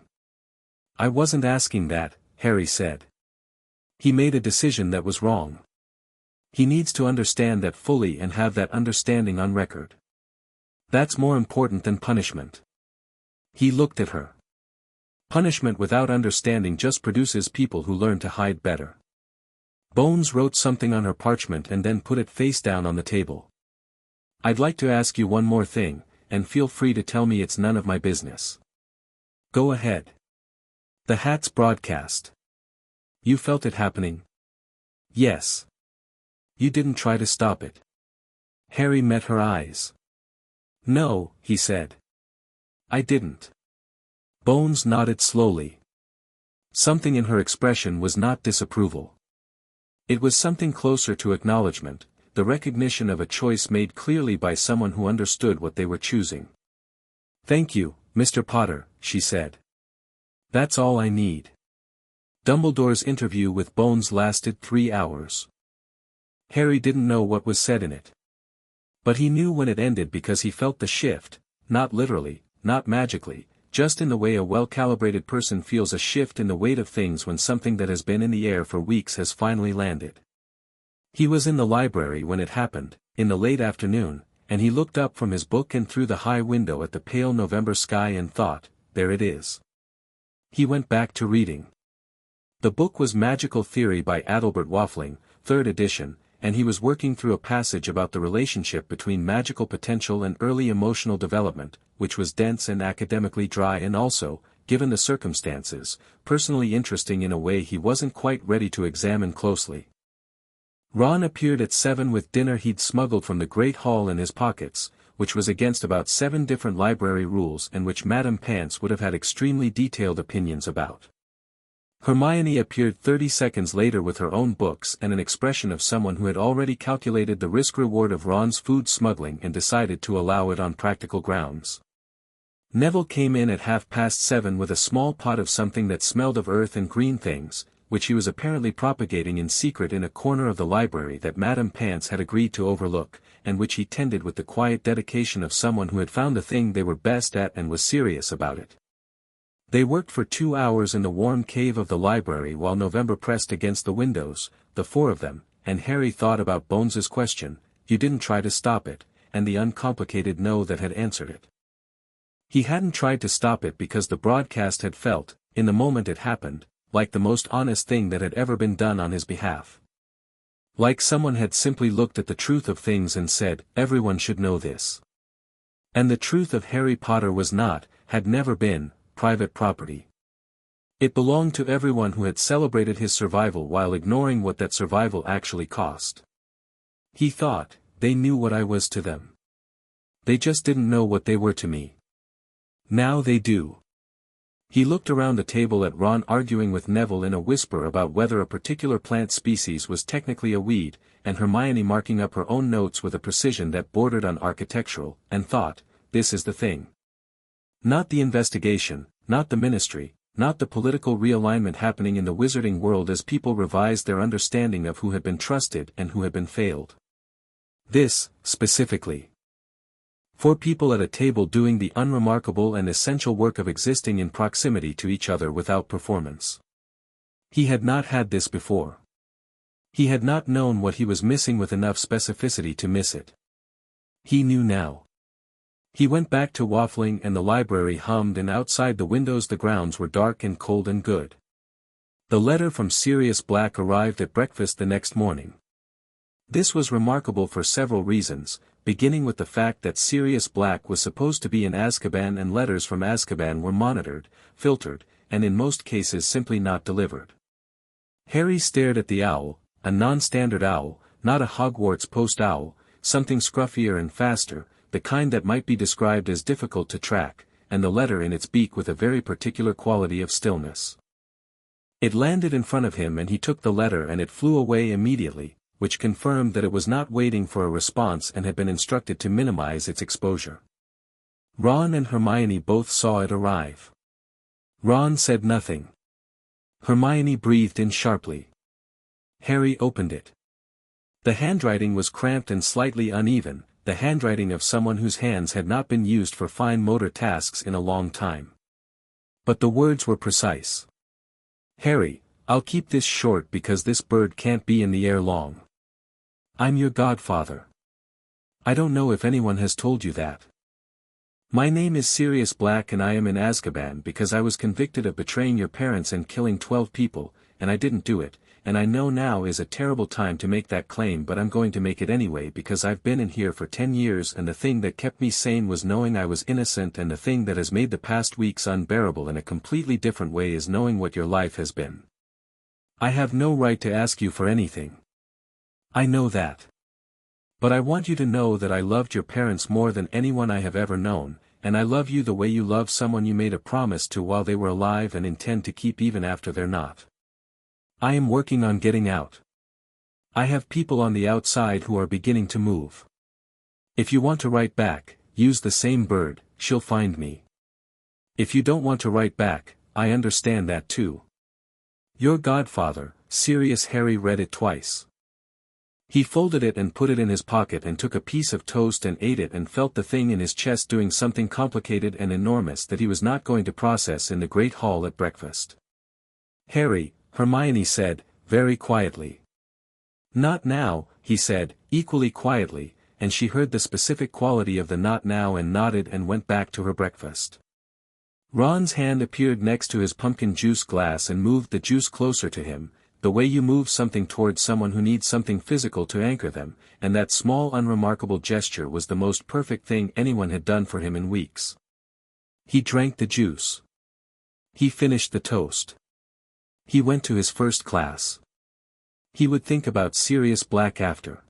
I wasn't asking that, Harry said. He made a decision that was wrong. He needs to understand that fully and have that understanding on record. That's more important than punishment. He looked at her. Punishment without understanding just produces people who learn to hide better. Bones wrote something on her parchment and then put it face down on the table. I'd like to ask you one more thing, and feel free to tell me it's none of my business. Go ahead. The Hat's broadcast. You felt it happening? Yes. You didn't try to stop it. Harry met her eyes. No, he said. I didn't. Bones nodded slowly. Something in her expression was not disapproval. It was something closer to acknowledgement, the recognition of a choice made clearly by someone who understood what they were choosing. Thank you, Mr. Potter, she said. That's all I need. Dumbledore's interview with Bones lasted 3 hours. Harry didn't know what was said in it. But he knew when it ended because he felt the shift, not literally, not magically, just in the way a well-calibrated person feels a shift in the weight of things when something that has been in the air for weeks has finally landed. He was in the library when it happened, in the late afternoon, and he looked up from his book and through the high window at the pale November sky and thought, there it is. He went back to reading. The book was Magical Theory by Adalbert Waffling, 3rd edition, and he was working through a passage about the relationship between magical potential and early emotional development, which was dense and academically dry and also, given the circumstances, personally interesting in a way he wasn't quite ready to examine closely. Ron appeared at 7 with dinner he'd smuggled from the Great Hall in his pockets, which was against about 7 different library rules and which Madame Pants would have had extremely detailed opinions about. Hermione appeared 30 seconds later with her own books and an expression of someone who had already calculated the risk-reward of Ron's food smuggling and decided to allow it on practical grounds. Neville came in at 7:30 with a small pot of something that smelled of earth and green things, which he was apparently propagating in secret in a corner of the library that Madame Pants had agreed to overlook, and which he tended with the quiet dedication of someone who had found the thing they were best at and was serious about it. They worked for 2 hours in the warm cave of the library while November pressed against the windows, the four of them, and Harry thought about Bones's question, "You didn't try to stop it," and the uncomplicated no that had answered it. He hadn't tried to stop it because the broadcast had felt, in the moment it happened, like the most honest thing that had ever been done on his behalf. Like someone had simply looked at the truth of things and said, "Everyone should know this." And the truth of Harry Potter was not, had never been, private property. It belonged to everyone who had celebrated his survival while ignoring what that survival actually cost. He thought, they knew what I was to them. They just didn't know what they were to me. Now they do. He looked around the table at Ron arguing with Neville in a whisper about whether a particular plant species was technically a weed, and Hermione marking up her own notes with a precision that bordered on architectural, and thought, this is the thing. Not the investigation, not the ministry, not the political realignment happening in the wizarding world as people revised their understanding of who had been trusted and who had been failed. This, specifically. 4 people at a table doing the unremarkable and essential work of existing in proximity to each other without performance. He had not had this before. He had not known what he was missing with enough specificity to miss it. He knew now. He went back to waffling and the library hummed, and outside the windows the grounds were dark and cold and good. The letter from Sirius Black arrived at breakfast the next morning. This was remarkable for several reasons, beginning with the fact that Sirius Black was supposed to be in Azkaban and letters from Azkaban were monitored, filtered, and in most cases simply not delivered. Harry stared at the owl, a non-standard owl, not a Hogwarts post owl, something scruffier and faster, the kind that might be described as difficult to track, and the letter in its beak with a very particular quality of stillness. It landed in front of him and he took the letter and it flew away immediately, which confirmed that it was not waiting for a response and had been instructed to minimize its exposure. Ron and Hermione both saw it arrive. Ron said nothing. Hermione breathed in sharply. Harry opened it. The handwriting was cramped and slightly uneven, the handwriting of someone whose hands had not been used for fine motor tasks in a long time. But the words were precise. Harry, I'll keep this short because this bird can't be in the air long. I'm your godfather. I don't know if anyone has told you that. My name is Sirius Black and I am in Azkaban because I was convicted of betraying your parents and killing 12 people, and I didn't do it, and I know now is a terrible time to make that claim, but I'm going to make it anyway because I've been in here for 10 years and the thing that kept me sane was knowing I was innocent, and the thing that has made the past weeks unbearable in a completely different way is knowing what your life has been. I have no right to ask you for anything. I know that. But I want you to know that I loved your parents more than anyone I have ever known, and I love you the way you love someone you made a promise to while they were alive and intend to keep even after they're not. I am working on getting out. I have people on the outside who are beginning to move. If you want to write back, use the same bird, she'll find me. If you don't want to write back, I understand that too. Your godfather, Sirius. Harry read it twice. He folded it and put it in his pocket and took a piece of toast and ate it and felt the thing in his chest doing something complicated and enormous that he was not going to process in the great hall at breakfast. Harry, Hermione said, very quietly. Not now, he said, equally quietly, and she heard the specific quality of the not now and nodded and went back to her breakfast. Ron's hand appeared next to his pumpkin juice glass and moved the juice closer to him, the way you move something towards someone who needs something physical to anchor them, and that small unremarkable gesture was the most perfect thing anyone had done for him in weeks. He drank the juice. He finished the toast. He went to his first class. He would think about Sirius Black after.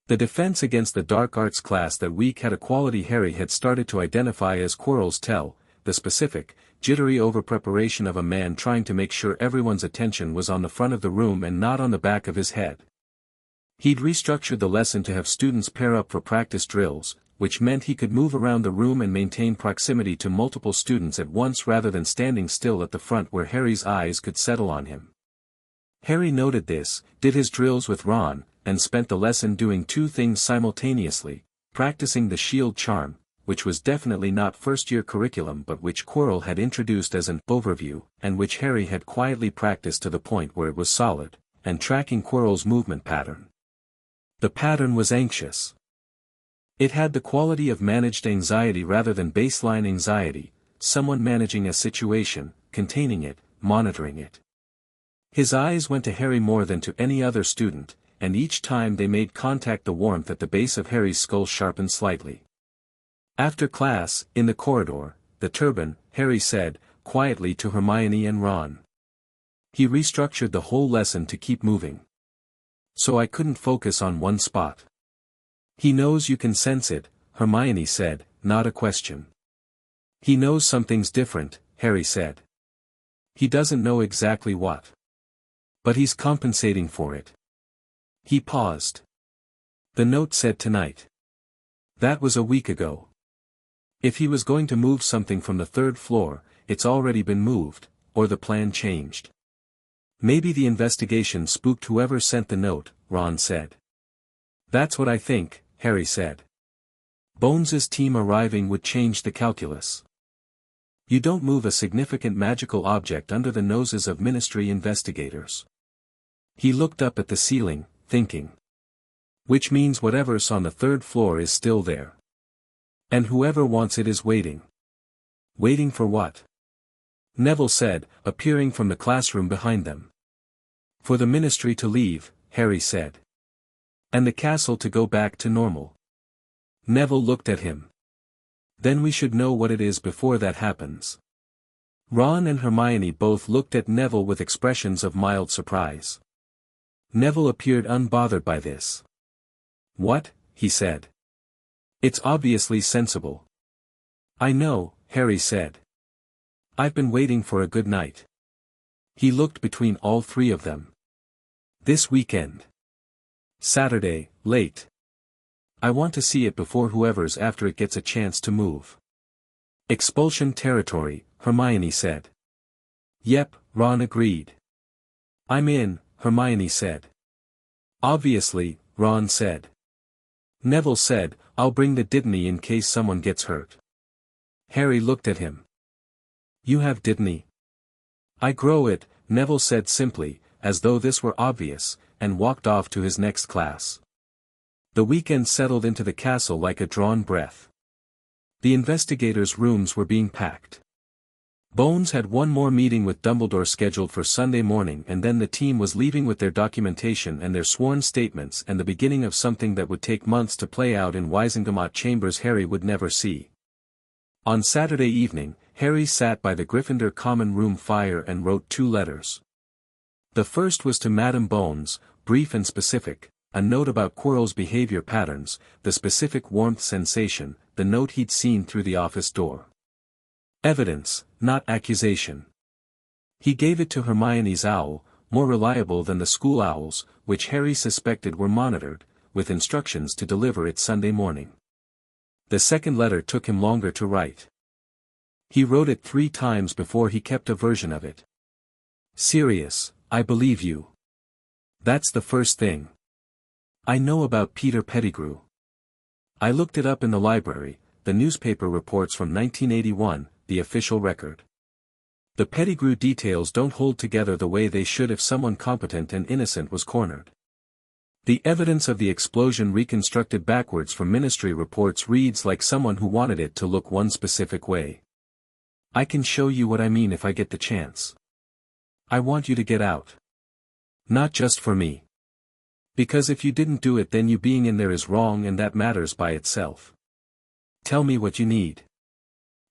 The defense against the dark arts class that week had a quality Harry had started to identify as Quirrell's tell, the specific, jittery over-preparation of a man trying to make sure everyone's attention was on the front of the room and not on the back of his head. He'd restructured the lesson to have students pair up for practice drills, which meant he could move around the room and maintain proximity to multiple students at once rather than standing still at the front where Harry's eyes could settle on him. Harry noted this, did his drills with Ron, and spent the lesson doing two things simultaneously, practicing the shield charm, which was definitely not first-year curriculum but which Quirrell had introduced as an overview, and which Harry had quietly practiced to the point where it was solid, and tracking Quirrell's movement pattern. The pattern was anxious. It had the quality of managed anxiety rather than baseline anxiety, someone managing a situation, containing it, monitoring it. His eyes went to Harry more than to any other student, and each time they made contact the warmth at the base of Harry's skull sharpened slightly. After class, in the corridor, the turban, Harry said, quietly to Hermione and Ron. He restructured the whole lesson to keep moving. So I couldn't focus on one spot. He knows you can sense it, Hermione said, not a question. He knows something's different, Harry said. He doesn't know exactly what. But he's compensating for it. He paused. The note said tonight. That was a week ago. If he was going to move something from the third floor, it's already been moved, or the plan changed. Maybe the investigation spooked whoever sent the note, Ron said. That's what I think, Harry said. Bones's team arriving would change the calculus. You don't move a significant magical object under the noses of Ministry investigators. He looked up at the ceiling, thinking. Which means whatever's on the third floor is still there. And whoever wants it is waiting. Waiting for what? Neville said, appearing from the classroom behind them. For the Ministry to leave, Harry said. And the castle to go back to normal. Neville looked at him. Then we should know what it is before that happens. Ron and Hermione both looked at Neville with expressions of mild surprise. Neville appeared unbothered by this. What? He said. It's obviously sensible. I know, Harry said. I've been waiting for a good night. He looked between all three of them. This weekend. Saturday, late. I want to see it before whoever's after it gets a chance to move. Expulsion territory, Hermione said. Yep, Ron agreed. I'm in, Hermione said. Obviously, Ron said. Neville said, I'll bring the Didney in case someone gets hurt. Harry looked at him. You have Didney? I grow it, Neville said simply, as though this were obvious, and walked off to his next class. The weekend settled into the castle like a drawn breath. The investigators' rooms were being packed. Bones had one more meeting with Dumbledore scheduled for Sunday morning, and then the team was leaving with their documentation and their sworn statements and the beginning of something that would take months to play out in Wisengamot chambers Harry would never see. On Saturday evening, Harry sat by the Gryffindor common room fire and wrote 2 letters. The first was to Madame Bones, brief and specific, a note about Quirrell's behavior patterns, the specific warmth sensation, the note he'd seen through the office door. Evidence, not accusation. He gave it to Hermione's owl, more reliable than the school owls, which Harry suspected were monitored, with instructions to deliver it Sunday morning. The second letter took him longer to write. He wrote it 3 times before he kept a version of it. Sirius, I believe you. That's the first thing. I know about Peter Pettigrew. I looked it up in the library, the newspaper reports from 1981, the official record. The Pettigrew details don't hold together the way they should if someone competent and innocent was cornered. The evidence of the explosion reconstructed backwards from Ministry reports reads like someone who wanted it to look one specific way. I can show you what I mean if I get the chance. I want you to get out. Not just for me. Because if you didn't do it then you being in there is wrong and that matters by itself. Tell me what you need.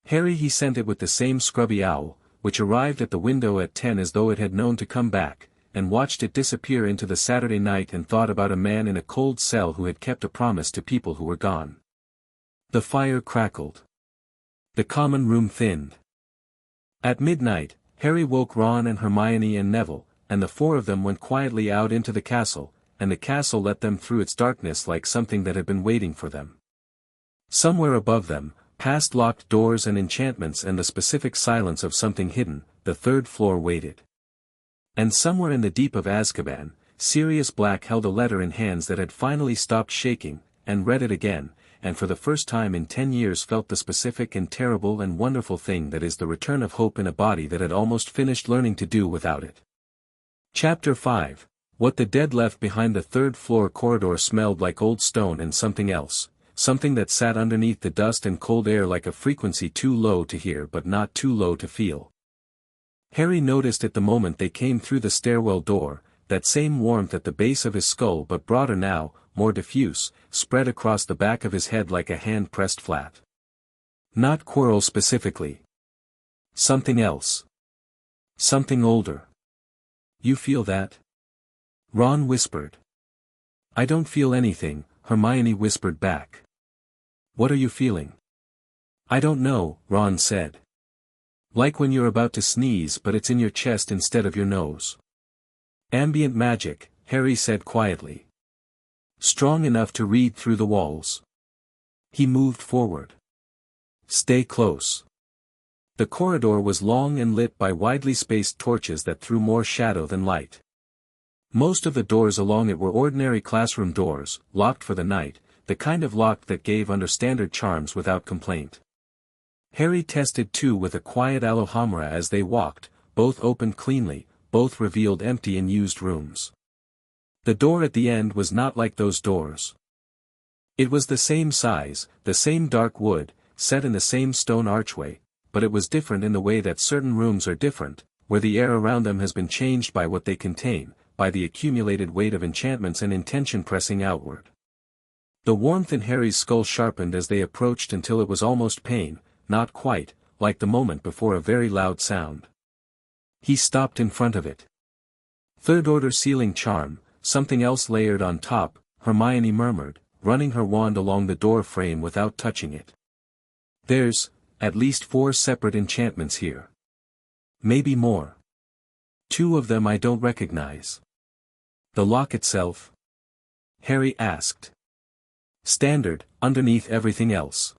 Harry he sent it with the same scrubby owl, which arrived at the window at 10 as though it had known to come back, and watched it disappear into the Saturday night and thought about a man in a cold cell who had kept a promise to people who were gone. The fire crackled. The common room thinned. At midnight, Harry woke Ron and Hermione and Neville, and the four of them went quietly out into the castle, and the castle let them through its darkness like something that had been waiting for them. Somewhere above them, past locked doors and enchantments and the specific silence of something hidden, the third floor waited. And somewhere in the deep of Azkaban, Sirius Black held a letter in hands that had finally stopped shaking, and read it again, and for the first time in 10 years felt the specific and terrible and wonderful thing that is the return of hope in a body that had almost finished learning to do without it. Chapter 5. What the dead left behind. The third floor corridor smelled like old stone and something else, something that sat underneath the dust and cold air like a frequency too low to hear but not too low to feel. Harry noticed it the moment they came through the stairwell door, that same warmth at the base of his skull but broader now, more diffuse, spread across the back of his head like a hand pressed flat. Not Quirrell specifically. Something else. Something older. You feel that? Ron whispered. I don't feel anything, Hermione whispered back. What are you feeling? I don't know, Ron said. Like when you're about to sneeze but it's in your chest instead of your nose. Ambient magic, Harry said quietly. Strong enough to read through the walls. He moved forward. Stay close. The corridor was long and lit by widely spaced torches that threw more shadow than light. Most of the doors along it were ordinary classroom doors, locked for the night, the kind of lock that gave under standard charms without complaint. Harry tested two with a quiet alohomora as they walked, both opened cleanly, both revealed empty and used rooms. The door at the end was not like those doors. It was the same size, the same dark wood, set in the same stone archway, but it was different in the way that certain rooms are different, where the air around them has been changed by what they contain, by the accumulated weight of enchantments and intention pressing outward. The warmth in Harry's skull sharpened as they approached until it was almost pain, not quite, like the moment before a very loud sound. He stopped in front of it. Third-order sealing charm, something else layered on top, Hermione murmured, running her wand along the door frame without touching it. There's, at least 4 separate enchantments here. Maybe more. 2 of them I don't recognize. The lock itself? Harry asked. Standard, underneath everything else.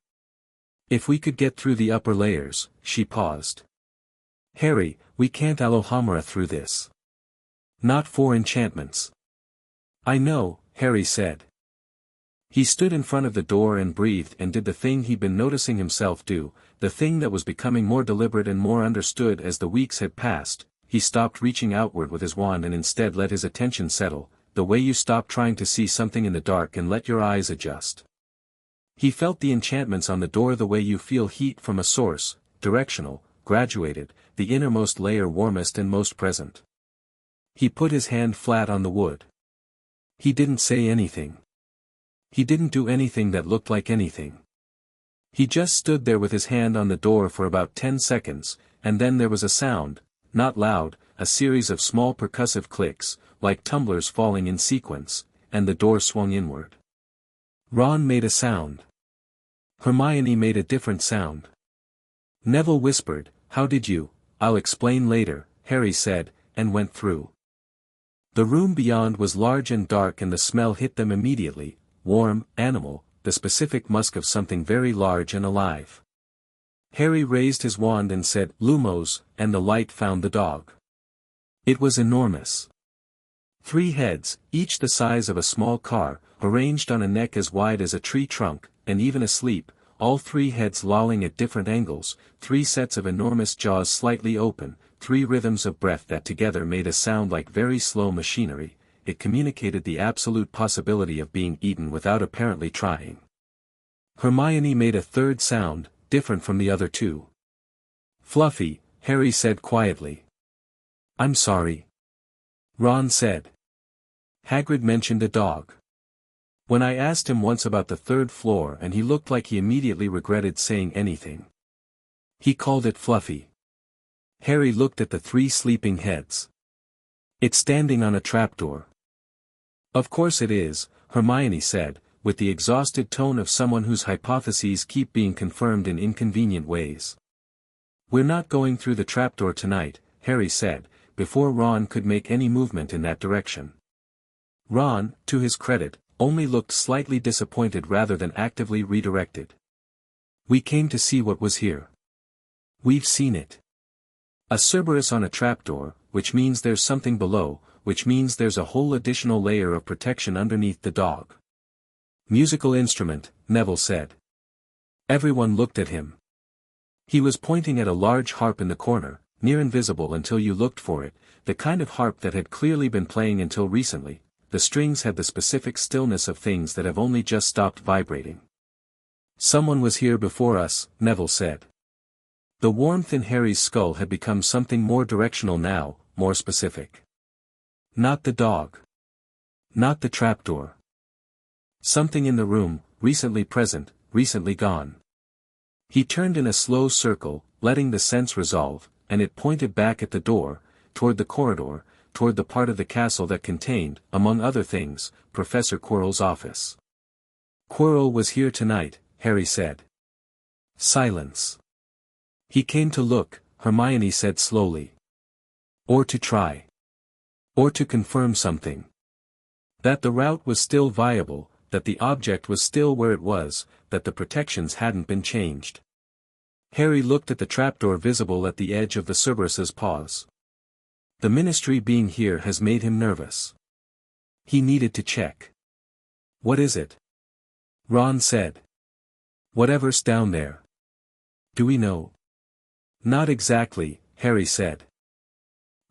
If we could get through the upper layers, she paused. Harry, we can't alohomora through this. Not 4 enchantments. I know, Harry said. He stood in front of the door and breathed and did the thing he'd been noticing himself do, the thing that was becoming more deliberate and more understood as the weeks had passed. He stopped reaching outward with his wand and instead let his attention settle, the way you stop trying to see something in the dark and let your eyes adjust. He felt the enchantments on the door the way you feel heat from a source, directional, graduated, the innermost layer warmest and most present. He put his hand flat on the wood. He didn't say anything. He didn't do anything that looked like anything. He just stood there with his hand on the door for about 10 seconds, and then there was a sound, not loud, a series of small percussive clicks, like tumblers falling in sequence, and the door swung inward. Ron made a sound. Hermione made a different sound. Neville whispered, "How did you?" "I'll explain later," Harry said, and went through. The room beyond was large and dark and the smell hit them immediately, warm, animal, the specific musk of something very large and alive. Harry raised his wand and said, "Lumos," and the light found the dog. It was enormous. 3 heads, each the size of a small car, arranged on a neck as wide as a tree trunk, and even asleep, all 3 heads lolling at different angles, 3 sets of enormous jaws slightly open, 3 rhythms of breath that together made a sound like very slow machinery. It communicated the absolute possibility of being eaten without apparently trying. Hermione made a third sound, different from the other 2. "Fluffy," Harry said quietly. "I'm sorry." Ron said. Hagrid mentioned a dog. When I asked him once about the 3rd floor and he looked like he immediately regretted saying anything. He called it Fluffy. Harry looked at the 3 sleeping heads. "It's standing on a trapdoor." "Of course it is," Hermione said, with the exhausted tone of someone whose hypotheses keep being confirmed in inconvenient ways. "We're not going through the trapdoor tonight," Harry said, before Ron could make any movement in that direction. Ron, to his credit, only looked slightly disappointed rather than actively redirected. "We came to see what was here. We've seen it. A Cerberus on a trapdoor, which means there's something below, which means there's a whole additional layer of protection underneath the dog." "Musical instrument," Neville said. Everyone looked at him. He was pointing at a large harp in the corner, near invisible until you looked for it, the kind of harp that had clearly been playing until recently. The strings had the specific stillness of things that have only just stopped vibrating. "Someone was here before us," Neville said. The warmth in Harry's skull had become something more directional now, more specific. Not the dog. Not the trapdoor. Something in the room, recently present, recently gone. He turned in a slow circle, letting the sense resolve, and it pointed back at the door, toward the corridor, toward the part of the castle that contained, among other things, Professor Quirrell's office. "Quirrell was here tonight," Harry said. Silence. "He came to look," Hermione said slowly. "Or to try. Or to confirm something. That the route was still viable, that the object was still where it was, that the protections hadn't been changed." Harry looked at the trapdoor visible at the edge of the Cerberus's paws. The Ministry being here has made him nervous. He needed to check. "What is it?" Ron said. "Whatever's down there." "Do we know?" "Not exactly," Harry said.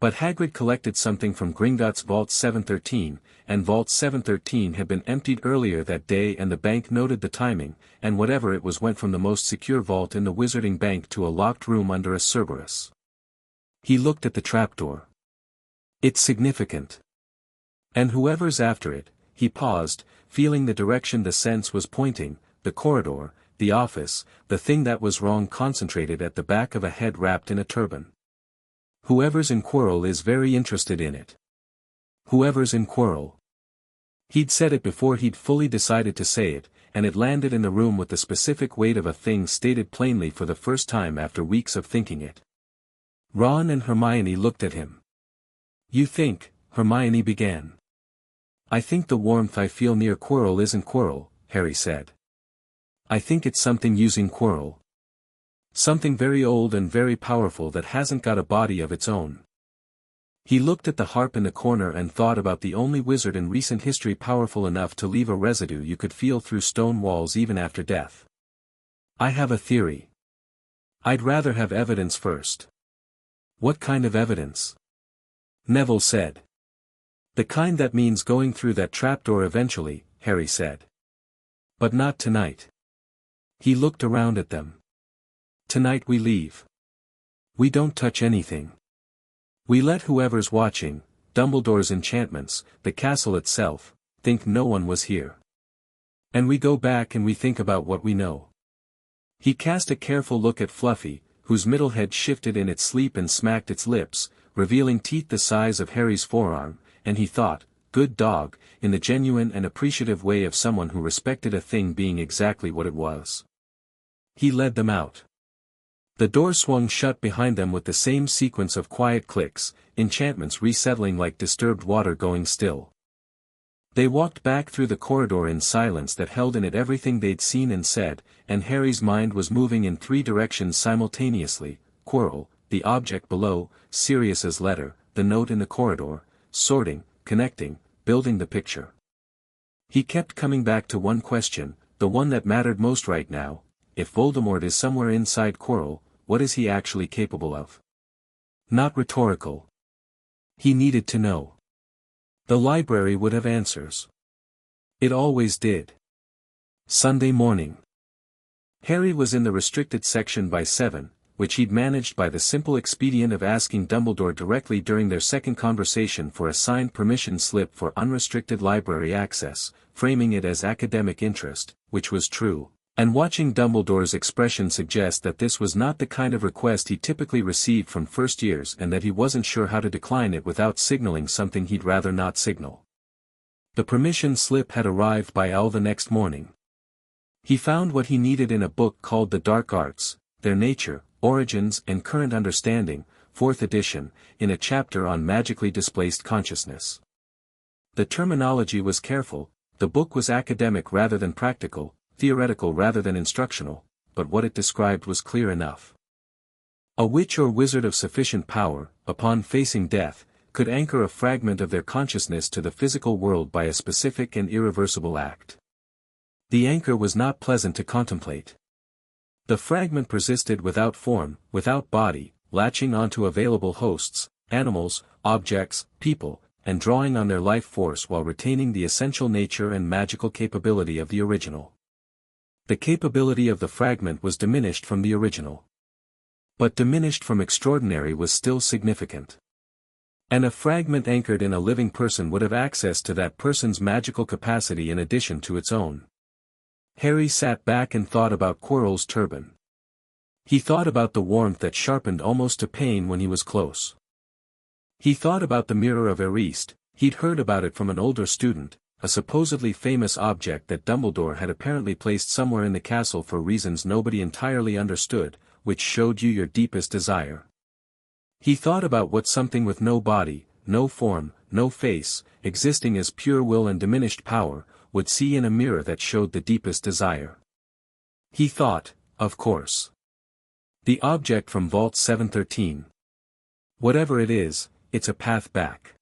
But Hagrid collected something from Gringotts Vault 713, and Vault 713 had been emptied earlier that day, and the bank noted the timing, and whatever it was went from the most secure vault in the Wizarding Bank to a locked room under a Cerberus. He looked at the trapdoor. "It's significant. And whoever's after it," he paused, feeling the direction the sense was pointing, the corridor, the office, the thing that was wrong concentrated at the back of a head wrapped in a turban. "Whoever's in Quirrell is very interested in it. Whoever's in Quirrell." He'd said it before he'd fully decided to say it, and it landed in the room with the specific weight of a thing stated plainly for the first time after weeks of thinking it. Ron and Hermione looked at him. "You think," Hermione began. "I think the warmth I feel near Quirrell isn't Quirrell," Harry said. "I think it's something using Quirrell. Something very old and very powerful that hasn't got a body of its own." He looked at the harp in the corner and thought about the only wizard in recent history powerful enough to leave a residue you could feel through stone walls even after death. "I have a theory. I'd rather have evidence first." "What kind of evidence?" Neville said. "The kind that means going through that trapdoor eventually," Harry said. "But not tonight." He looked around at them. "Tonight we leave. We don't touch anything. We let whoever's watching, Dumbledore's enchantments, the castle itself, think no one was here. And we go back and we think about what we know." He cast a careful look at Fluffy, whose middle head shifted in its sleep and smacked its lips, revealing teeth the size of Harry's forearm, and he thought, "Good dog," in the genuine and appreciative way of someone who respected a thing being exactly what it was. He led them out. The door swung shut behind them with the same sequence of quiet clicks, enchantments resettling like disturbed water going still. They walked back through the corridor in silence that held in it everything they'd seen and said, and Harry's mind was moving in three directions simultaneously: Quirrell, the object below, Sirius's letter, the note in the corridor, sorting, connecting, building the picture. He kept coming back to one question, the one that mattered most right now: if Voldemort is somewhere inside Quirrell, what is he actually capable of? Not rhetorical. He needed to know. The library would have answers. It always did. Sunday morning. Harry was in the restricted section by 7, which he'd managed by the simple expedient of asking Dumbledore directly during their second conversation for a signed permission slip for unrestricted library access, framing it as academic interest, which was true. And watching Dumbledore's expression suggest that this was not the kind of request he typically received from first years and that he wasn't sure how to decline it without signaling something he'd rather not signal. The permission slip had arrived by L the next morning. He found what he needed in a book called The Dark Arts, Their Nature, Origins and Current Understanding, 4th edition, in a chapter on magically displaced consciousness. The terminology was careful, the book was academic rather than practical, theoretical rather than instructional, but what it described was clear enough. A witch or wizard of sufficient power, upon facing death, could anchor a fragment of their consciousness to the physical world by a specific and irreversible act. The anchor was not pleasant to contemplate. The fragment persisted without form, without body, latching onto available hosts, animals, objects, people, and drawing on their life force while retaining the essential nature and magical capability of the original. The capability of the fragment was diminished from the original. But diminished from extraordinary was still significant. And a fragment anchored in a living person would have access to that person's magical capacity in addition to its own. Harry sat back and thought about Quirrell's turban. He thought about the warmth that sharpened almost to pain when he was close. He thought about the mirror of Eriste. He'd heard about it from an older student, a supposedly famous object that Dumbledore had apparently placed somewhere in the castle for reasons nobody entirely understood, which showed you your deepest desire. He thought about what something with no body, no form, no face, existing as pure will and diminished power, would see in a mirror that showed the deepest desire. He thought, of course. The object from Vault 713. Whatever it is, it's a path back.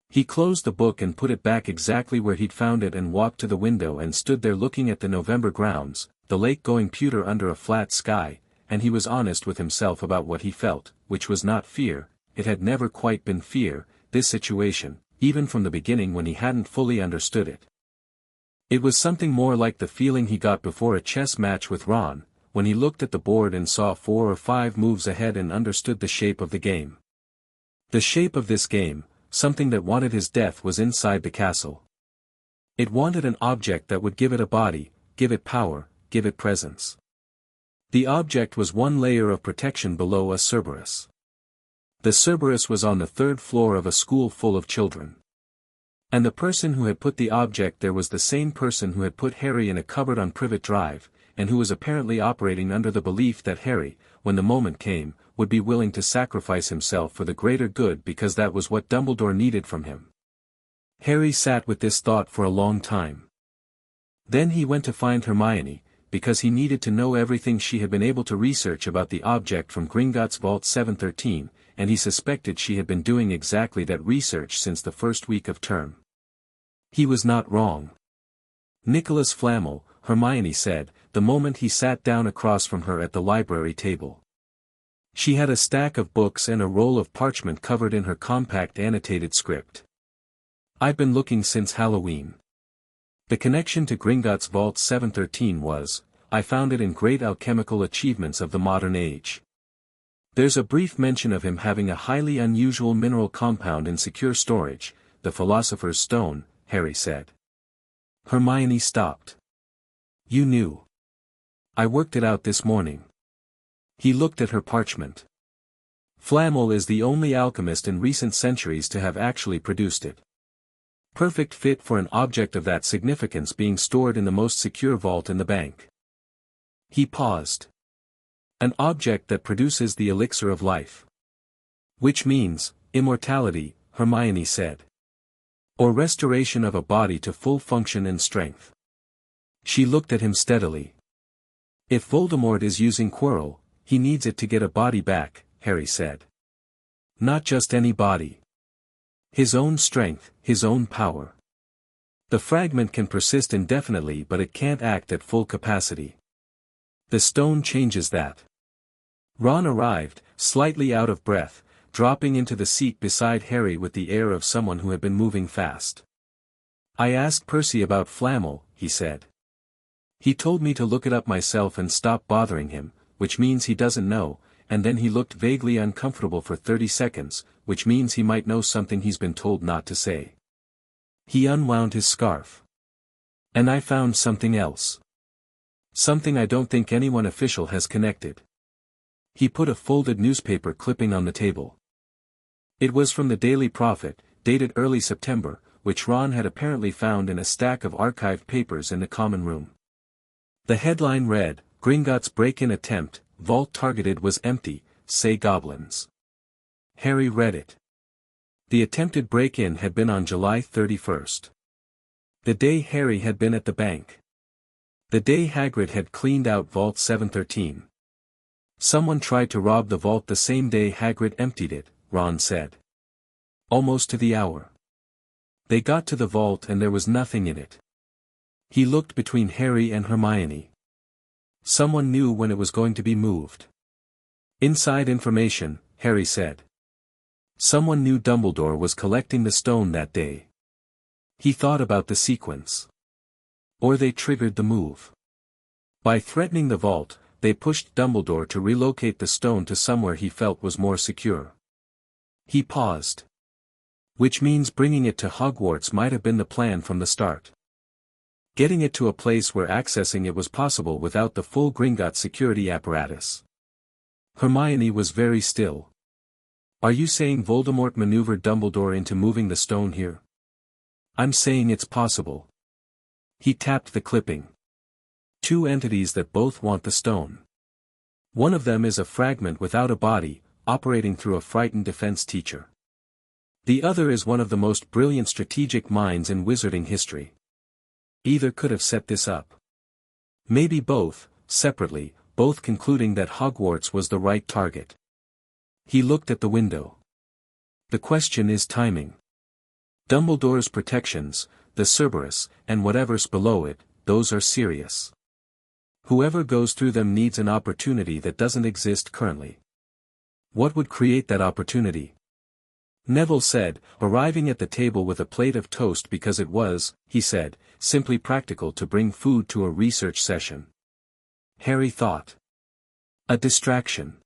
He closed the book and put it back exactly where he'd found it and walked to the window and stood there looking at the November grounds, the lake going pewter under a flat sky, and he was honest with himself about what he felt, which was not fear, it had never quite been fear, this situation, even from the beginning when he hadn't fully understood it. It was something more like the feeling he got before a chess match with Ron, when he looked at the board and saw 4 or 5 moves ahead and understood the shape of the game. The shape of this game, something that wanted his death, was inside the castle. It wanted an object that would give it a body, give it power, give it presence. The object was one layer of protection below a Cerberus. The Cerberus was on the 3rd floor of a school full of children. And the person who had put the object there was the same person who had put Harry in a cupboard on Privet Drive, and who was apparently operating under the belief that Harry, when the moment came, would be willing to sacrifice himself for the greater good because that was what Dumbledore needed from him. Harry sat with this thought for a long time. Then he went to find Hermione, because he needed to know everything she had been able to research about the object from Gringotts Vault 713, and he suspected she had been doing exactly that research since the first week of term. He was not wrong. Nicholas Flamel, Hermione said, the moment he sat down across from her at the library table. She had a stack of books and a roll of parchment covered in her compact annotated script. I've been looking since Halloween. The connection to Gringotts Vault 713 was, I found it in great alchemical achievements of the modern age. There's a brief mention of him having a highly unusual mineral compound in secure storage, the Philosopher's Stone, Harry said. Hermione stopped. You knew. I worked it out this morning. He looked at her parchment. Flamel is the only alchemist in recent centuries to have actually produced it. Perfect fit for an object of that significance being stored in the most secure vault in the bank. He paused. An object that produces the elixir of life. Which means, immortality, Hermione said. Or restoration of a body to full function and strength. She looked at him steadily. If Voldemort is using Quirrell, he needs it to get a body back, Harry said. Not just any body. His own strength, his own power. The fragment can persist indefinitely but it can't act at full capacity. The stone changes that. Ron arrived, slightly out of breath, dropping into the seat beside Harry with the air of someone who had been moving fast. I asked Percy about Flamel, he said. He told me to look it up myself and stop bothering him, which means he doesn't know, and then he looked vaguely uncomfortable for 30 seconds, which means he might know something he's been told not to say. He unwound his scarf. And I found something else. Something I don't think anyone official has connected. He put a folded newspaper clipping on the table. It was from the Daily Prophet, dated early September, which Ron had apparently found in a stack of archived papers in the common room. The headline read, Gringotts break-in attempt, vault targeted was empty, say goblins. Harry read it. The attempted break-in had been on July 31st. The day Harry had been at the bank. The day Hagrid had cleaned out Vault 713. Someone tried to rob the vault the same day Hagrid emptied it, Ron said. Almost to the hour. They got to the vault and there was nothing in it. He looked between Harry and Hermione. Someone knew when it was going to be moved. Inside information, Harry said. Someone knew Dumbledore was collecting the stone that day. He thought about the sequence. Or they triggered the move. By threatening the vault, they pushed Dumbledore to relocate the stone to somewhere he felt was more secure. He paused. Which means bringing it to Hogwarts might have been the plan from the start. Getting it to a place where accessing it was possible without the full Gringotts security apparatus. Hermione was very still. Are you saying Voldemort maneuvered Dumbledore into moving the stone here? I'm saying it's possible. He tapped the clipping. Two entities that both want the stone. One of them is a fragment without a body, operating through a frightened defense teacher. The other is one of the most brilliant strategic minds in wizarding history. Either could have set this up. Maybe both, separately, both concluding that Hogwarts was the right target. He looked at the window. The question is timing. Dumbledore's protections, the Cerberus, and whatever's below it, those are serious. Whoever goes through them needs an opportunity that doesn't exist currently. What would create that opportunity? Neville said, arriving at the table with a plate of toast because it was, he said, simply practical to bring food to a research session. Harry thought. A distraction.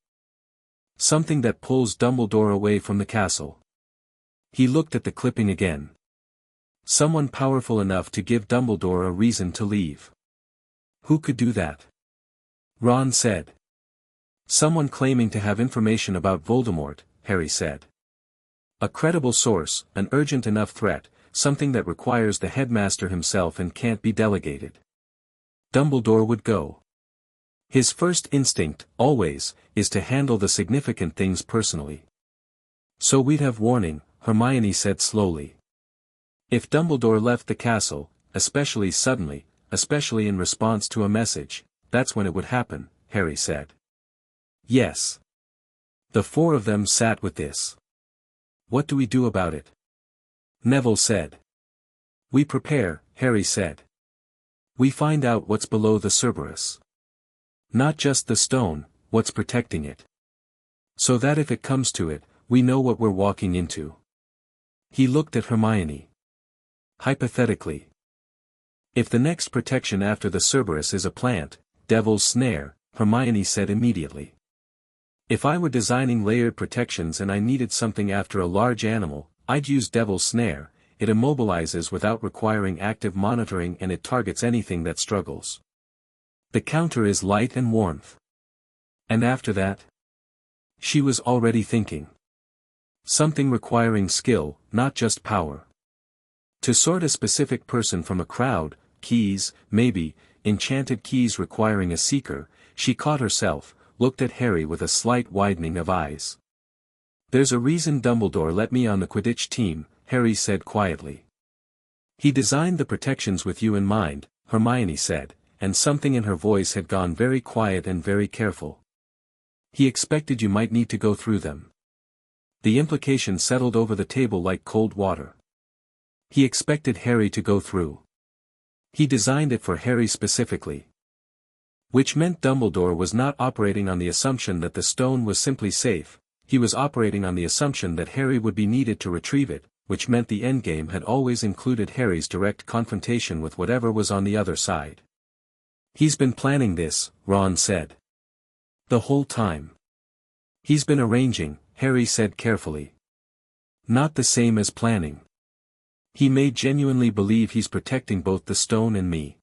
Something that pulls Dumbledore away from the castle. He looked at the clipping again. Someone powerful enough to give Dumbledore a reason to leave. Who could do that? Ron said. Someone claiming to have information about Voldemort, Harry said. A credible source, an urgent enough threat, something that requires the headmaster himself and can't be delegated. Dumbledore would go. His first instinct, always, is to handle the significant things personally. So we'd have warning, Hermione said slowly. If Dumbledore left the castle, especially suddenly, especially in response to a message, that's when it would happen, Harry said. Yes. The four of them sat with this. What do we do about it? Neville said. We prepare, Harry said. We find out what's below the Cerberus. Not just the stone, what's protecting it. So that if it comes to it, we know what we're walking into. He looked at Hermione. Hypothetically. If the next protection after the Cerberus is a plant, Devil's Snare, Hermione said immediately. If I were designing layered protections and I needed something after a large animal, I'd use Devil's Snare. It immobilizes without requiring active monitoring and it targets anything that struggles. The counter is light and warmth. And after that? She was already thinking. Something requiring skill, not just power. To sort a specific person from a crowd, keys, maybe, enchanted keys requiring a seeker, she caught herself, looked at Harry with a slight widening of eyes. There's a reason Dumbledore let me on the Quidditch team, Harry said quietly. He designed the protections with you in mind, Hermione said, and something in her voice had gone very quiet and very careful. He expected you might need to go through them. The implication settled over the table like cold water. He expected Harry to go through. He designed it for Harry specifically. Which meant Dumbledore was not operating on the assumption that the stone was simply safe, he was operating on the assumption that Harry would be needed to retrieve it, which meant the endgame had always included Harry's direct confrontation with whatever was on the other side. He's been planning this, Ron said. The whole time. He's been arranging, Harry said carefully. Not the same as planning. He may genuinely believe he's protecting both the stone and me.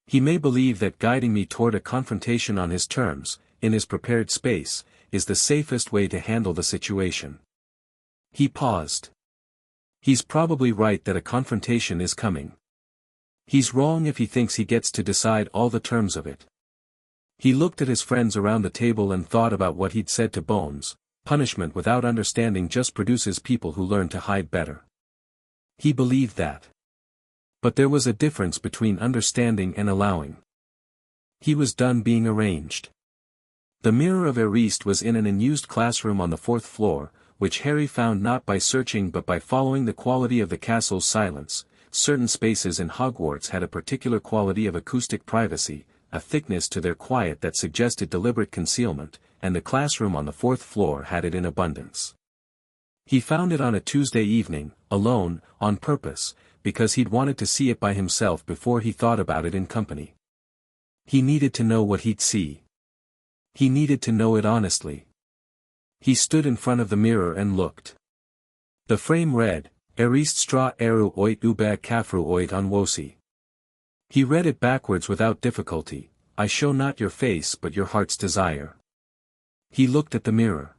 He may believe that guiding me toward a confrontation on his terms, in his prepared space, is the safest way to handle the situation. He paused. He's probably right that a confrontation is coming. He's wrong if he thinks he gets to decide all the terms of it. He looked at his friends around the table and thought about what he'd said to Bones. Punishment without understanding just produces people who learn to hide better. He believed that. But there was a difference between understanding and allowing. He was done being arranged. The mirror of Eriste was in an unused classroom on the 4th floor, which Harry found not by searching but by following the quality of the castle's silence. Certain spaces in Hogwarts had a particular quality of acoustic privacy, a thickness to their quiet that suggested deliberate concealment, and the classroom on the 4th floor had it in abundance. He found it on a Tuesday evening, alone, on purpose, because he'd wanted to see it by himself before he thought about it in company. He needed to know what he'd see. He needed to know it honestly. He stood in front of the mirror and looked. The frame read, Eriste stra eru oit uber kafru oit onwosi. He read it backwards without difficulty, I show not your face but your heart's desire. He looked at the mirror.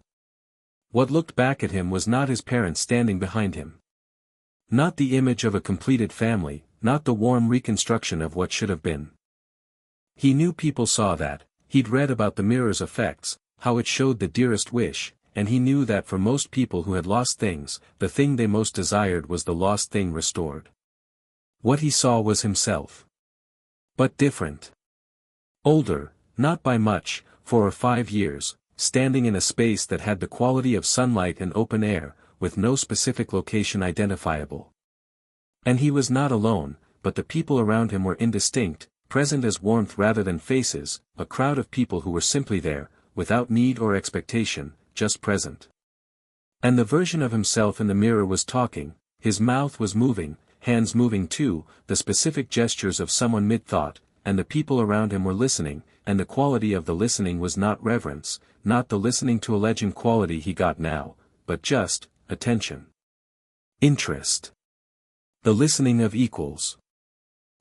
What looked back at him was not his parents standing behind him. Not the image of a completed family, not the warm reconstruction of what should have been. He knew people saw that, he'd read about the mirror's effects, how it showed the dearest wish, and he knew that for most people who had lost things, the thing they most desired was the lost thing restored. What he saw was himself. But different. Older, not by much, 4 or 5 years, standing in a space that had the quality of sunlight and open air, with no specific location identifiable. And he was not alone, but the people around him were indistinct, present as warmth rather than faces, a crowd of people who were simply there, without need or expectation, just present. And the version of himself in the mirror was talking, his mouth was moving, hands moving too, the specific gestures of someone mid-thought, and the people around him were listening, and the quality of the listening was not reverence, not the listening to a legend quality he got now, but just, attention. Interest. The listening of equals.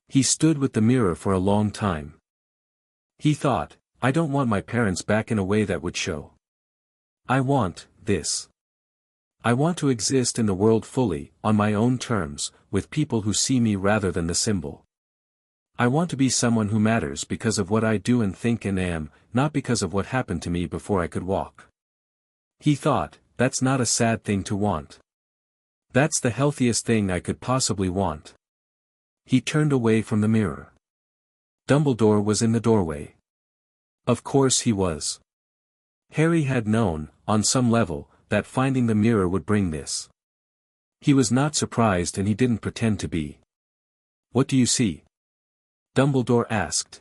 He stood with the mirror for a long time. He thought, I don't want my parents back in a way that would show. I want this. I want to exist in the world fully, on my own terms, with people who see me rather than the symbol. I want to be someone who matters because of what I do and think and am, not because of what happened to me before I could walk. He thought, that's not a sad thing to want. That's the healthiest thing I could possibly want. He turned away from the mirror. Dumbledore was in the doorway. Of course he was. Harry had known, on some level, that finding the mirror would bring this. He was not surprised and he didn't pretend to be. What do you see? Dumbledore asked.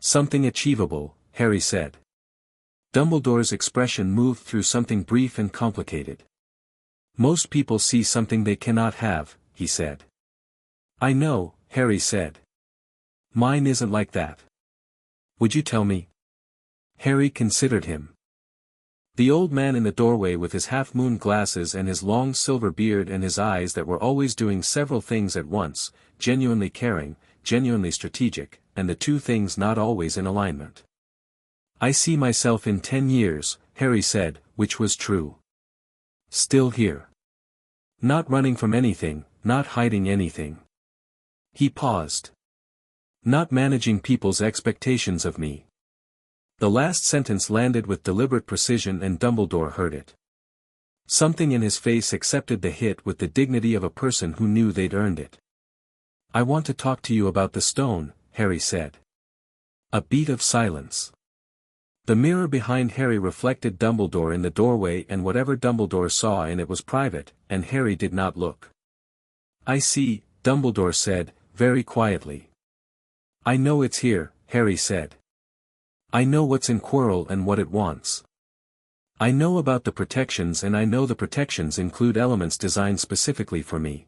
Something achievable, Harry said. Dumbledore's expression moved through something brief and complicated. Most people see something they cannot have, he said. I know, Harry said. Mine isn't like that. Would you tell me? Harry considered him. The old man in the doorway with his half-moon glasses and his long silver beard and his eyes that were always doing several things at once, genuinely caring, genuinely strategic, and the two things not always in alignment. I see myself in 10 years, Harry said, which was true. Still here. Not running from anything, not hiding anything. He paused. Not managing people's expectations of me. The last sentence landed with deliberate precision and Dumbledore heard it. Something in his face accepted the hit with the dignity of a person who knew they'd earned it. I want to talk to you about the stone, Harry said. A beat of silence. The mirror behind Harry reflected Dumbledore in the doorway and whatever Dumbledore saw in it was private, and Harry did not look. I see, Dumbledore said, very quietly. I know it's here, Harry said. I know what's in Quirrell and what it wants. I know about the protections and I know the protections include elements designed specifically for me.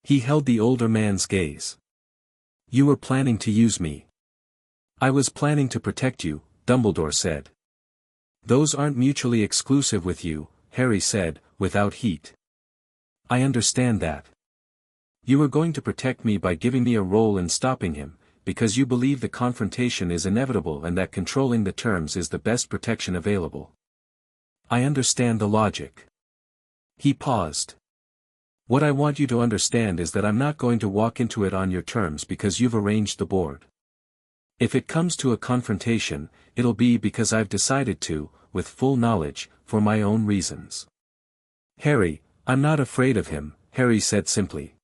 He held the older man's gaze. You were planning to use me. I was planning to protect you, Dumbledore said. Those aren't mutually exclusive with you, Harry said, without heat. I understand that. You were going to protect me by giving me a role in stopping him, because you believe the confrontation is inevitable and that controlling the terms is the best protection available. I understand the logic. He paused. What I want you to understand is that I'm not going to walk into it on your terms because you've arranged the board. If it comes to a confrontation, it'll be because I've decided to, with full knowledge, for my own reasons. Harry, I'm not afraid of him, Harry said simply.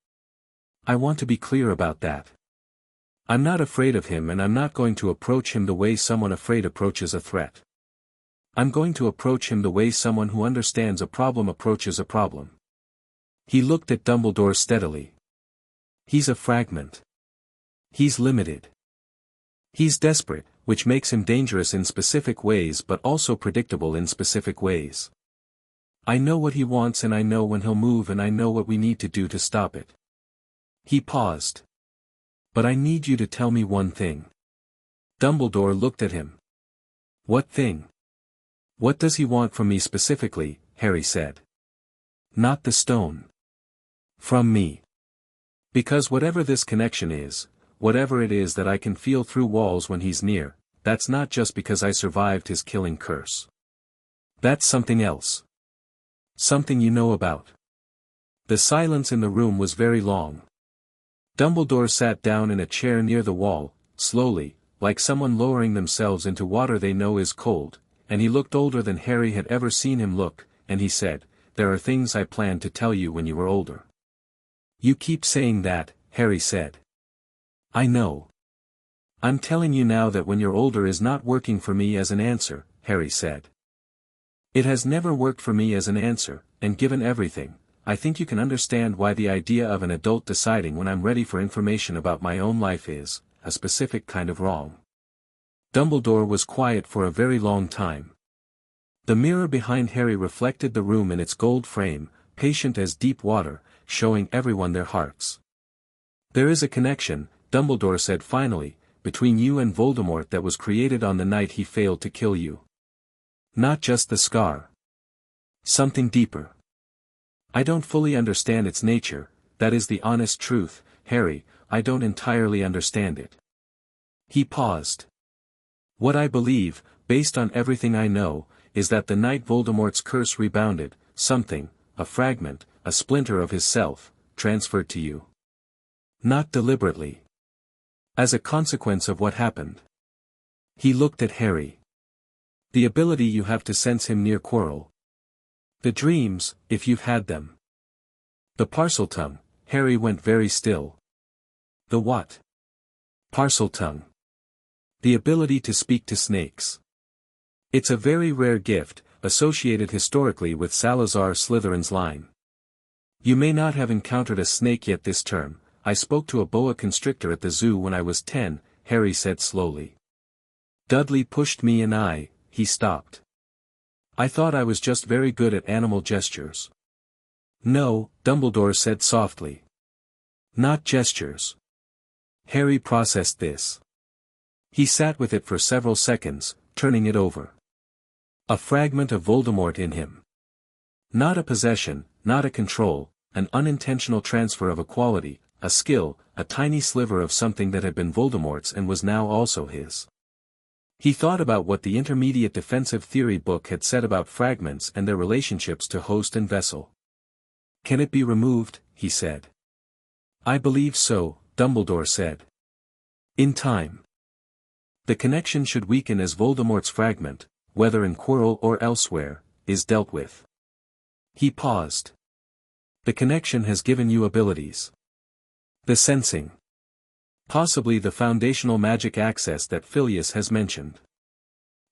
I want to be clear about that. I'm not afraid of him, and I'm not going to approach him the way someone afraid approaches a threat. I'm going to approach him the way someone who understands a problem approaches a problem. He looked at Dumbledore steadily. He's a fragment. He's limited. He's desperate, which makes him dangerous in specific ways but also predictable in specific ways. I know what he wants, and I know when he'll move, and I know what we need to do to stop it. He paused. But I need you to tell me one thing. Dumbledore looked at him. What thing? What does he want from me specifically? Harry said. Not the stone. From me. Because whatever this connection is, whatever it is that I can feel through walls when he's near, that's not just because I survived his killing curse. That's something else. Something you know about. The silence in the room was very long. Dumbledore sat down in a chair near the wall, slowly, like someone lowering themselves into water they know is cold, and he looked older than Harry had ever seen him look, and he said, "There are things I planned to tell you when you were older." You keep saying that, Harry said. I know. I'm telling you now that when you're older is not working for me as an answer, Harry said. It has never worked for me as an answer, and given everything, I think you can understand why the idea of an adult deciding when I'm ready for information about my own life is, a specific kind of wrong. Dumbledore was quiet for a very long time. The mirror behind Harry reflected the room in its gold frame, patient as deep water, showing everyone their hearts. There is a connection, Dumbledore said finally, between you and Voldemort that was created on the night he failed to kill you. Not just the scar. Something deeper. I don't fully understand its nature, that is the honest truth, Harry, I don't entirely understand it. He paused. What I believe, based on everything I know, is that the night Voldemort's curse rebounded, something, a fragment, a splinter of his self, transferred to you. Not deliberately. As a consequence of what happened. He looked at Harry. The ability you have to sense him near Quirrell. The dreams, if you've had them. The Parseltongue, Harry went very still. The what? Parseltongue. The ability to speak to snakes. It's a very rare gift, associated historically with Salazar Slytherin's line. You may not have encountered a snake yet this term. I spoke to a boa constrictor at the zoo when I was 10, Harry said slowly. Dudley pushed me and he stopped. I thought I was just very good at animal gestures. No, Dumbledore said softly. Not gestures. Harry processed this. He sat with it for several seconds, turning it over. A fragment of Voldemort in him. Not a possession, not a control, an unintentional transfer of a quality, a skill, a tiny sliver of something that had been Voldemort's and was now also his. He thought about what the Intermediate Defensive Theory book had said about fragments and their relationships to host and vessel. Can it be removed? He said. I believe so, Dumbledore said. In time. The connection should weaken as Voldemort's fragment, whether in Quirrell or elsewhere, is dealt with. He paused. The connection has given you abilities. The sensing. Possibly the foundational magic access that Phileas has mentioned.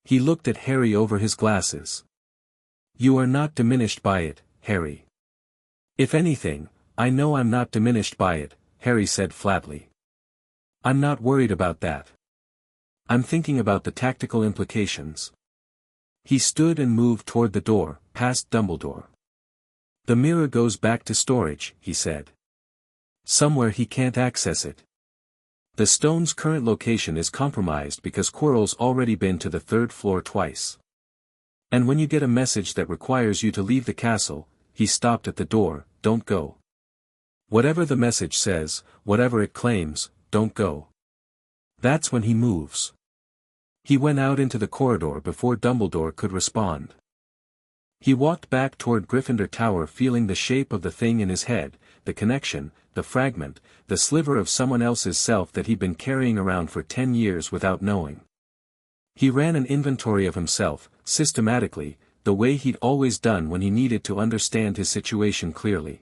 He looked at Harry over his glasses. You are not diminished by it, Harry. If anything, I know I'm not diminished by it, Harry said flatly. I'm not worried about that. I'm thinking about the tactical implications. He stood and moved toward the door, past Dumbledore. The mirror goes back to storage, he said. Somewhere he can't access it. The stone's current location is compromised because Quirrell's already been to the 3rd floor twice. And when you get a message that requires you to leave the castle, he stopped at the door, don't go. Whatever the message says, whatever it claims, don't go. That's when he moves. He went out into the corridor before Dumbledore could respond. He walked back toward Gryffindor Tower feeling the shape of the thing in his head, the connection, the fragment, the sliver of someone else's self that he'd been carrying around for 10 years without knowing. He ran an inventory of himself, systematically, the way he'd always done when he needed to understand his situation clearly.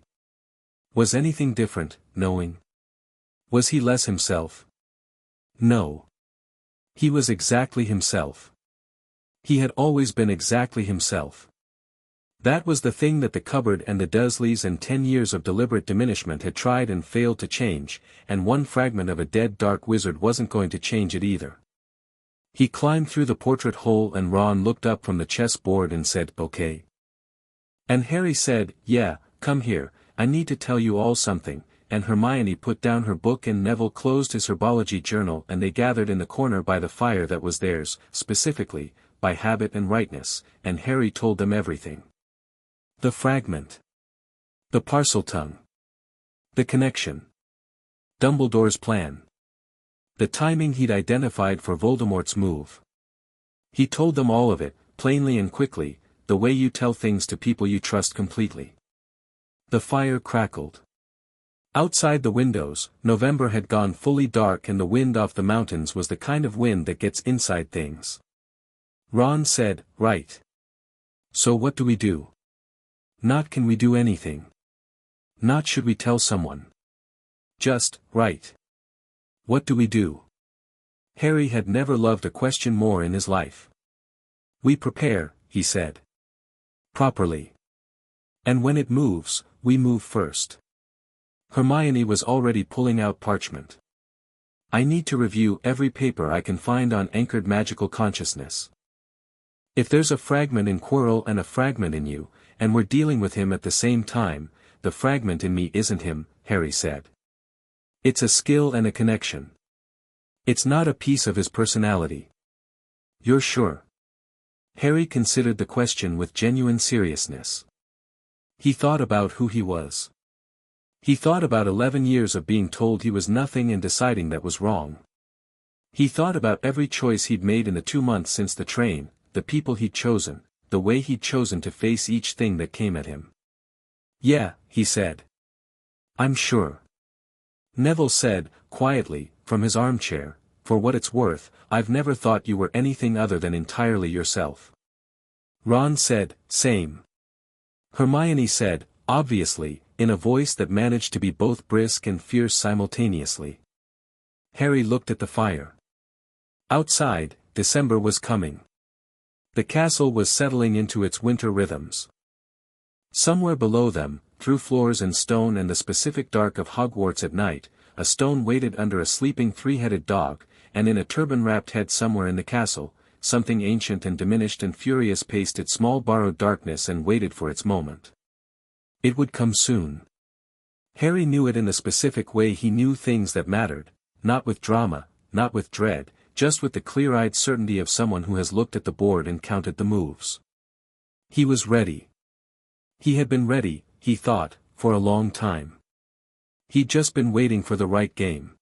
Was anything different, knowing? Was he less himself? No. He was exactly himself. He had always been exactly himself. That was the thing that the cupboard and the Dursleys and 10 years of deliberate diminishment had tried and failed to change, and one fragment of a dead dark wizard wasn't going to change it either. He climbed through the portrait hole and Ron looked up from the chessboard and said, "Okay." And Harry said, "Yeah, come here, I need to tell you all something," and Hermione put down her book and Neville closed his herbology journal and they gathered in the corner by the fire that was theirs, specifically, by habit and rightness, and Harry told them everything. The fragment. The Parseltongue. The connection. Dumbledore's plan. The timing he'd identified for Voldemort's move. He told them all of it, plainly and quickly, the way you tell things to people you trust completely. The fire crackled. Outside the windows, November had gone fully dark and the wind off the mountains was the kind of wind that gets inside things. Ron said, "Right. So what do we do? Not can we do anything. Not should we tell someone. Just, right. What do we do?" Harry had never loved a question more in his life. "We prepare," he said. "Properly. And when it moves, we move first." Hermione was already pulling out parchment. "I need to review every paper I can find on anchored magical consciousness. If there's a fragment in Quirrell and a fragment in you, and we're dealing with him at the same time, the fragment in me isn't him," Harry said. "It's a skill and a connection. It's not a piece of his personality." "You're sure?" Harry considered the question with genuine seriousness. He thought about who he was. He thought about 11 years of being told he was nothing and deciding that was wrong. He thought about every choice he'd made in the 2 months since the train, the people he'd chosen, the way he'd chosen to face each thing that came at him. "Yeah," he said. "I'm sure." Neville said, quietly, from his armchair, "For what it's worth, I've never thought you were anything other than entirely yourself." Ron said, "Same." Hermione said, obviously, in a voice that managed to be both brisk and fierce simultaneously. Harry looked at the fire. Outside, December was coming. The castle was settling into its winter rhythms. Somewhere below them, through floors and stone and the specific dark of Hogwarts at night, a stone waited under a sleeping three-headed dog, and in a turban-wrapped head somewhere in the castle, something ancient and diminished and furious paced its small borrowed darkness and waited for its moment. It would come soon. Harry knew it in the specific way he knew things that mattered, not with drama, not with dread, just with the clear-eyed certainty of someone who has looked at the board and counted the moves. He was ready. He had been ready, he thought, for a long time. He'd just been waiting for the right game.